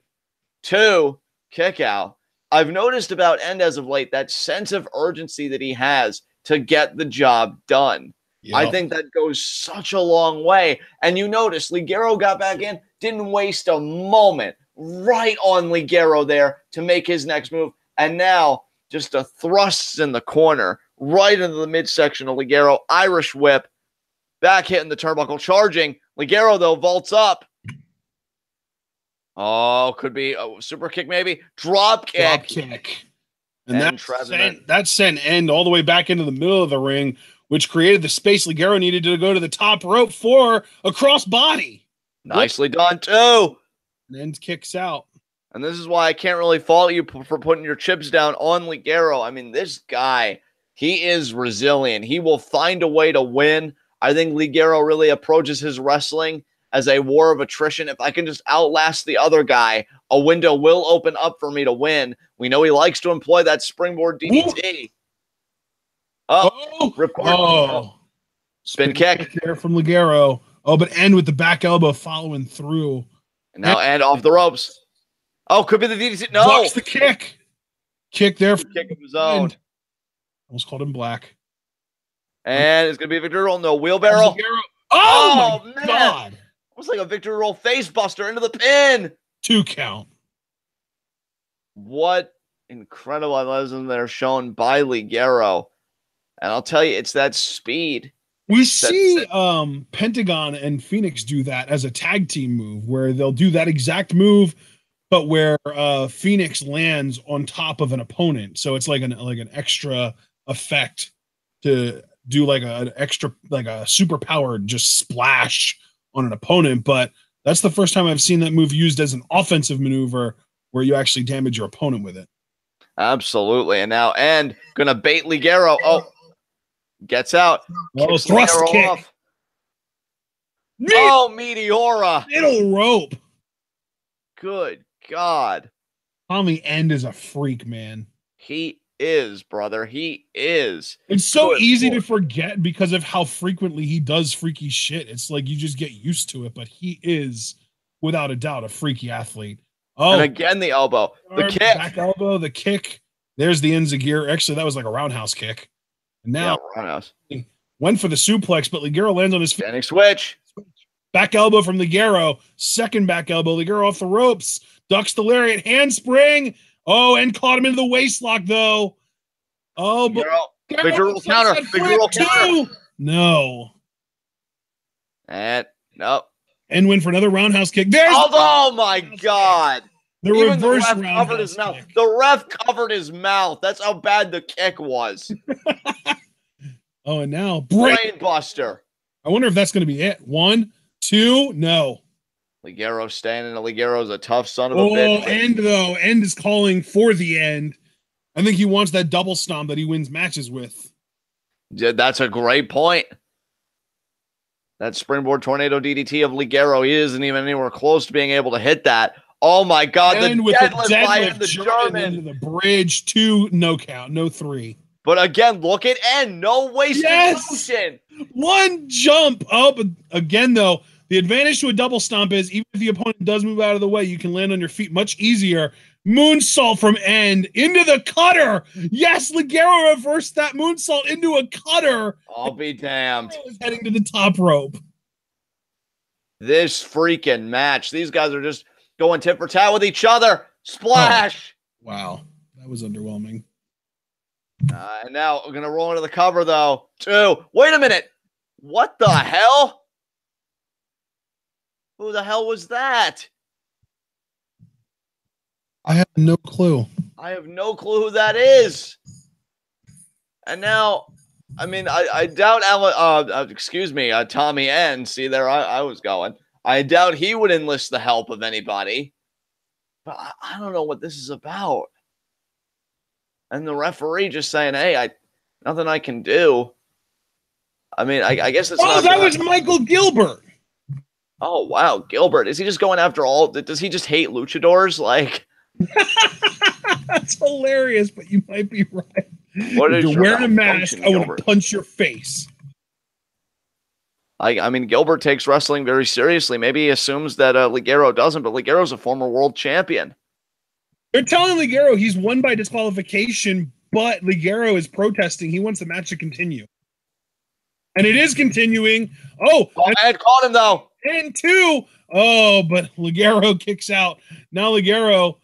2, kick out. I've noticed about End as of late that sense of urgency that he has to get the job done. Yep. I think that goes such a long way. And you notice Ligero got back in, didn't waste a moment. Right on Ligero there to make his next move. And now just a thrust in the corner, right into the midsection of Ligero. Irish whip. Back hitting the turnbuckle, charging. Ligero, though, vaults up. Oh, could be a super kick, maybe. Drop kick. Drop kick. And that sent End all the way back into the middle of the ring, which created the space Ligero needed to go to the top rope for a crossbody. Nicely done, too. And End kicks out. And this is why I can't really fault you for putting your chips down on Ligero. I mean, this guy, he is resilient. He will find a way to win. I think Ligero really approaches his wrestling as a war of attrition. If I can just outlast the other guy, a window will open up for me to win. We know he likes to employ that springboard DDT. Spin kick there from Ligero. Oh, but End with the back elbow following through. And now End off the ropes. Oh, could be the DDT. No. Blocks the kick. Kick there. Kick of his own. End. Almost called him black. And it's going to be a victory roll. No wheelbarrow. Oh my God. It was like a victory roll face buster into the pin. 2 count. What incredible athleticism they're shown by Ligero. And I'll tell you, it's that speed. We see Pentagon and Phoenix do that as a tag team move where they'll do that exact move, but where Phoenix lands on top of an opponent. So it's like an extra effect to do like an extra, like a super powered just splash on an opponent. But that's the first time I've seen that move used as an offensive maneuver where you actually damage your opponent with it. Absolutely. And now End gonna bait Ligero. Oh, gets out. Oh, thrust kick. Off. Oh, Meteora. Middle rope. Good God. Tommy End is a freak, man. He is, brother. He is. It's so easy to forget because of how frequently he does freaky shit. It's like you just get used to it, but he is, without a doubt, a freaky athlete. Oh, and again, the elbow. The kick. Back elbow, the kick. There's the Enzigir. Actually, that was like a roundhouse kick. And now roundhouse. Went for the suplex, but Ligero lands on his feet. Standing switch. Back elbow from Ligero. Second back elbow. Ligero off the ropes. Ducks the lariat. Handspring. Oh, and caught him into the waistlock, though. Oh, but Ligero counter. Ligero counter. No. And nope. And went for another roundhouse kick. There's oh my God. The Even reverse the ref covered his mouth. The ref covered his mouth. That's how bad the kick was. Oh, and now brain buster. I wonder if that's going to be it. 1, 2, no. Ligero standing. Ligero's a tough son of a bitch. Oh, End though. End is calling for the end. I think he wants that double stomp that he wins matches with. Yeah, that's a great point. That springboard tornado DDT of Ligero, he isn't even anywhere close to being able to hit that. Oh my God! And the with deadlift the by deadlift the German into the bridge, 2, no count, no 3. But again, look at N. No wasted motion. 1 jump up. Again, though, the advantage to a double stomp is even if the opponent does move out of the way, you can land on your feet much easier. Moonsault from End into the cutter. Yes, Ligero reversed that moonsault into a cutter. I'll be damned. Heading to the top rope. This freaking match. These guys are just going tit for tat with each other. Splash. Oh, wow. That was underwhelming. And now we're going to roll into the cover, though. 2. Wait a minute. What the hell? Who the hell was that? I have no clue. I have no clue who that is. And now, I mean, I doubt Tommy N. See, there I was going. I doubt he would enlist the help of anybody. But I don't know what this is about. And the referee just saying, hey, nothing I can do. I mean, I guess it's not. Oh, that was Michael Gilbert. Oh, wow. Gilbert. Is he just going after all? Does he just hate luchadors? Like, that's hilarious, but you might be right. What is if you're wearing a mask, I want to punch your face. I mean, Gilbert takes wrestling very seriously. Maybe he assumes that Ligero doesn't, but Ligero's a former world champion. They're telling Ligero he's won by disqualification, but Ligero is protesting. He wants the match to continue. And it is continuing. Oh, Ed caught him, though. And 2. Oh, but Ligero kicks out. Now Ligero.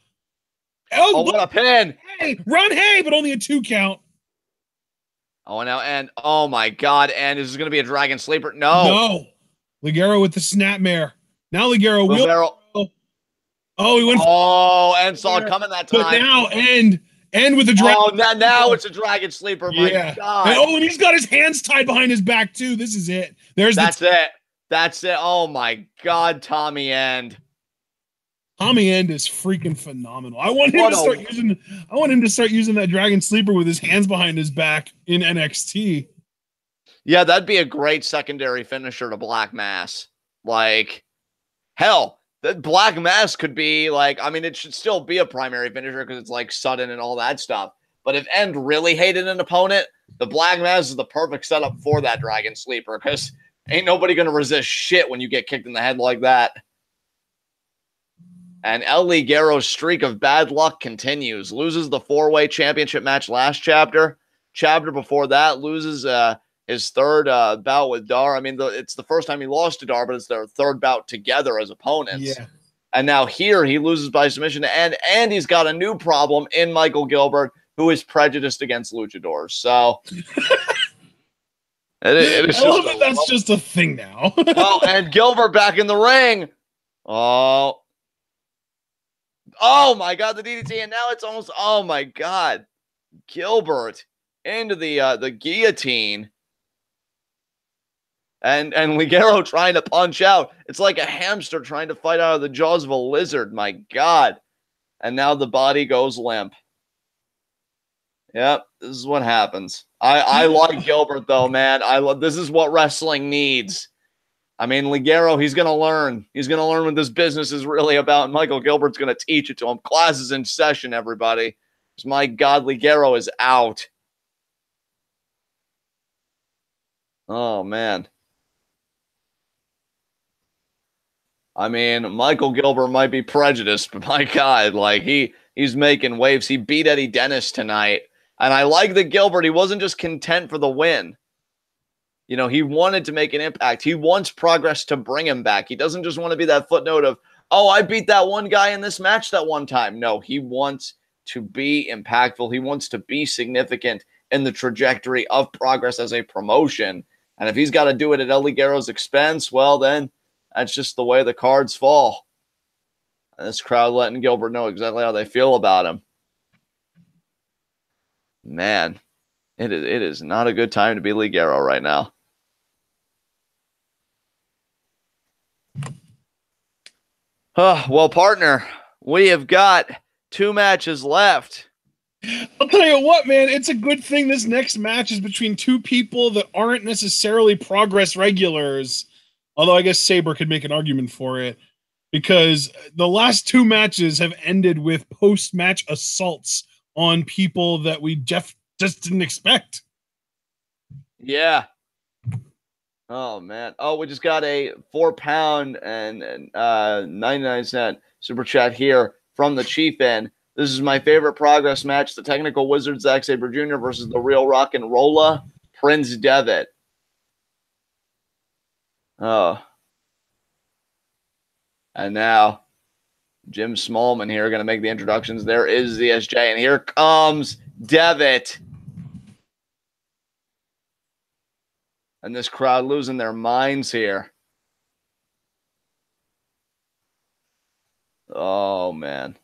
Oh, what a pin. Hey, run, hey, but only a 2 count. Oh, now, and oh my God, and this is going to be a dragon sleeper. No. Ligero with the snapmare. Now Ligero will. Oh, he went. Oh, and saw it coming that time. But now, End with the dragon. Oh, now it's a dragon sleeper. My God. And he's got his hands tied behind his back, too. This is it. That's it. Oh, my God, Tommy End. Tommy End is freaking phenomenal. I want him to start using that dragon sleeper with his hands behind his back in NXT. Yeah, that'd be a great secondary finisher to Black Mass. Like, hell, the Black Mass could be like, I mean, it should still be a primary finisher because it's like sudden and all that stuff. But if End really hated an opponent, the Black Mass is the perfect setup for that dragon sleeper because ain't nobody going to resist shit when you get kicked in the head like that. And El Ligero's streak of bad luck continues. Loses the 4-way championship match last chapter. Chapter before that, loses his third bout with Darrell. I mean, it's the first time he lost to Darrell, but it's their third bout together as opponents. Yeah. And now here he loses by submission to End, and he's got a new problem in Michael Gilbert, who is prejudiced against luchadors. So it is. I love that that's just a thing now. Oh, and Gilbert back in the ring. Oh my God, the DDT, and now it's almost, oh my God, Gilbert into the guillotine, and Ligero trying to punch out. It's like a hamster trying to fight out of the jaws of a lizard. My God, and now the body goes limp. Yep, this is what happens. I like Gilbert though, man. This is what wrestling needs. I mean, Ligero, he's going to learn. He's going to learn what this business is really about. And Michael Gilbert's going to teach it to him. Classes in session, everybody. Because my God, Ligero is out. Oh, man. I mean, Michael Gilbert might be prejudiced, but my God, like He's making waves. He beat Eddie Dennis tonight. And I like that Gilbert, he wasn't just content for the win. You know, he wanted to make an impact. He wants Progress to bring him back. He doesn't just want to be that footnote of, oh, I beat that one guy in this match that one time. No, he wants to be impactful. He wants to be significant in the trajectory of Progress as a promotion. And if he's got to do it at El Ligero's expense, well, then that's just the way the cards fall. And this crowd letting Gilbert know exactly how they feel about him. Man, it is not a good time to be Ligero right now. Well, partner, we have got 2 matches left. I'll tell you what, man, it's a good thing this next match is between 2 people that aren't necessarily Progress regulars. Although I guess Sabre could make an argument for it, because the last 2 matches have ended with post-match assaults on people that we just didn't expect. Yeah. Oh, man. Oh, we just got a £4 and 99-cent super chat here from the Chief End. This is my favorite Progress match. The Technical Wizard, Zack Sabre Jr. versus the Real Rock and Rolla, Prince Devitt. Oh. And now Jim Smallman here going to make the introductions. There is ZSJ, and here comes Devitt. And this crowd losing their minds here. Oh, man.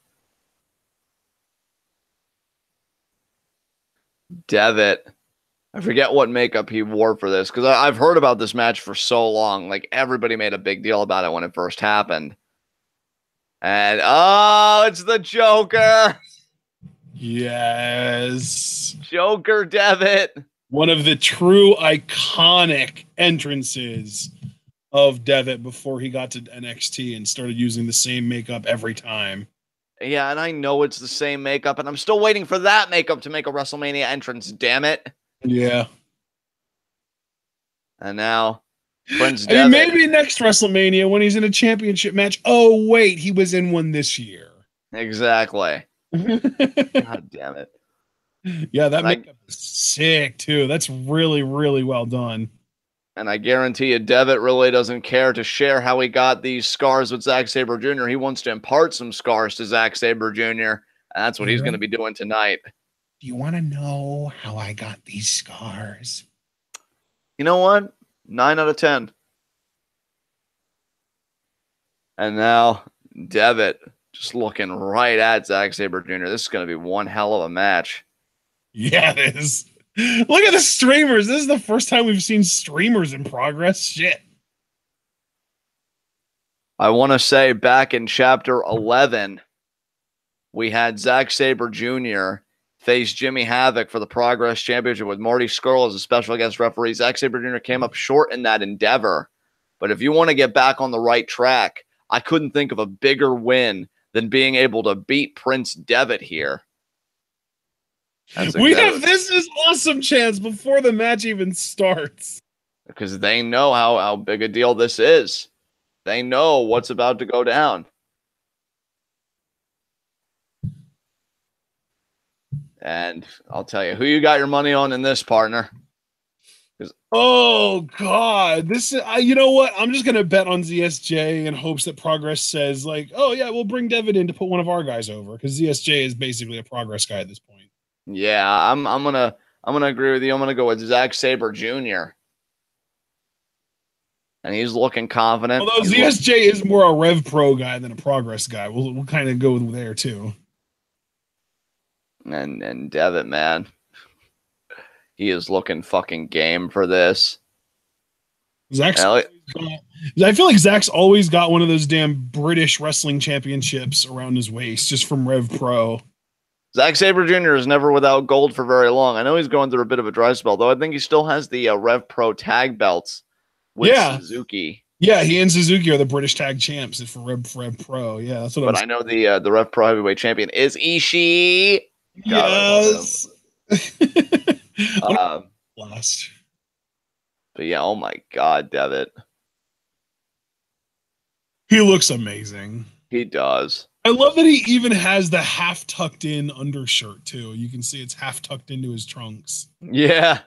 Devitt. I forget what makeup he wore for this, because I've heard about this match for so long. Like, everybody made a big deal about it when it first happened. And, oh, it's the Joker. Yes. Joker Devitt. One of the true iconic entrances of Devitt before he got to NXT and started using the same makeup every time. Yeah, and I know it's the same makeup, and I'm still waiting for that makeup to make a WrestleMania entrance, damn it. Yeah. And now, Prince Devitt. Maybe next WrestleMania when he's in a championship match. Oh, wait, he was in one this year. Exactly. God damn it. Yeah, that makeup is sick, too. That's really, really well done. And I guarantee you, Devitt really doesn't care to share how he got these scars with Zack Sabre Jr. He wants to impart some scars to Zack Sabre Jr., and that's what he's going to be doing tonight. Do you want to know how I got these scars? You know what? 9 out of 10. And now, Devitt just looking right at Zack Sabre Jr. This is going to be one hell of a match. Yeah, it is. Look at the streamers. This is the first time we've seen streamers in Progress. Shit. I want to say back in Chapter 11, we had Zack Sabre Jr. face Jimmy Havoc for the Progress Championship with Marty Scurll as a special guest referee. Zack Sabre Jr. came up short in that endeavor. But if you want to get back on the right track, I couldn't think of a bigger win than being able to beat Prince Devitt here. We have this is awesome chance before the match even starts. Because they know how big a deal this is. They know what's about to go down. And I'll tell you, who you got your money on in this, partner? Oh, God. This is, you know what? I'm just going to bet on ZSJ in hopes that Progress says, like, oh, yeah, we'll bring Devitt in to put one of our guys over. Because ZSJ is basically a Progress guy at this point. Yeah, I'm gonna agree with you. I'm gonna go with Zack Sabre Jr. And he's looking confident. Although ZSJ is more a Rev Pro guy than a Progress guy. We'll kind of go there too. And Devitt, man, he is looking fucking game for this. I feel like Zach's always got one of those damn British wrestling championships around his waist, just from Rev Pro. Zack Sabre Jr. is never without gold for very long. I know he's going through a bit of a dry spell, though. I think he still has the Rev Pro tag belts with Suzuki. Yeah, he and Suzuki are the British tag champs for Rev Pro. Yeah, that's what. But I know the Rev Pro heavyweight champion is Ishii. Yes. Lost. But yeah, oh my God, Devitt. He looks amazing. He does. I love that he even has the half tucked in undershirt too. You can see it's half tucked into his trunks. Yeah.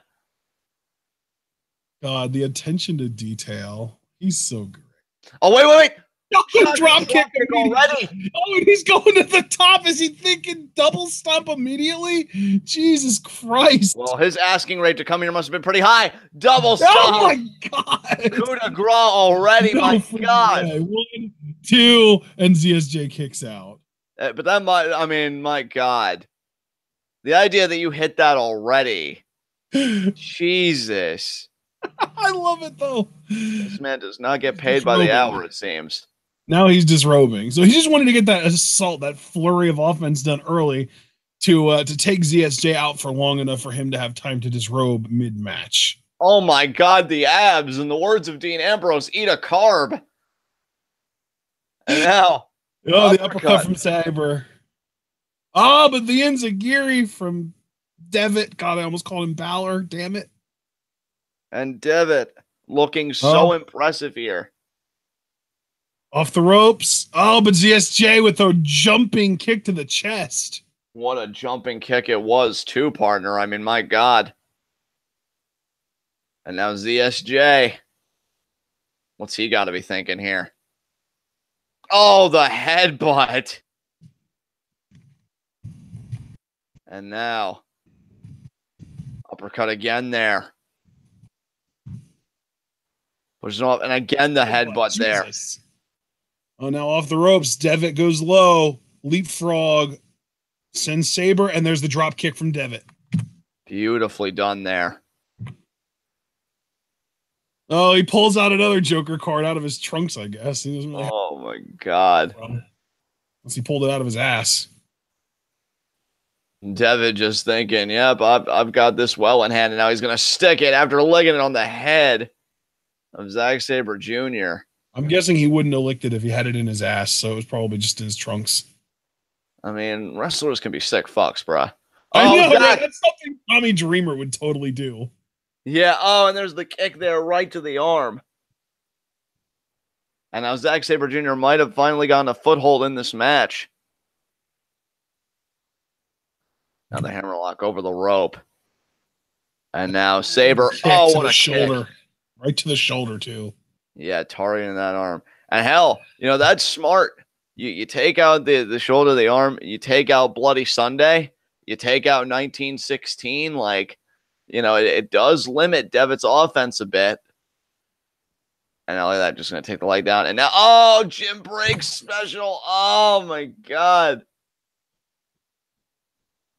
God, the attention to detail. He's so great. Oh, wait. Oh, drop kick already. Oh, and he's going to the top. Is he thinking double stomp immediately? Jesus Christ. Well, his asking rate to come here must have been pretty high. Double stomp. Oh, my God. Coup de grace already. No, my God. Yeah. 1, 2, and ZSJ kicks out. But that might, I mean, my God. The idea that you hit that already. Jesus. I love it, though. This man does not get paid by the hour, it seems. Now he's disrobing. So he just wanted to get that assault, that flurry of offense done early to take ZSJ out for long enough for him to have time to disrobe mid-match. Oh, my God, the abs. In the words of Dean Ambrose, eat a carb. And now... Oh, the uppercut from Sabre. Oh, but the enziguri from Devitt. God, I almost called him Balor. Damn it. And Devitt looking so impressive here. Off the ropes. Oh, but ZSJ with a jumping kick to the chest. What a jumping kick it was, too, partner. I mean, my God. And now ZSJ. What's he got to be thinking here? Oh, the headbutt. And now, uppercut again there. Pushes off, and again the headbutt there. Oh, now off the ropes. Devitt goes low. Leapfrog. Sends Sabre, and there's the drop kick from Devitt. Beautifully done there. Oh, he pulls out another Joker card out of his trunks, I guess. He doesn't really oh, my God. Unless he pulled it out of his ass. Devitt just thinking, yep, I've got this well in hand, and now he's going to stick it after licking it on the head of Zack Sabre Jr. I'm guessing he wouldn't have licked it if he had it in his ass, so it was probably just in his trunks. I mean, wrestlers can be sick fucks, bruh. I know, that's something Tommy Dreamer would totally do. Yeah, and there's the kick there right to the arm. And now Zack Sabre Jr. might have finally gotten a foothold in this match. Now the hammerlock over the rope. And now Sabre, what a shoulder. Kick. Right to the shoulder, too. Yeah, targeting that arm. And hell, that's smart. You take out the shoulder of the arm, you take out Bloody Sunday, you take out 1916, it does limit Devitt's offense a bit. And now look at that, just going to take the leg down. And now, Jim Breaks special. Oh, my God.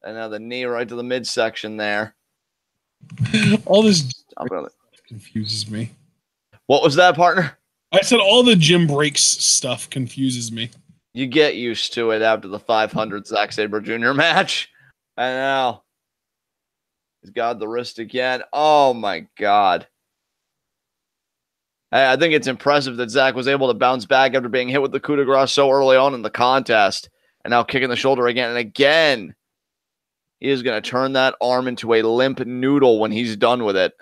And now the knee right to the midsection there. All this confuses me. What was that, partner? I said all the Jim Breaks stuff confuses me. You get used to it after the 500 Zack Sabre Jr. match. And now he's got the wrist again. Oh, my God. I think it's impressive that Zack was able to bounce back after being hit with the coup de grace so early on in the contest. And now kicking the shoulder again and again. He is going to turn that arm into a limp noodle when he's done with it.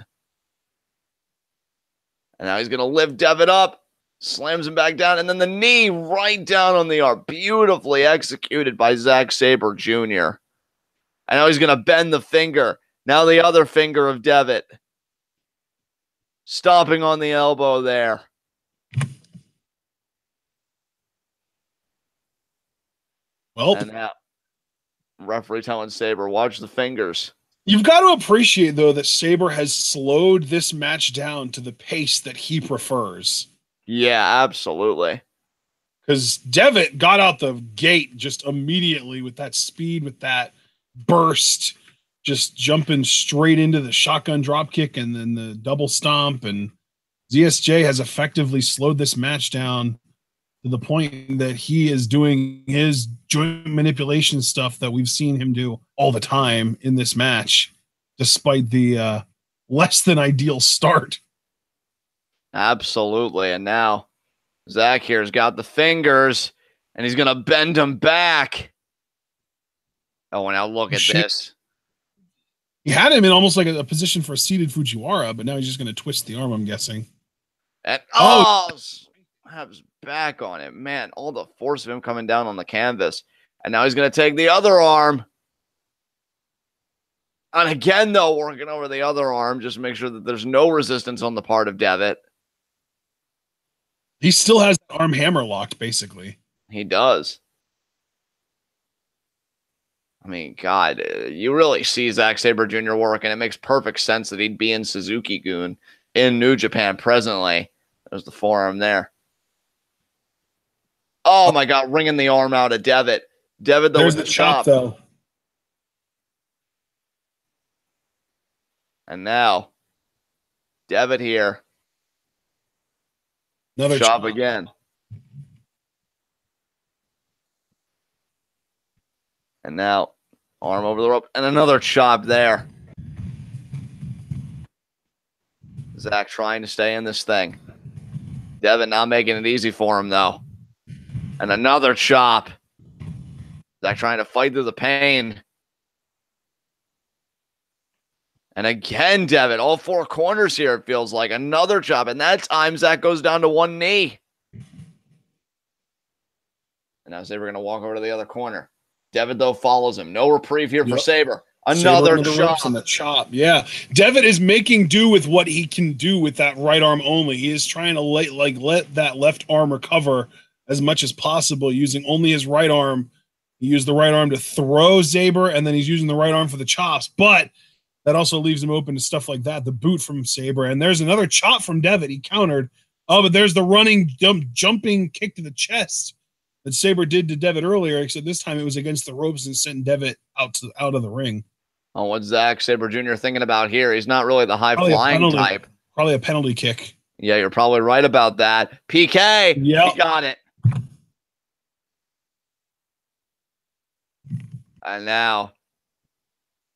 And now he's going to lift Devitt up. Slams him back down. And then the knee right down on the arm. Beautifully executed by Zack Sabre Jr. And now he's going to bend the finger. Now the other finger of Devitt. Stomping on the elbow there. Well, and now referee telling Sabre, watch the fingers. You've got to appreciate, though, that Sabre has slowed this match down to the pace that he prefers. Yeah, absolutely. Because Devitt got out the gate just immediately with that speed, with that burst, just jumping straight into the shotgun dropkick and then the double stomp. And ZSJ has effectively slowed this match down to the point that he is doing his joint manipulation stuff that we've seen him do all the time in this match, despite the less than ideal start. Absolutely. And now Zack here's got the fingers and he's going to bend them back. Oh, and now look at this. He had him in almost like a position for a seated Fujiwara, but now he's just going to twist the arm, I'm guessing. And Grabs back on it. Man, all the force of him coming down on the canvas. And now he's going to take the other arm. And again, though, working over the other arm, just make sure that there's no resistance on the part of Devitt. He still has the arm hammer locked, basically. He does. I mean, God, you really see Zack Sabre Jr. work, and it makes perfect sense that he'd be in Suzuki-gun in New Japan presently. There's the forearm there. Oh, my God, wringing the arm out of Devitt. Devitt, though, there's with the chop, though. And now, Devitt here. Another chop again. And now, arm over the rope. And another chop there. Zack trying to stay in this thing. Devitt not making it easy for him, though. And another chop. Zack trying to fight through the pain. And again, Devitt, all four corners here, it feels like. Another chop. And that time, Zack goes down to one knee. And now Sabre going to walk over to the other corner. Devitt, though, follows him. No reprieve here for Sabre. Another chop. And the chop. Yeah. Devitt is making do with what he can do with that right arm only. He is trying to let that left arm recover as much as possible using only his right arm. He used the right arm to throw Sabre, and then he's using the right arm for the chops. But that also leaves him open to stuff like that. The boot from Sabre. And there's another chop from Devitt. He countered. Oh, but there's the running, jumping kick to the chest that Sabre did to Devitt earlier, except this time it was against the ropes and sent Devitt out of the ring. Oh, what's Zack Sabre Jr. thinking about here? He's not really the high-flying type. Probably a penalty kick. Yeah, you're probably right about that. PK! Yep. He got it. And now,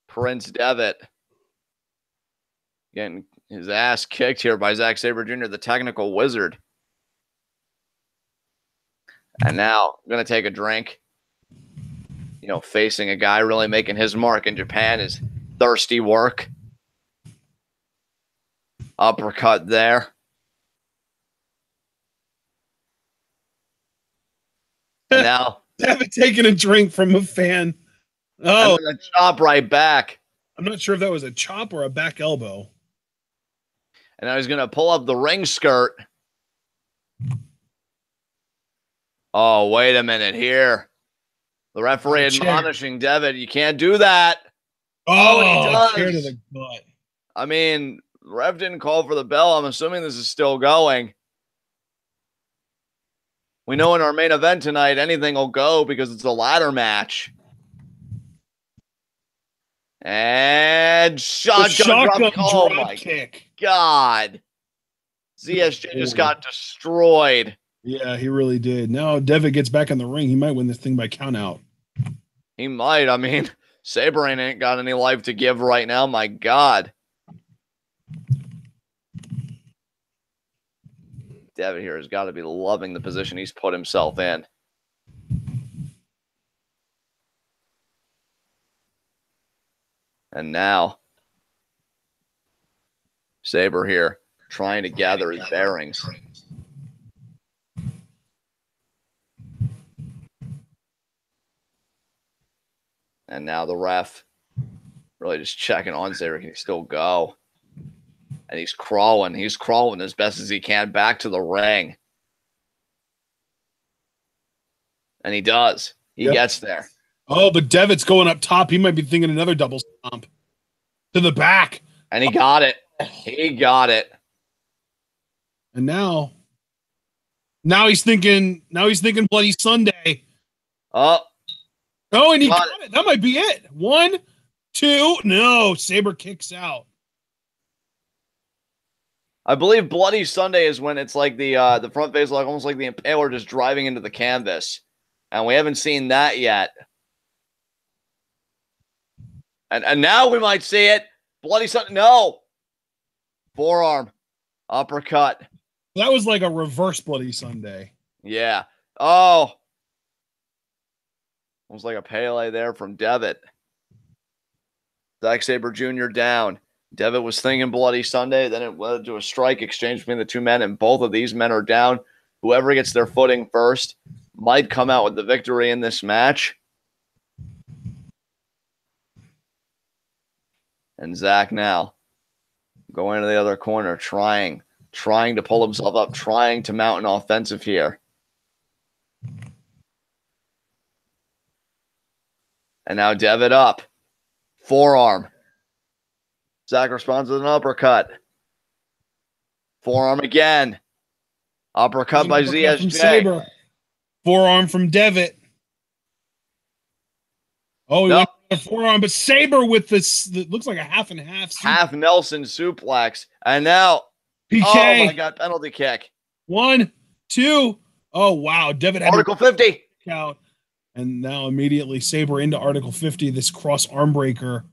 Prince Devitt getting his ass kicked here by Zack Sabre Jr., the technical wizard. And now, I'm going to take a drink. You know, facing a guy really making his mark in Japan is thirsty work. Uppercut there. And now, Devitt taking a drink from a fan. Oh, and then a chop right back. I'm not sure if that was a chop or a back elbow. And now he's going to pull up the ring skirt. Oh, wait a minute here. The referee admonishing Devitt, you can't do that. Oh, he does. Chair to the butt. I mean, the ref didn't call for the bell. I'm assuming this is still going. We know in our main event tonight, anything will go because it's a ladder match. And shotgun drop kick. God. ZSJ just got destroyed. Yeah, he really did. Now Devitt gets back in the ring. He might win this thing by count out. He might. I mean, Sabre ain't got any life to give right now. My God. Devitt here has got to be loving the position he's put himself in. And now, Sabre here trying to gather his bearings. And now the ref really just checking on Sabre. Can he still go? And he's crawling. He's crawling as best as he can back to the ring. And he does. He gets there. Oh, but Devitt's going up top. He might be thinking another double stomp. To the back. And he got it. He got it. And now he's thinking Bloody Sunday. Oh, and he got it. That might be it. 1, 2. No, Sabre kicks out. I believe Bloody Sunday is when it's like the front face, like almost like the Impaler just driving into the canvas. And we haven't seen that yet. And now we might see it. Bloody Sunday. No. Forearm. Uppercut. That was like a reverse Bloody Sunday. Yeah. Oh. Almost like a Pele there from Devitt. Zack Sabre Jr. down. Devitt was thinking Bloody Sunday. Then it led to a strike exchange between the two men, and both of these men are down Whoever gets their footing first might come out with the victory in this match. And Zack now going to the other corner, trying to pull himself up, trying to mount an offensive here. And now Devitt up. Forearm. Zack responds with an uppercut. Forearm again. Uppercut by ZSJ. From Sabre. Forearm from Devitt. Oh, he went to the forearm, but Sabre with this, looks like a half and half. Half Nelson suplex. And now, PK. Oh my God, penalty kick. 1, 2. Oh, wow. Devitt had Article 50. Out. And now immediately Sabre into Article 50, this cross arm breaker.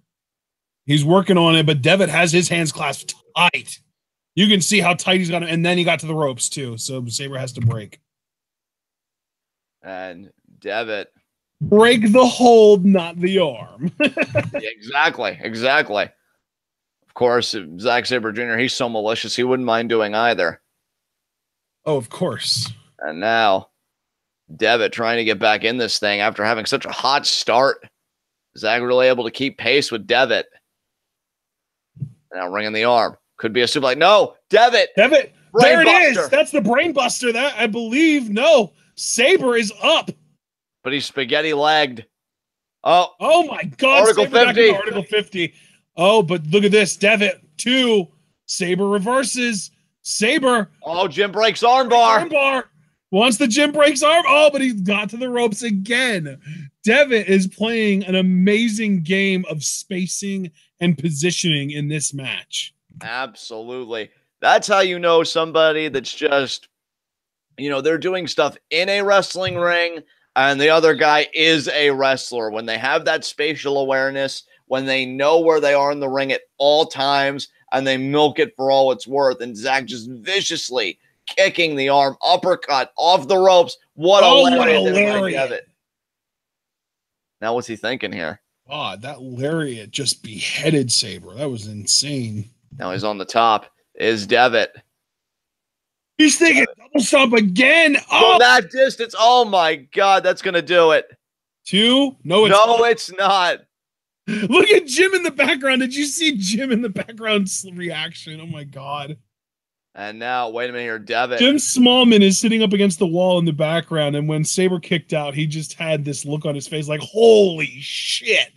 He's working on it, but Devitt has his hands clasped tight. You can see how tight he's got him, and then he got to the ropes too. So Sabre has to break. And Devitt. Break the hold, not the arm. Exactly. Of course, Zack Sabre Jr., he's so malicious, he wouldn't mind doing either. Oh, of course. And now, Devitt trying to get back in this thing after having such a hot start. Zack really able to keep pace with Devitt. Now ringing the arm. Could be a suplex. No, Devitt. There it is. That's the brain buster. That I believe. No, Sabre is up. But he's spaghetti legged. Oh my God. Article 50. Article 50. Oh, but look at this. Devitt 2. Sabre reverses. Sabre. Oh, Jim breaks armbar. Armbar. Once the Jim breaks arm. Oh, but he got to the ropes again. Devitt is playing an amazing game of spacing and positioning in this match. Absolutely. That's how you know somebody that's just, they're doing stuff in a wrestling ring and the other guy is a wrestler. When they have that spatial awareness, when they know where they are in the ring at all times and they milk it for all it's worth. And Zack just viciously kicking the arm, uppercut off the ropes. What a lariat. Now what's he thinking here? God, that lariat just beheaded Sabre. That was insane. Now he's on the top. Is Devitt. He's thinking double stomp again. From that distance. Oh my God, that's going to do it. 2? No, it's not. Look at Jim in the background. Did you see Jim in the background's reaction? Oh my God. And now, wait a minute here, Devitt. Jim Smallman is sitting up against the wall in the background, and when Sabre kicked out, he just had this look on his face like, holy shit.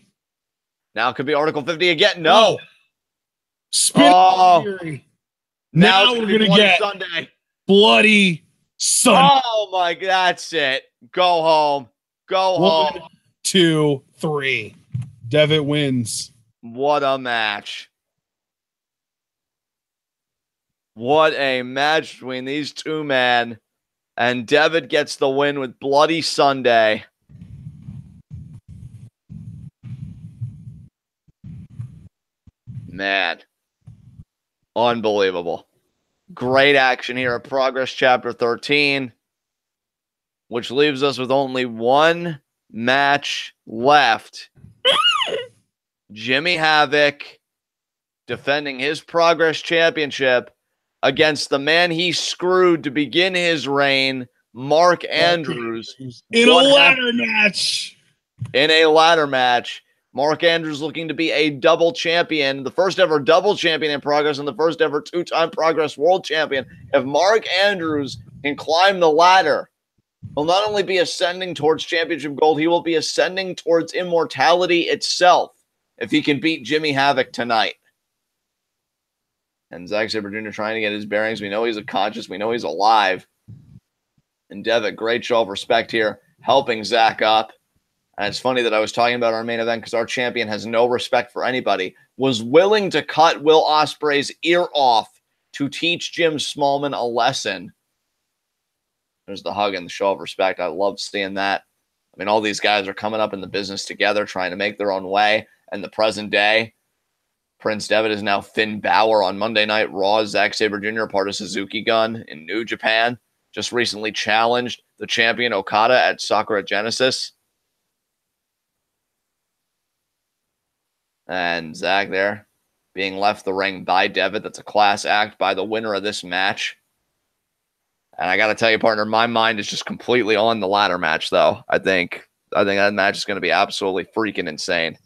Now it could be Article 50 again. No. Spinning Fury. Now we're going to get Sunday. Bloody Sunday. Oh my God, that's it. Go home. 1, 2, 3. Devitt wins. What a match. What a match between these two men. And Devitt gets the win with Bloody Sunday. Man. Unbelievable. Great action here at Progress Chapter 13, which leaves us with only one match left. Jimmy Havoc defending his Progress Championship against the man he screwed to begin his reign, Mark Andrews. In a ladder match. In a ladder match. Mark Andrews looking to be a double champion, the first ever double champion in Progress and the first ever two-time Progress world champion. If Mark Andrews can climb the ladder, he'll not only be ascending towards championship gold, he will be ascending towards immortality itself if he can beat Jimmy Havoc tonight. And Zack Sabre Jr. trying to get his bearings. We know he's conscious. We know he's alive. And Devitt, great show of respect here, helping Zack up. And it's funny that I was talking about our main event because our champion has no respect for anybody, was willing to cut Will Ospreay's ear off to teach Jim Smallman a lesson. There's the hug and the show of respect. I love seeing that. I mean, all these guys are coming up in the business together, trying to make their own way. And the present day, Prince Devitt is now Finn Balor on Monday Night Raw. Zack Sabre Jr., part of Suzuki Gun in New Japan, just recently challenged the champion Okada at Sakura Genesis. And Zack there being left the ring by Devitt. That's a class act by the winner of this match. And I got to tell you, partner, my mind is just completely on the ladder match, though. I think that match is going to be absolutely freaking insane.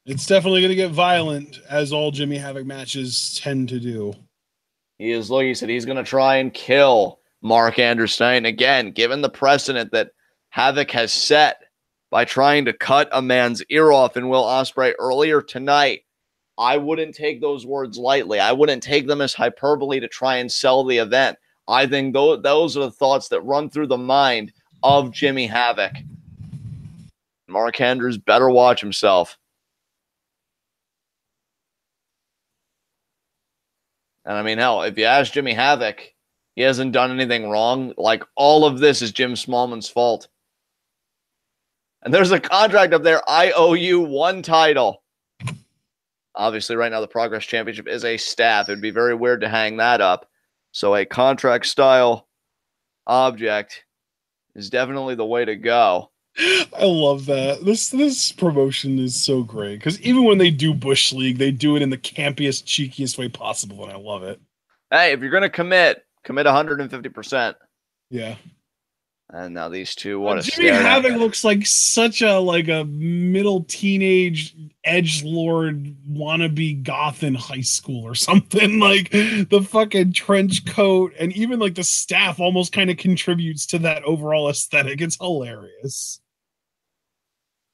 It's definitely going to get violent, as all Jimmy Havoc matches tend to do. He is, like you said, he's going to try and kill Mark Andrews tonight. And again, given the precedent that Havoc has set by trying to cut a man's ear off in Will Ospreay earlier tonight, I wouldn't take those words lightly. I wouldn't take them as hyperbole to try and sell the event. I think those are the thoughts that run through the mind of Jimmy Havoc. Mark Andrews better watch himself. And I mean, hell, if you ask Jimmy Havoc, he hasn't done anything wrong. Like, all of this is Jim Smallman's fault. And there's a contract up there. I owe you one title. Obviously, right now, the Progress Championship is a staff. It'd be very weird to hang that up. So a contract-style object is definitely the way to go. I love that. This promotion is so great because even when they do Bush League, they do it in the campiest, cheekiest way possible, and I love it. Hey, if you're going to commit 150%. Yeah. And now these two, what a Jimmy Havoc looks like such a middle teenage edgelord wannabe goth in high school or something. Like the fucking trench coat and even like the staff almost kind of contributes to that overall aesthetic. It's hilarious.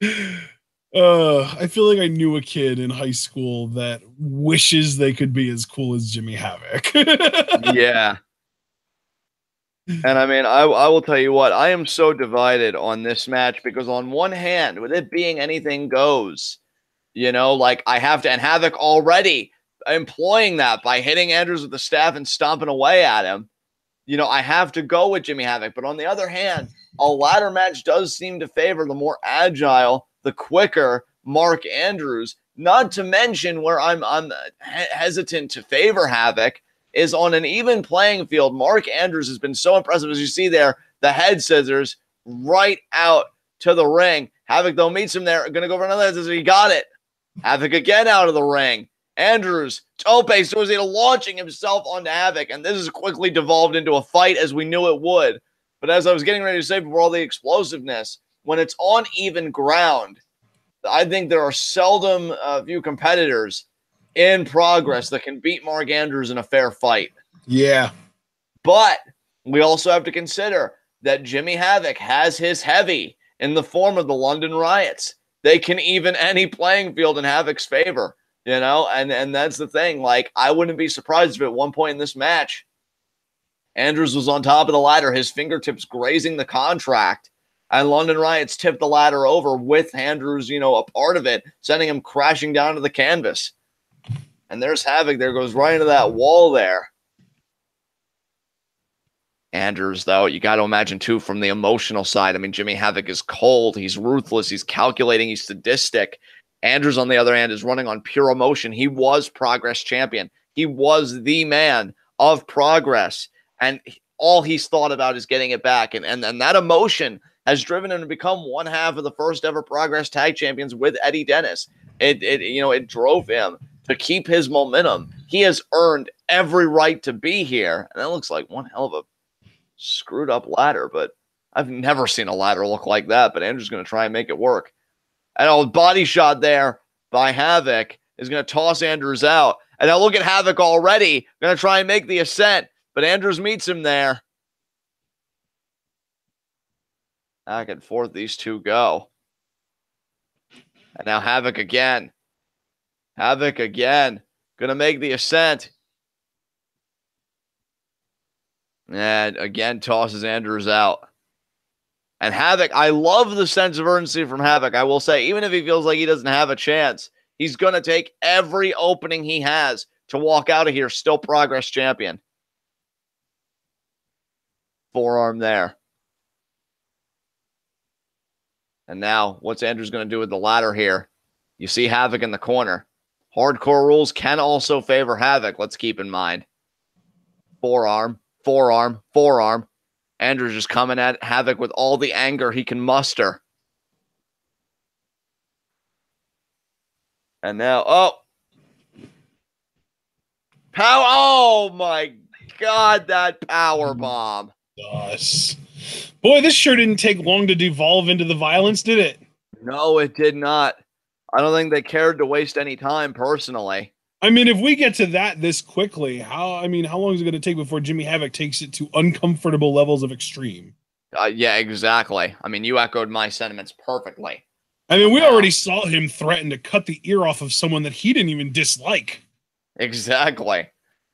I feel like I knew a kid in high school that wishes they could be as cool as Jimmy Havoc. Yeah. And I mean, I will tell you what, I am so divided on this match because on one hand, with it being anything goes, like I have to, and Havoc already employing that by hitting Andrews with the staff and stomping away at him, I have to go with Jimmy Havoc. But on the other hand, a ladder match does seem to favor the more agile, the quicker Mark Andrews, not to mention where I'm hesitant to favor Havoc is on an even playing field. Mark Andrews has been so impressive. As you see there, the head scissors right out to the ring. Havoc, though, meets him there. Going to go for another head scissors. He got it. Havoc again out of the ring. Andrews, tope suicida, launching himself onto Havoc. And this has quickly devolved into a fight as we knew it would. But as I was getting ready to say before all the explosiveness, when it's on even ground, I think there are seldom few competitors in Progress that can beat Mark Andrews in a fair fight. Yeah. But we also have to consider that Jimmy Havoc has his heavy in the form of the London Riots. They can even any playing field in Havoc's favor, and that's the thing. Like, I wouldn't be surprised if at one point in this match, Andrews was on top of the ladder, his fingertips grazing the contract, and London Riots tipped the ladder over with Andrews, a part of it, sending him crashing down to the canvas. And there's Havoc. There goes right into that wall there. Andrews, though, you got to imagine, too, from the emotional side. I mean, Jimmy Havoc is cold. He's ruthless. He's calculating. He's sadistic. Andrews, on the other hand, is running on pure emotion. He was Progress champion. He was the man of Progress. And all he's thought about is getting it back. And that emotion has driven him to become one half of the first ever Progress tag champions with Eddie Dennis. It drove him to keep his momentum. He has earned every right to be here. And that looks like one hell of a screwed up ladder, but I've never seen a ladder look like that. But Andrew's going to try and make it work. And a body shot there by Havoc is going to toss Andrews out. And now look at Havoc already. Going to try and make the ascent, but Andrews meets him there. Back and forth these two go. And now Havoc again. Havoc again. Going to make the ascent. And again tosses Andrews out. And Havoc, I love the sense of urgency from Havoc. I will say, even if he feels like he doesn't have a chance, he's going to take every opening he has to walk out of here still Progress champion. Forearm there. And now, what's Andrews going to do with the ladder here? You see Havoc in the corner. Hardcore rules can also favor Havoc, let's keep in mind. Forearm, forearm, forearm. Andrews just coming at Havoc with all the anger he can muster. And now, oh. Oh my God, that power bomb. Gosh. Boy, this sure didn't take long to devolve into the violence, did it? No, it did not. I don't think they cared to waste any time, personally. I mean, if we get to that this quickly, how long is it going to take before Jimmy Havoc takes it to uncomfortable levels of extreme? Yeah, exactly. I mean, you echoed my sentiments perfectly. I mean, we already saw him threaten to cut the ear off of someone that he didn't even dislike. Exactly.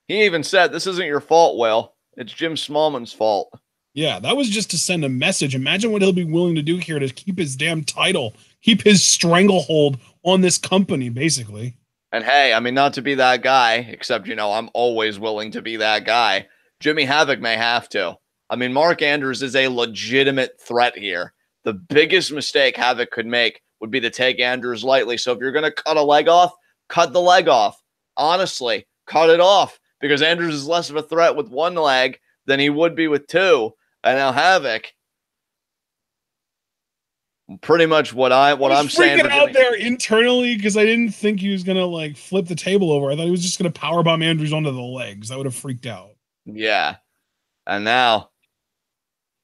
He even said, "This isn't your fault, Will. It's Jim Smallman's fault." Yeah, that was just to send a message. Imagine what he'll be willing to do here to keep his damn title, keep his stranglehold on this company, basically. And hey, I mean, not to be that guy, except, I'm always willing to be that guy. Jimmy Havoc may have to. I mean, Mark Andrews is a legitimate threat here. The biggest mistake Havoc could make would be to take Andrews lightly. So if you're going to cut a leg off, cut the leg off. Honestly, cut it off, because Andrews is less of a threat with one leg than he would be with two. And now Havoc, pretty much what I'm saying. Freaking out there internally because I didn't think he was gonna flip the table over. I thought he was just gonna powerbomb Andrews onto the legs. I would have freaked out. Yeah, and now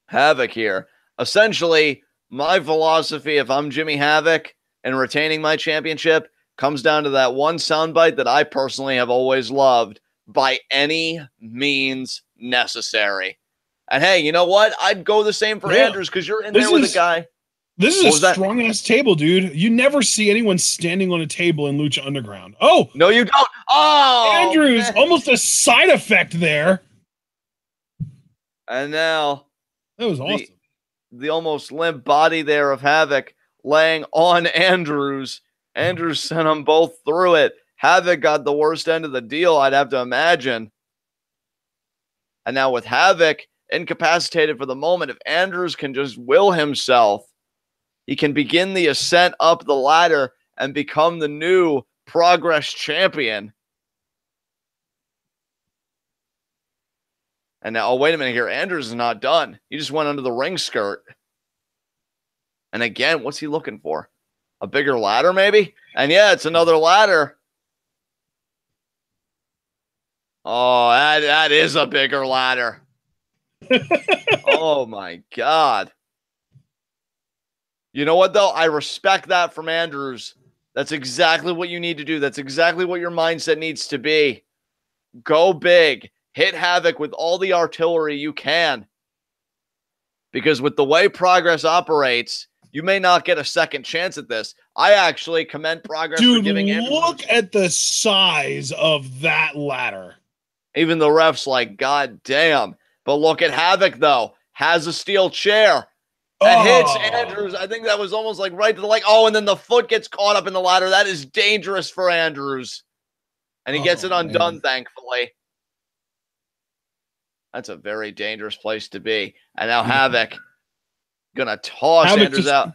Havoc here. Essentially, my philosophy, if I'm Jimmy Havoc and retaining my championship, comes down to that one soundbite that I personally have always loved: by any means necessary. And hey, you know what? I'd go the same for Andrews, because you're in there with a guy. This is a strong-ass table, dude. You never see anyone standing on a table in Lucha Underground. Oh! No, you don't. Oh! Andrews, man. Almost a side effect there. And now... That was awesome. The almost limp body there of Havoc laying on Andrews. Andrews sent them both through it. Havoc got the worst end of the deal, I'd have to imagine. And now with Havoc incapacitated for the moment, if Andrews can just will himself, he can begin the ascent up the ladder and become the new Progress champion. And now, oh, wait a minute here. Andrews is not done. He just went under the ring skirt. And again, what's he looking for? A bigger ladder, maybe? And yeah, it's another ladder. Oh, that is a bigger ladder. Oh, my God. You know what, though? I respect that from Andrews. That's exactly what you need to do. That's exactly what your mindset needs to be. Go big. Hit Havoc with all the artillery you can. Because with the way Progress operates, you may not get a second chance at this. I actually commend Progress for giving Andrews. Look at the size of that ladder. Even the ref's like, God damn. But look at Havoc, though. Has a steel chair. And hits Andrews. I think that was almost like right to the leg. Oh, and then the foot gets caught up in the ladder. That is dangerous for Andrews. And he gets it undone, thankfully. That's a very dangerous place to be. And now Havoc gonna toss Andrews out.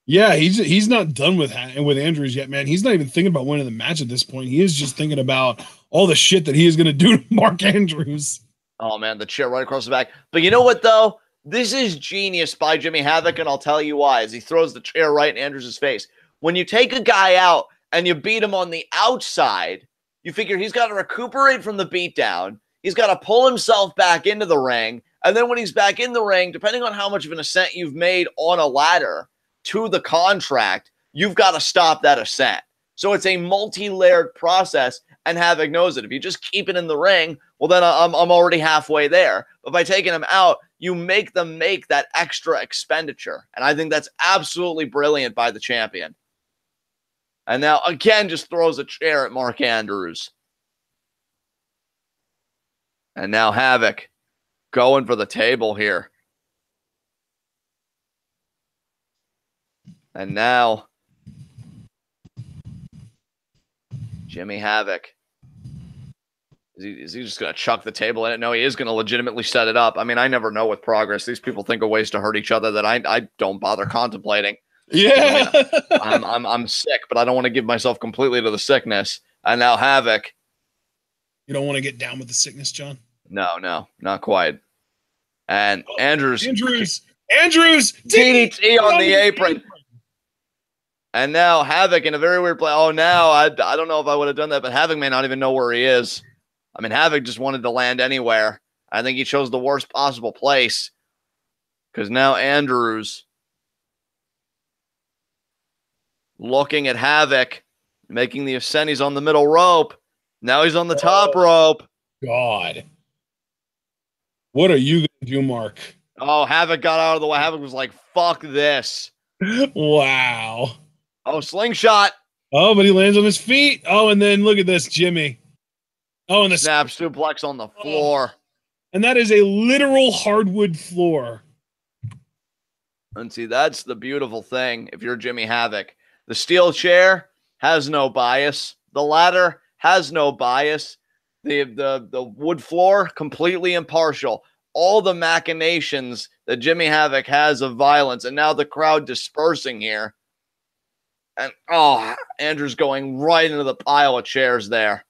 Yeah, he's not done with Andrews yet, man. He's not even thinking about winning the match at this point. He is just thinking about all the shit that he is gonna do to Mark Andrews. Oh man, the chair right across the back. But you know what though? This is genius by Jimmy Havoc, and I'll tell you why, as he throws the chair right in Andrews' face. When you take a guy out and you beat him on the outside, you figure he's got to recuperate from the beatdown. He's got to pull himself back into the ring. And then when he's back in the ring, depending on how much of an ascent you've made on a ladder to the contract, you've got to stop that ascent. So it's a multi-layered process, and Havoc knows it. If you just keep it in the ring, well, then I'm already halfway there. But by taking him out, you make them make that extra expenditure. And I think that's absolutely brilliant by the champion. And now, again, just throws a chair at Mark Andrews. And now Havoc going for the table here. And now Jimmy Havoc. Is he just going to chuck the table in it? No, he is going to legitimately set it up. I mean, I never know with Progress. These people think of ways to hurt each other that I don't bother contemplating. Yeah. I mean, I'm sick, but I don't want to give myself completely to the sickness. And now Havoc. You don't want to get down with the sickness, John? No, not quite. And Andrews DDT on the apron. And now Havoc in a very weird play. Oh, now I don't know if I would have done that, but Havoc may not even know where he is. I mean, Havoc just wanted to land anywhere. I think he chose the worst possible place because now Andrews looking at Havoc, making the ascent. He's on the middle rope. Now he's on the top rope. God. What are you going to do, Mark? Oh, Havoc got out of the way. Havoc was like, fuck this. Wow. Oh, slingshot. Oh, but he lands on his feet. Oh, and then look at this, Jimmy. Oh, and the snap suplex on the floor. And that is a literal hardwood floor. And see, that's the beautiful thing if you're Jimmy Havoc. The steel chair has no bias. The ladder has no bias. The wood floor, completely impartial. All the machinations that Jimmy Havoc has of violence, and now the crowd dispersing here. And, oh, Andrew's going right into the pile of chairs there.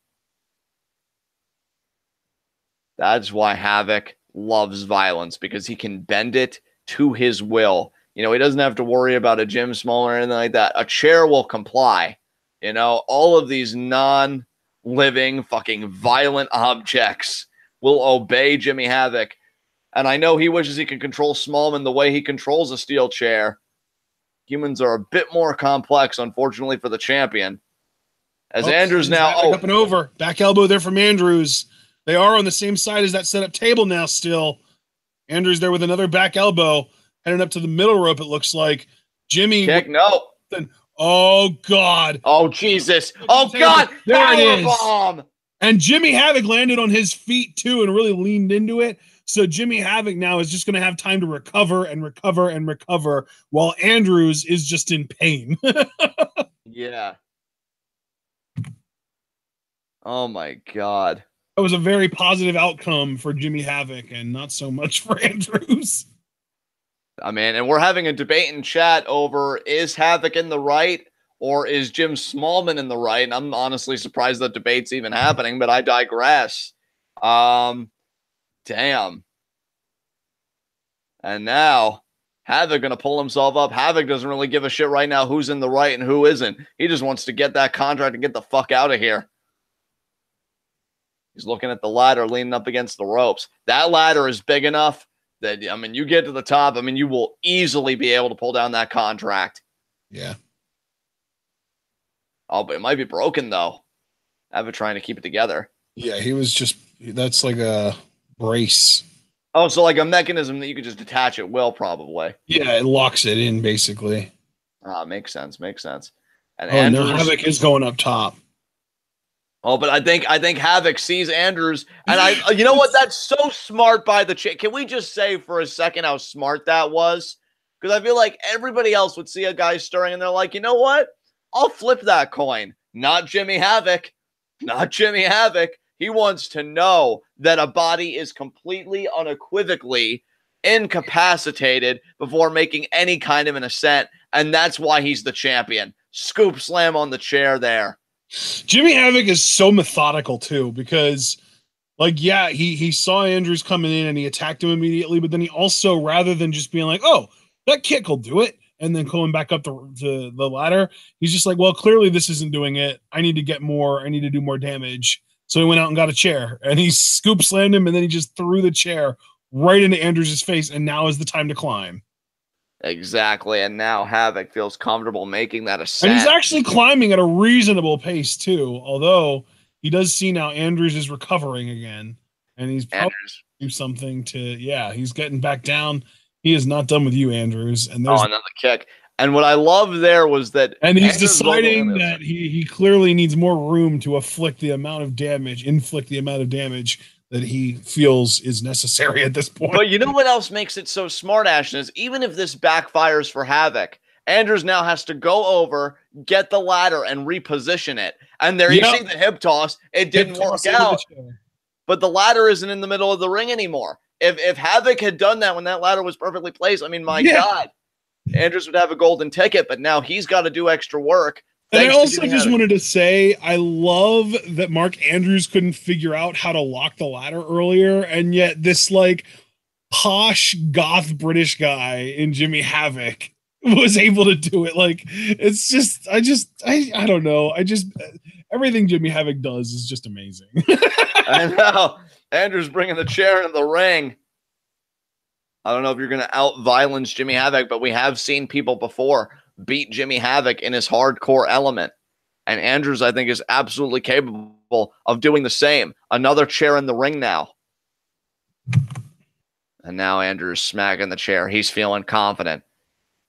That's why Havoc loves violence, because he can bend it to his will. You know, he doesn't have to worry about a gym small or anything like that. A chair will comply. You know, all of these non-living fucking violent objects will obey Jimmy Havoc. And I know he wishes he could control Smallman the way he controls a steel chair. Humans are a bit more complex, unfortunately, for the champion. As Andrews now... up and over. Back elbow there from Andrews. They are on the same side as that setup table now still. Andrews there with another back elbow. Heading up to the middle rope, it looks like. Jimmy... Kick, no. Oh, God. Oh, Jesus. Oh, God. There it is. Bomb. And Jimmy Havoc landed on his feet, too, and really leaned into it. So Jimmy Havoc now is just going to have time to recover and recover and recover while Andrews is just in pain. Yeah. Oh, my God. That was a very positive outcome for Jimmy Havoc and not so much for Andrews. I mean, and we're having a debate in chat over, is Havoc in the right or is Jim Smallman in the right? And I'm honestly surprised that debate's even happening, but I digress. Damn. And now Havoc going to pull himself up. Havoc doesn't really give a shit right now who's in the right and who isn't. He just wants to get that contract and get the fuck out of here. He's looking at the ladder, leaning up against the ropes. That ladder is big enough that, I mean, you get to the top, I mean, you will easily be able to pull down that contract. Yeah. Oh, but it might be broken, though. Havoc trying to keep it together. Yeah, he was just, that's like a brace. Oh, so like a mechanism that you could just detach at will, probably. Yeah, it locks it in, basically. Makes sense, makes sense. And Andrews, no, Havoc is going up top. Oh, but I think Havoc sees Andrews, and you know what? That's so smart by the chick. Can we just say for a second how smart that was? Because I feel like everybody else would see a guy stirring, and they're like, you know what? I'll flip that coin. Not Jimmy Havoc. Not Jimmy Havoc. He wants to know that a body is completely unequivocally incapacitated before making any kind of an ascent, and that's why he's the champion. Scoop slam on the chair there. Jimmy Havoc is so methodical too, because like, yeah, he saw Andrews coming in and he attacked him immediately, but then he also, rather than just being like, oh, that kick will do it, and then going back up the ladder, he's just like, well, clearly this isn't doing it. I need to get more. I need to do more damage. So he went out and got a chair, and he scoop slammed him, and then he just threw the chair right into Andrews' face, and now is the time to climb. Exactly, and now Havoc feels comfortable making that ascent. And he's actually climbing at a reasonable pace, too, although he does see now Andrews is recovering again, and he's probably do something to, yeah, he's getting back down. He is not done with you, Andrews. And there's another kick. And what I love there was that... And he's deciding that he clearly needs more room to inflict the amount of damage that he feels is necessary at this point. But you know what else makes it so smart, Ashton, is even if this backfires for Havoc, Andrews now has to go over, get the ladder, and reposition it. And there you see the hip toss. It didn't work out. But the ladder isn't in the middle of the ring anymore. If Havoc had done that when that ladder was perfectly placed, I mean, my God, Andrews would have a golden ticket, but now he's got to do extra work. And I also just wanted to say, I love that Mark Andrews couldn't figure out how to lock the ladder earlier, and yet this like posh goth British guy in Jimmy Havoc was able to do it. Like, it's just, I don't know. Everything Jimmy Havoc does is just amazing. And now Andrews bringing the chair into the ring. I don't know if you're going to out-violence Jimmy Havoc, but we have seen people before beat Jimmy Havoc in his hardcore element. And Andrews, I think, is absolutely capable of doing the same. Another chair in the ring now. And now Andrews smacking the chair. He's feeling confident.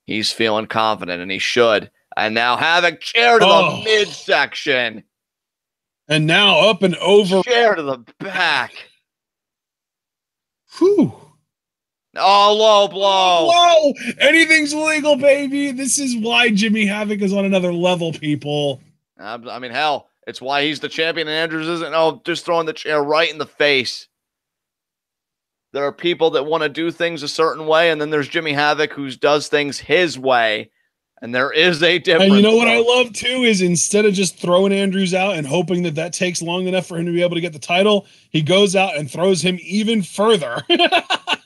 He's feeling confident, and he should. And now Havoc, chair to the midsection. And now up and over. Chair to the back. Whew. Oh, low blow. Whoa! Anything's legal, baby. This is why Jimmy Havoc is on another level, people. I mean, hell, it's why he's the champion and Andrews isn't. Oh, just throwing the chair right in the face. There are people that want to do things a certain way, and then there's Jimmy Havoc who does things his way, and there is a difference. And you know what I love, too, is instead of just throwing Andrews out and hoping that that takes long enough for him to be able to get the title, he goes out and throws him even further.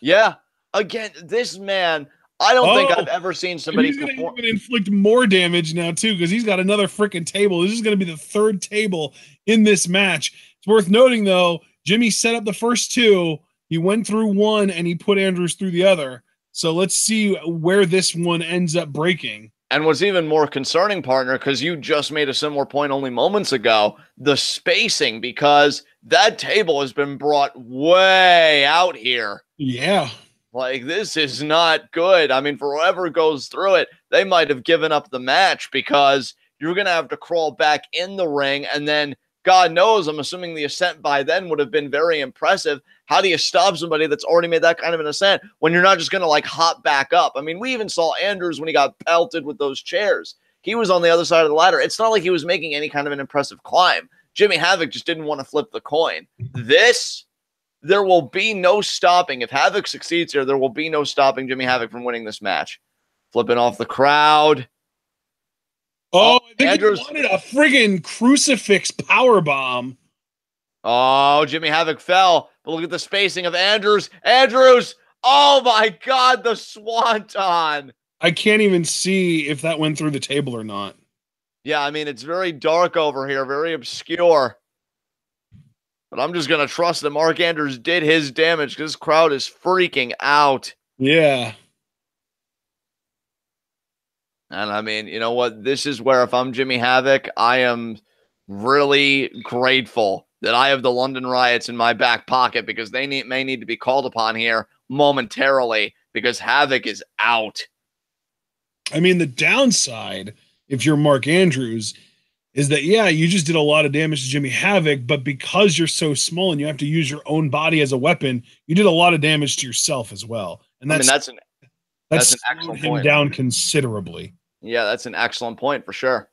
Yeah. Again, this man, I don't think I've ever seen somebody perform. He's going to even inflict more damage now, too, because he's got another freaking table. This is going to be the third table in this match. It's worth noting, though, Jimmy set up the first two. He went through one, and he put Andrews through the other. So let's see where this one ends up breaking. And what's even more concerning, partner, because you just made a similar point only moments ago, the spacing, because that table has been brought way out here. Yeah. Like, this is not good. I mean, for whoever goes through it, they might have given up the match because you're going to have to crawl back in the ring. And then, God knows, I'm assuming the ascent by then would have been very impressive. How do you stop somebody that's already made that kind of an ascent when you're not just going to, like, hop back up? I mean, we even saw Andrews when he got pelted with those chairs. He was on the other side of the ladder. It's not like he was making any kind of an impressive climb. Jimmy Havoc just didn't want to flip the coin. This... there will be no stopping. If Havoc succeeds here, there will be no stopping Jimmy Havoc from winning this match. Flipping off the crowd. Oh, I think Andrews wanted a friggin' crucifix powerbomb. Oh, Jimmy Havoc fell. But look at the spacing of Andrews. Andrews! Oh my God, the swanton! I can't even see if that went through the table or not. Yeah, I mean, it's very dark over here, very obscure. But I'm just going to trust that Mark Andrews did his damage because this crowd is freaking out. Yeah. And I mean, you know what? This is where if I'm Jimmy Havoc, I am really grateful that I have the London Riots in my back pocket because they may need to be called upon here momentarily because Havoc is out. I mean, the downside, if you're Mark Andrews, is that, yeah, you just did a lot of damage to Jimmy Havoc, but because you're so small and you have to use your own body as a weapon, you did a lot of damage to yourself as well. And that's an excellent point. Down considerably. Yeah, that's an excellent point for sure.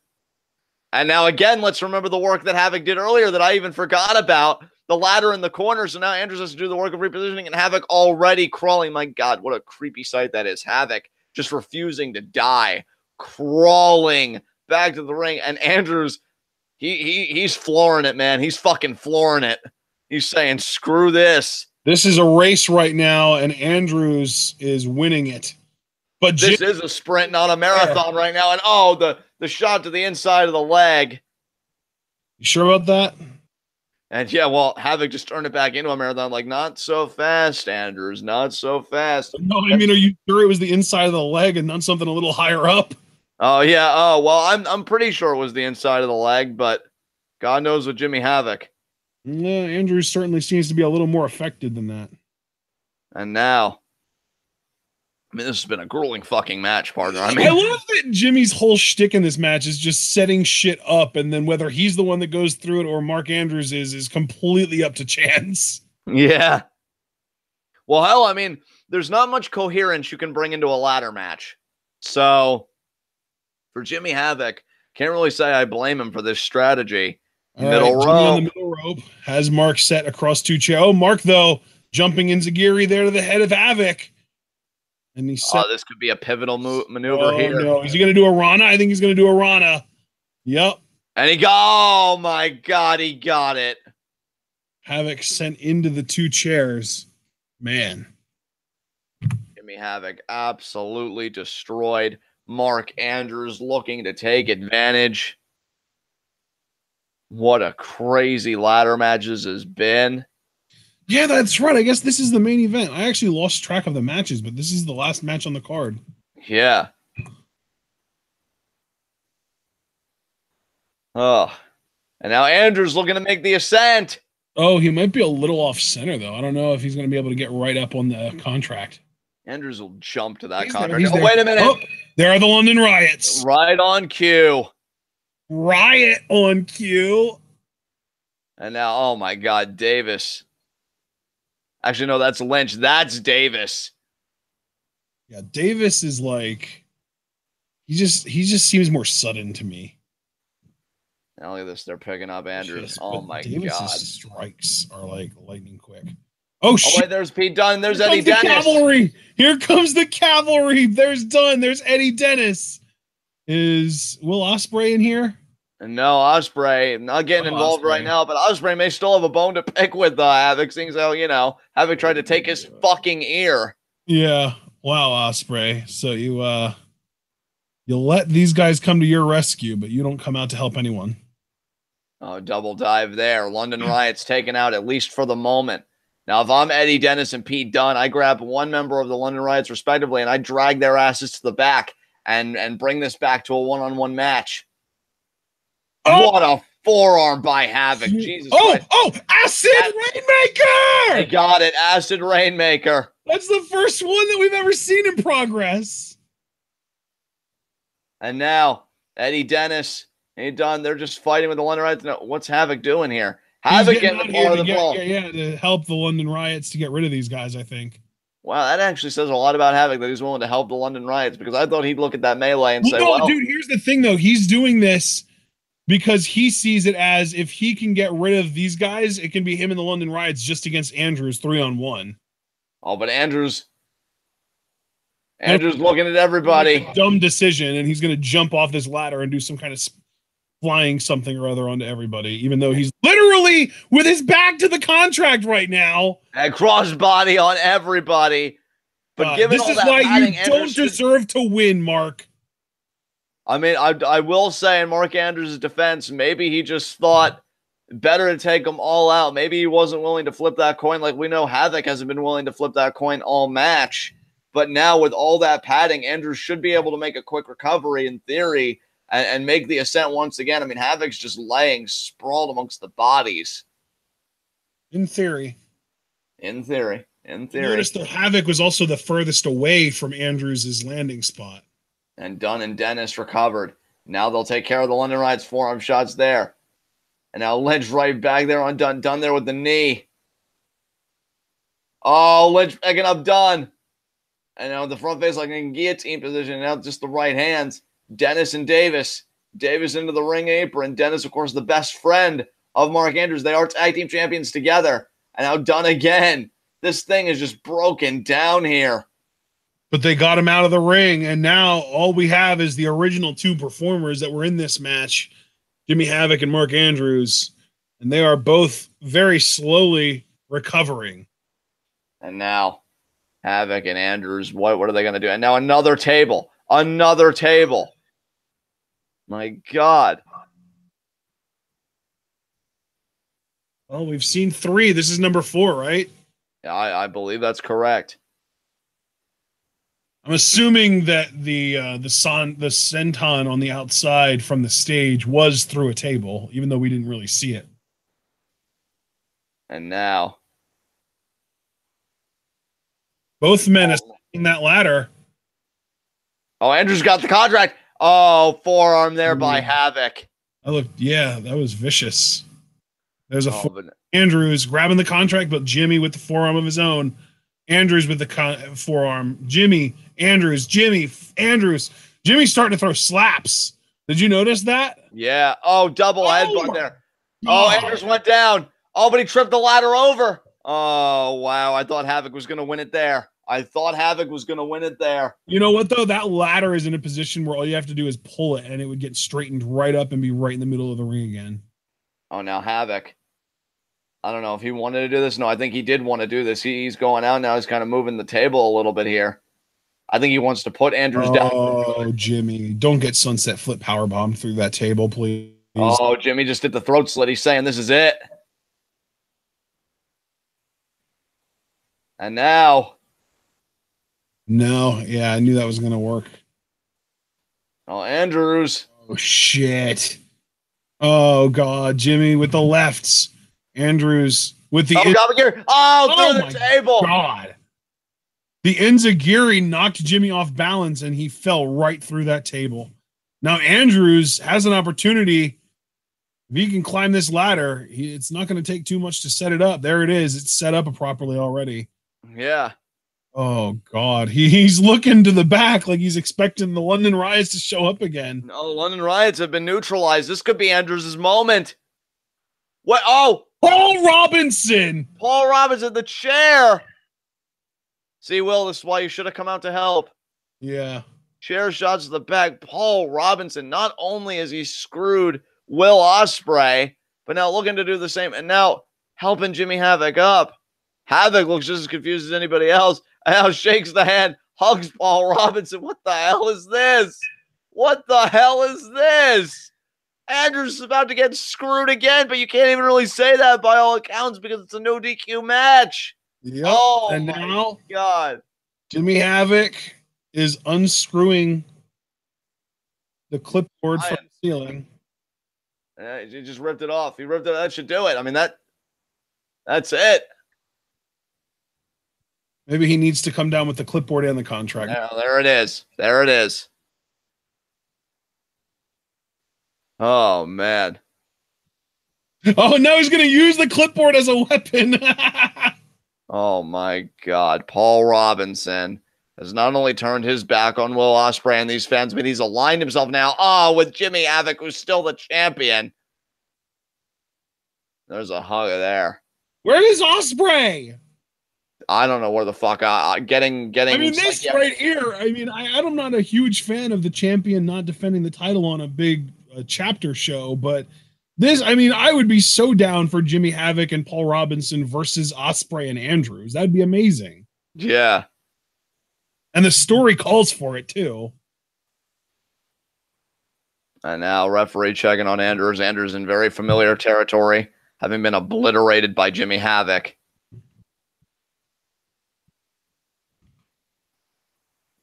And now again, let's remember the work that Havoc did earlier that I even forgot about. The ladder in the corner. So now Andrews has to do the work of repositioning and Havoc already crawling. My God, what a creepy sight that is. Havoc just refusing to die, crawling back to the ring, and Andrews, he's flooring it, man. He's fucking flooring it. He's saying, screw this. This is a race right now, and Andrews is winning it. But this is a sprint, not a marathon right now. And oh, the shot to the inside of the leg. You sure about that? And yeah, well, Havoc just turned it back into a marathon. Like, not so fast, Andrews, not so fast. No, I mean, are you sure it was the inside of the leg and not something a little higher up? Oh yeah. Oh well, I'm pretty sure it was the inside of the leg, but God knows with Jimmy Havoc. Yeah, Andrews certainly seems to be a little more affected than that. And now, I mean, this has been a grueling fucking match, partner. I mean, I love that Jimmy's whole shtick in this match is just setting shit up, and then whether he's the one that goes through it or Mark Andrews is completely up to chance. Yeah. Well, hell, I mean, there's not much coherence you can bring into a ladder match. So, for Jimmy Havoc, can't really say I blame him for this strategy. Middle rope. On the middle rope has Mark set across two chairs. Oh, Mark, though, jumping enziguri there to the head of Havoc. And he set. Oh, this could be a pivotal maneuver here. No. Is he going to do a Rana? I think he's going to do a Rana. Yep. And oh my God, he got it. Havoc sent into the two chairs. Man. Jimmy Havoc absolutely destroyed. Mark Andrews looking to take advantage. What a crazy ladder match this has been. Yeah, that's right. I guess this is the main event. I actually lost track of the matches, but this is the last match on the card. Yeah. Oh. And now Andrew's looking to make the ascent. Oh, he might be a little off center, though. I don't know if he's going to be able to get right up on the contract. Andrews will jump to that He's contract. There, oh, wait a minute. Oh, there are the London Riots. Right on cue. Riot on cue. And now, oh my God, Davis. Actually, no, that's Lynch. That's Davis. Yeah, Davis is like, he just seems more sudden to me. Now look at this. They're picking up Andrews. Oh my Davis's God. Strikes are like lightning quick. Oh, shit. Wait, there's Pete Dunne. There's Here Eddie comes the Dennis. cavalry. Here comes the cavalry. There's Dunne. There's Eddie Dennis. Is Will Ospreay in here? No, Ospreay not getting involved right now, but Ospreay may still have a bone to pick with Havoc, seeing so, you know, Havoc tried to take his fucking ear. Yeah. Wow, Ospreay. So you let these guys come to your rescue, but you don't come out to help anyone. Oh, double dive there. London Riots taken out, at least for the moment. Now, if I'm Eddie Dennis and Pete Dunne, I grab one member of the London Riots respectively, and I drag their asses to the back and bring this back to a one-on-one match. Oh! What a forearm by Havoc. Jesus Christ. Oh, Acid Rainmaker! They got it. Acid Rainmaker. That's the first one that we've ever seen in Progress. And now, Eddie Dennis and Dunne, they're just fighting with the London Riots. Now, what's Havoc doing here? Havoc getting the part of the ball. Yeah, to help the London Riots to get rid of these guys, I think. Wow, that actually says a lot about Havoc that he's willing to help the London Riots, because I thought he'd look at that melee and say, well, dude, here's the thing, though. He's doing this because he sees it as if he can get rid of these guys, it can be him and the London Riots just against Andrews 3-on-1. Oh, but Andrews looking at everybody. Dumb decision, and he's going to jump off this ladder and do some kind of flying something or other onto everybody, even though he's literally with his back to the contract right now. And crossbody on everybody. But given this is why you don't deserve to win, Mark. I mean, I will say in Mark Andrews' defense, maybe he just thought better to take them all out. Maybe he wasn't willing to flip that coin. Like we know Havoc hasn't been willing to flip that coin all match. But now with all that padding, Andrews should be able to make a quick recovery in theory and make the ascent once again. I mean, Havoc's just laying sprawled amongst the bodies. In theory. In theory. Notice that Havoc was also the furthest away from Andrews' landing spot. And Dunne and Dennis recovered. Now they'll take care of the London Riots forearm shots there. And now Lynch right back there on Dunne. Dunne there with the knee. Oh, Lynch picking up Dunne. And now the front face like in guillotine position. Now just the right hands. Dennis and Davis. Davis into the ring apron. Dennis, of course, the best friend of Mark Andrews. They are tag team champions together. And now Dunne again. This thing is just broken down here. But they got him out of the ring, and now all we have is the original two performers that were in this match, Jimmy Havoc and Mark Andrews, and they are both very slowly recovering. And now Havoc and Andrews, what are they going to do? And now another table. Another table. My God. Well, we've seen 3. This is number 4, right? Yeah, I believe that's correct. I'm assuming that the senton on the outside from the stage was through a table, even though we didn't really see it. And now both men are in that ladder. Oh, Andrews got the contract. Oh, forearm there by Havoc. Yeah, that was vicious. There's Andrews grabbing the contract, but Jimmy with the forearm of his own. Andrews with the forearm. Jimmy, Andrews, Jimmy, Andrews. Jimmy's starting to throw slaps. Did you notice that? Yeah. Oh, double headbutt there. Oh, Andrews went down. Oh, but he tripped the ladder over. Oh, wow. I thought Havoc was going to win it there. You know what, though? That ladder is in a position where all you have to do is pull it, and it would get straightened right up and be right in the middle of the ring again. Oh, now Havoc. I don't know if he wanted to do this. No, I think he did want to do this. He's going out now. He's kind of moving the table a little bit here. I think he wants to put Andrews down. Oh, Jimmy. Don't get sunset flip powerbomb through that table, please. Oh, Jimmy just did the throat slit. He's saying this is it. And now. No, yeah, I knew that was going to work. Oh, Andrews. Oh, shit. Oh, God. Jimmy with the lefts. Andrews with the... through the table. God. The enziguri knocked Jimmy off balance, and he fell right through that table. Now, Andrews has an opportunity. If he can climb this ladder, it's not going to take too much to set it up. There it is. It's set up properly already. Yeah. Oh, God. He's looking to the back like he's expecting the London Riots to show up again. No, the London Riots have been neutralized. This could be Andrews' moment. What? Oh! Paul Robinson! Paul Robinson, the chair! See, Will, this is why you should have come out to help. Yeah. Chair shots to the back. Paul Robinson, not only has he screwed Will Ospreay, but now looking to do the same, and now helping Jimmy Havoc up. Havoc looks just as confused as anybody else, and now shakes the hand, hugs Paul Robinson. What the hell is this? What the hell is this? Andrews is about to get screwed again, but you can't even really say that by all accounts because it's a no DQ match. Yep. Oh, and now God. Jimmy Havoc is unscrewing the clipboard from the ceiling. Yeah, he just ripped it off. He ripped it. That should do it. I mean, that's it. Maybe he needs to come down with the clipboard and the contract. Yeah, there it is. There it is. Oh, man. Oh, now he's going to use the clipboard as a weapon. Oh, my God. Paul Robinson has not only turned his back on Will Ospreay and these fans, but he's aligned himself now, with Jimmy Havoc, who's still the champion. There's a hug there. Where is Ospreay? I don't know where the fuck getting. I mean, this right here. I mean, I'm not a huge fan of the champion not defending the title on a big chapter show, but this, I mean, I would be so down for Jimmy Havoc and Paul Robinson versus Ospreay and Andrews. That'd be amazing. Yeah. And the story calls for it too. And now referee checking on Andrews. Andrews in very familiar territory, having been obliterated by Jimmy Havoc.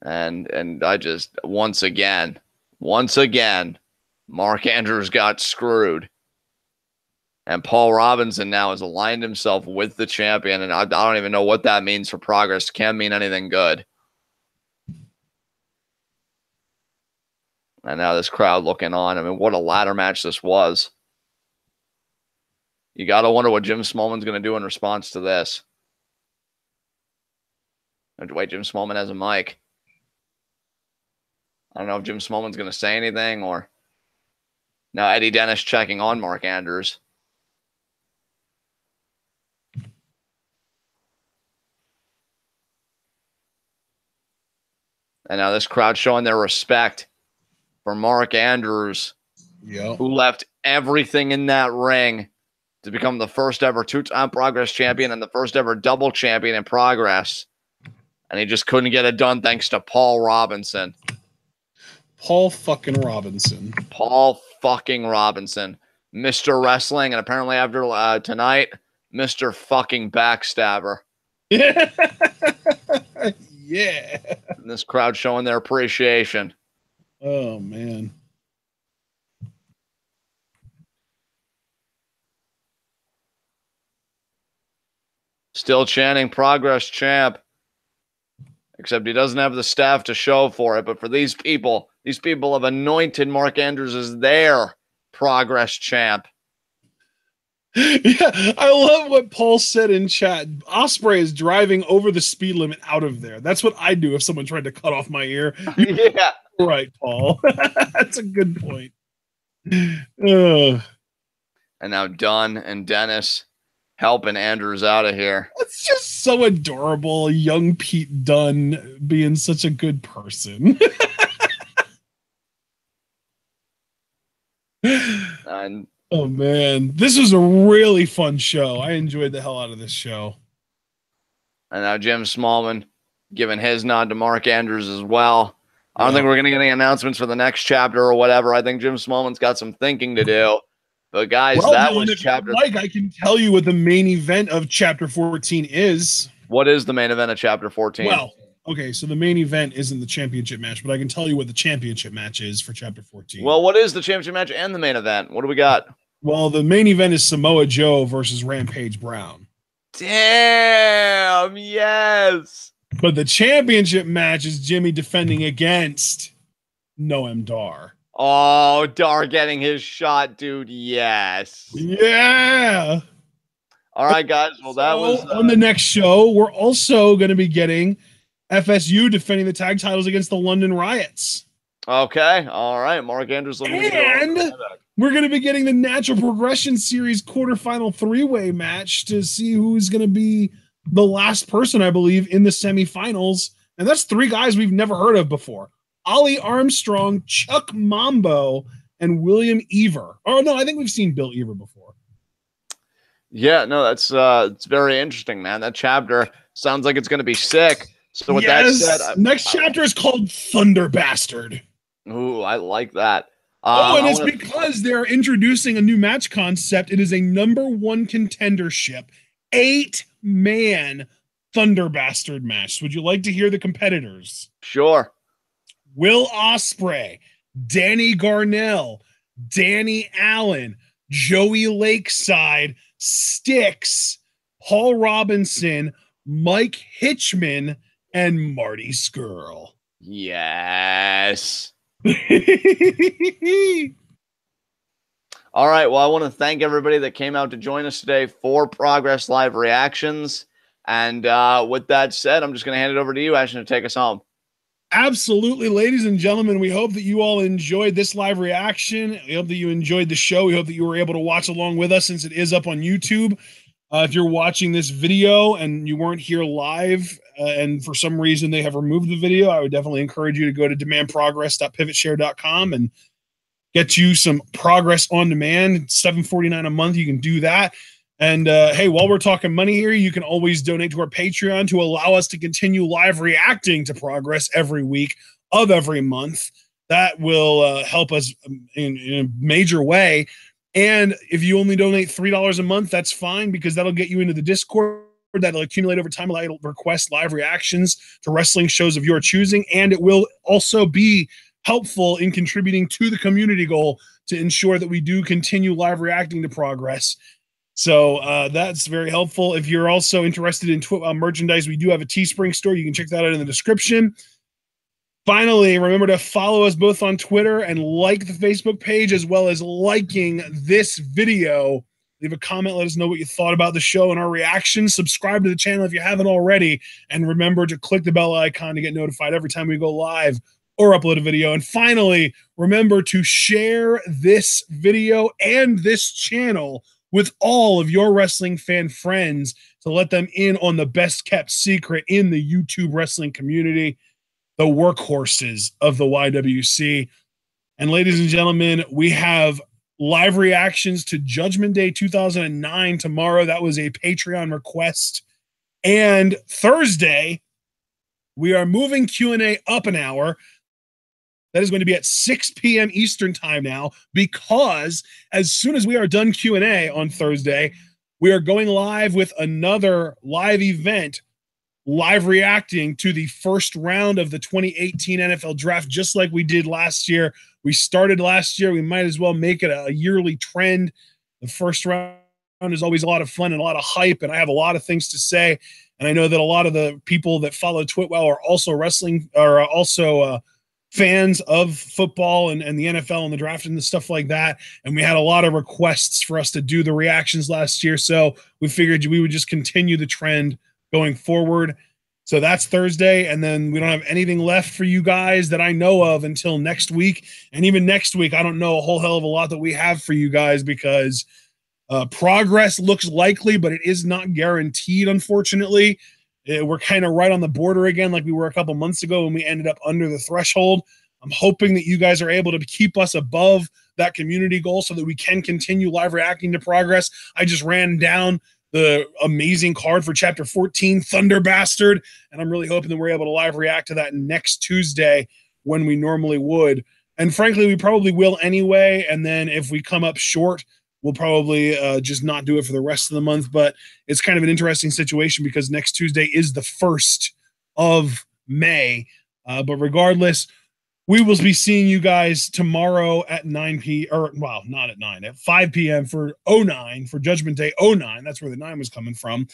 And I just, once again, Mark Andrews got screwed. And Paul Robinson now has aligned himself with the champion. And I don't even know what that means for progress. Can't mean anything good. And now this crowd looking on. I mean, what a ladder match this was. You got to wonder what Jim Smallman's going to do in response to this. Wait, Jim Smallman has a mic. I don't know if Jim Smallman's going to say anything or... Now Eddie Dennis checking on Mark Andrews. And now this crowd showing their respect for Mark Andrews, who left everything in that ring to become the first ever two-time Progress champion and the first ever double champion in Progress. And he just couldn't get it done thanks to Paul Robinson. Paul fucking Robinson. Paul fucking Robinson. Mr. Wrestling, and apparently after tonight, Mr. fucking Backstabber. Yeah. And this crowd showing their appreciation. Oh, man. Still chanting Progress champ. Except he doesn't have the staff to show for it. But for these people have anointed Mark Andrews as their Progress champ. Yeah, I love what Paul said in chat. Ospreay is driving over the speed limit out of there. That's what I'd do if someone tried to cut off my ear. Yeah. Right, Paul. That's a good point. And now Dunne and Dennis helping Andrews out of here. It's just so adorable. Young Pete Dunne being such a good person. And oh, man. This was a really fun show. I enjoyed the hell out of this show. And now Jim Smallman giving his nod to Mark Andrews as well. I don't think we're going to get any announcements for the next chapter or whatever. I think Jim Smallman's got some thinking to do. But guys, that was chapter. Like, I can tell you what the main event of chapter 14 is. What is the main event of chapter 14? Well, okay, so the main event isn't the championship match, but I can tell you what the championship match is for chapter 14. Well, what is the championship match and the main event? What do we got? Well, the main event is Samoa Joe versus Rampage Brown. Damn, yes. But the championship match is Jimmy defending against Noam Dar. Oh, Dar getting his shot, dude. Yes. Yeah. All right, guys. Well, that was on the next show. We're also going to be getting FSU defending the tag titles against the London Riots. Okay. All right. Mark Andrews. And we're going to be getting the Natural Progression Series quarterfinal three-way match to see who's going to be the last person, I believe, in the semifinals. And that's three guys we've never heard of before. Ollie Armstrong, Chuck Mambo, and William Ever. Oh, no, I think we've seen Bill Ever before. Yeah, no, that's it's very interesting, man. That chapter sounds like it's going to be sick. So with that said, next chapter is called Thunder Bastard. Ooh, I like that. And it's because they're introducing a new match concept. It is a #1 contendership, 8-man Thunder Bastard match. Would you like to hear the competitors? Sure. Will Ospreay, Danny Garnell, Danny Allen, Joey Lakeside, Styx, Paul Robinson, Mike Hitchman, and Marty Skrull. Yes. All right. Well, I want to thank everybody that came out to join us today for Progress Live Reactions. And with that said, I'm just going to hand it over to you, Ashton, to take us home. Absolutely, ladies and gentlemen. We hope that you all enjoyed this live reaction. We hope that you enjoyed the show. We hope that you were able to watch along with us since it is up on YouTube. If you're watching this video and you weren't here live and for some reason they have removed the video, I would definitely encourage you to go to demandprogress.pivotshare.com and get you some progress on demand. It's $7.49 a month. You can do that. And hey, while we're talking money here, you can always donate to our Patreon to allow us to continue live reacting to Progress every week of every month. That will help us in a major way. And if you only donate $3 a month, that's fine, because that'll get you into the Discord. That'll accumulate over time, allow you to request live reactions to wrestling shows of your choosing. And it will also be helpful in contributing to the community goal to ensure that we do continue live reacting to Progress. So that's very helpful. If you're also interested in merchandise, we do have a Teespring store. You can check that out in the description. Finally, remember to follow us both on Twitter and like the Facebook page, as well as liking this video. Leave a comment. Let us know what you thought about the show and our reactions. Subscribe to the channel if you haven't already. And remember to click the bell icon to get notified every time we go live or upload a video. And finally, remember to share this video and this channel with all of your wrestling fan friends to let them in on the best kept secret in the YouTube wrestling community, the workhorses of the YWC. And ladies and gentlemen, we have live reactions to Judgment Day 2009 tomorrow. That was a Patreon request. And Thursday, we are moving Q&A up an hour. That is going to be at 6 p.m. Eastern time now, because as soon as we are done Q&A on Thursday, we are going live with another live event, live reacting to the first round of the 2018 NFL Draft, just like we did last year. We started last year. We might as well make it a yearly trend. The first round is always a lot of fun and a lot of hype, and I have a lot of things to say. And I know that a lot of the people that follow Twitwell are also fans of football and the NFL and the draft and the stuff like that. And we had a lot of requests for us to do the reactions last year. So we figured we would just continue the trend going forward. So that's Thursday. And then we don't have anything left for you guys that I know of until next week. And even next week, I don't know a whole hell of a lot that we have for you guys, because progress looks likely, but it is not guaranteed, unfortunately. We're kind of right on the border again, like we were a couple months ago when we ended up under the threshold. I'm hoping that you guys are able to keep us above that community goal so that we can continue live reacting to Progress. I just ran down the amazing card for Chapter 14, Thunder Bastard, and I'm really hoping that we're able to live react to that next Tuesday when we normally would. And frankly, we probably will anyway. And then if we come up short, we'll probably just not do it for the rest of the month. But it's kind of an interesting situation because next Tuesday is the 1st of May. But regardless, we will be seeing you guys tomorrow at 9 p. Or, well, not at 9, at 5 p.m. for 09, for Judgment Day 09. That's where the 9 was coming from.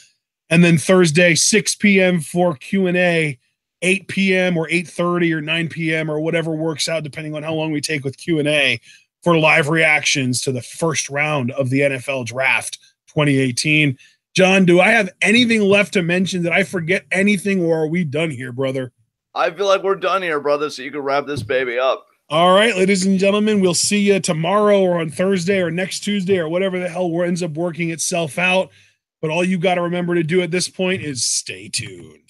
And then Thursday, 6 p.m. for Q&A, 8 p.m. or 8:30 or 9 p.m. or whatever works out, depending on how long we take with Q&A, for live reactions to the first round of the NFL Draft 2018. John, do I have anything left to mention? Did I forget anything, or are we done here, brother? I feel like we're done here, brother, so you can wrap this baby up. All right, ladies and gentlemen, we'll see you tomorrow or on Thursday or next Tuesday or whatever the hell ends up working itself out. But all you got to remember to do at this point is stay tuned.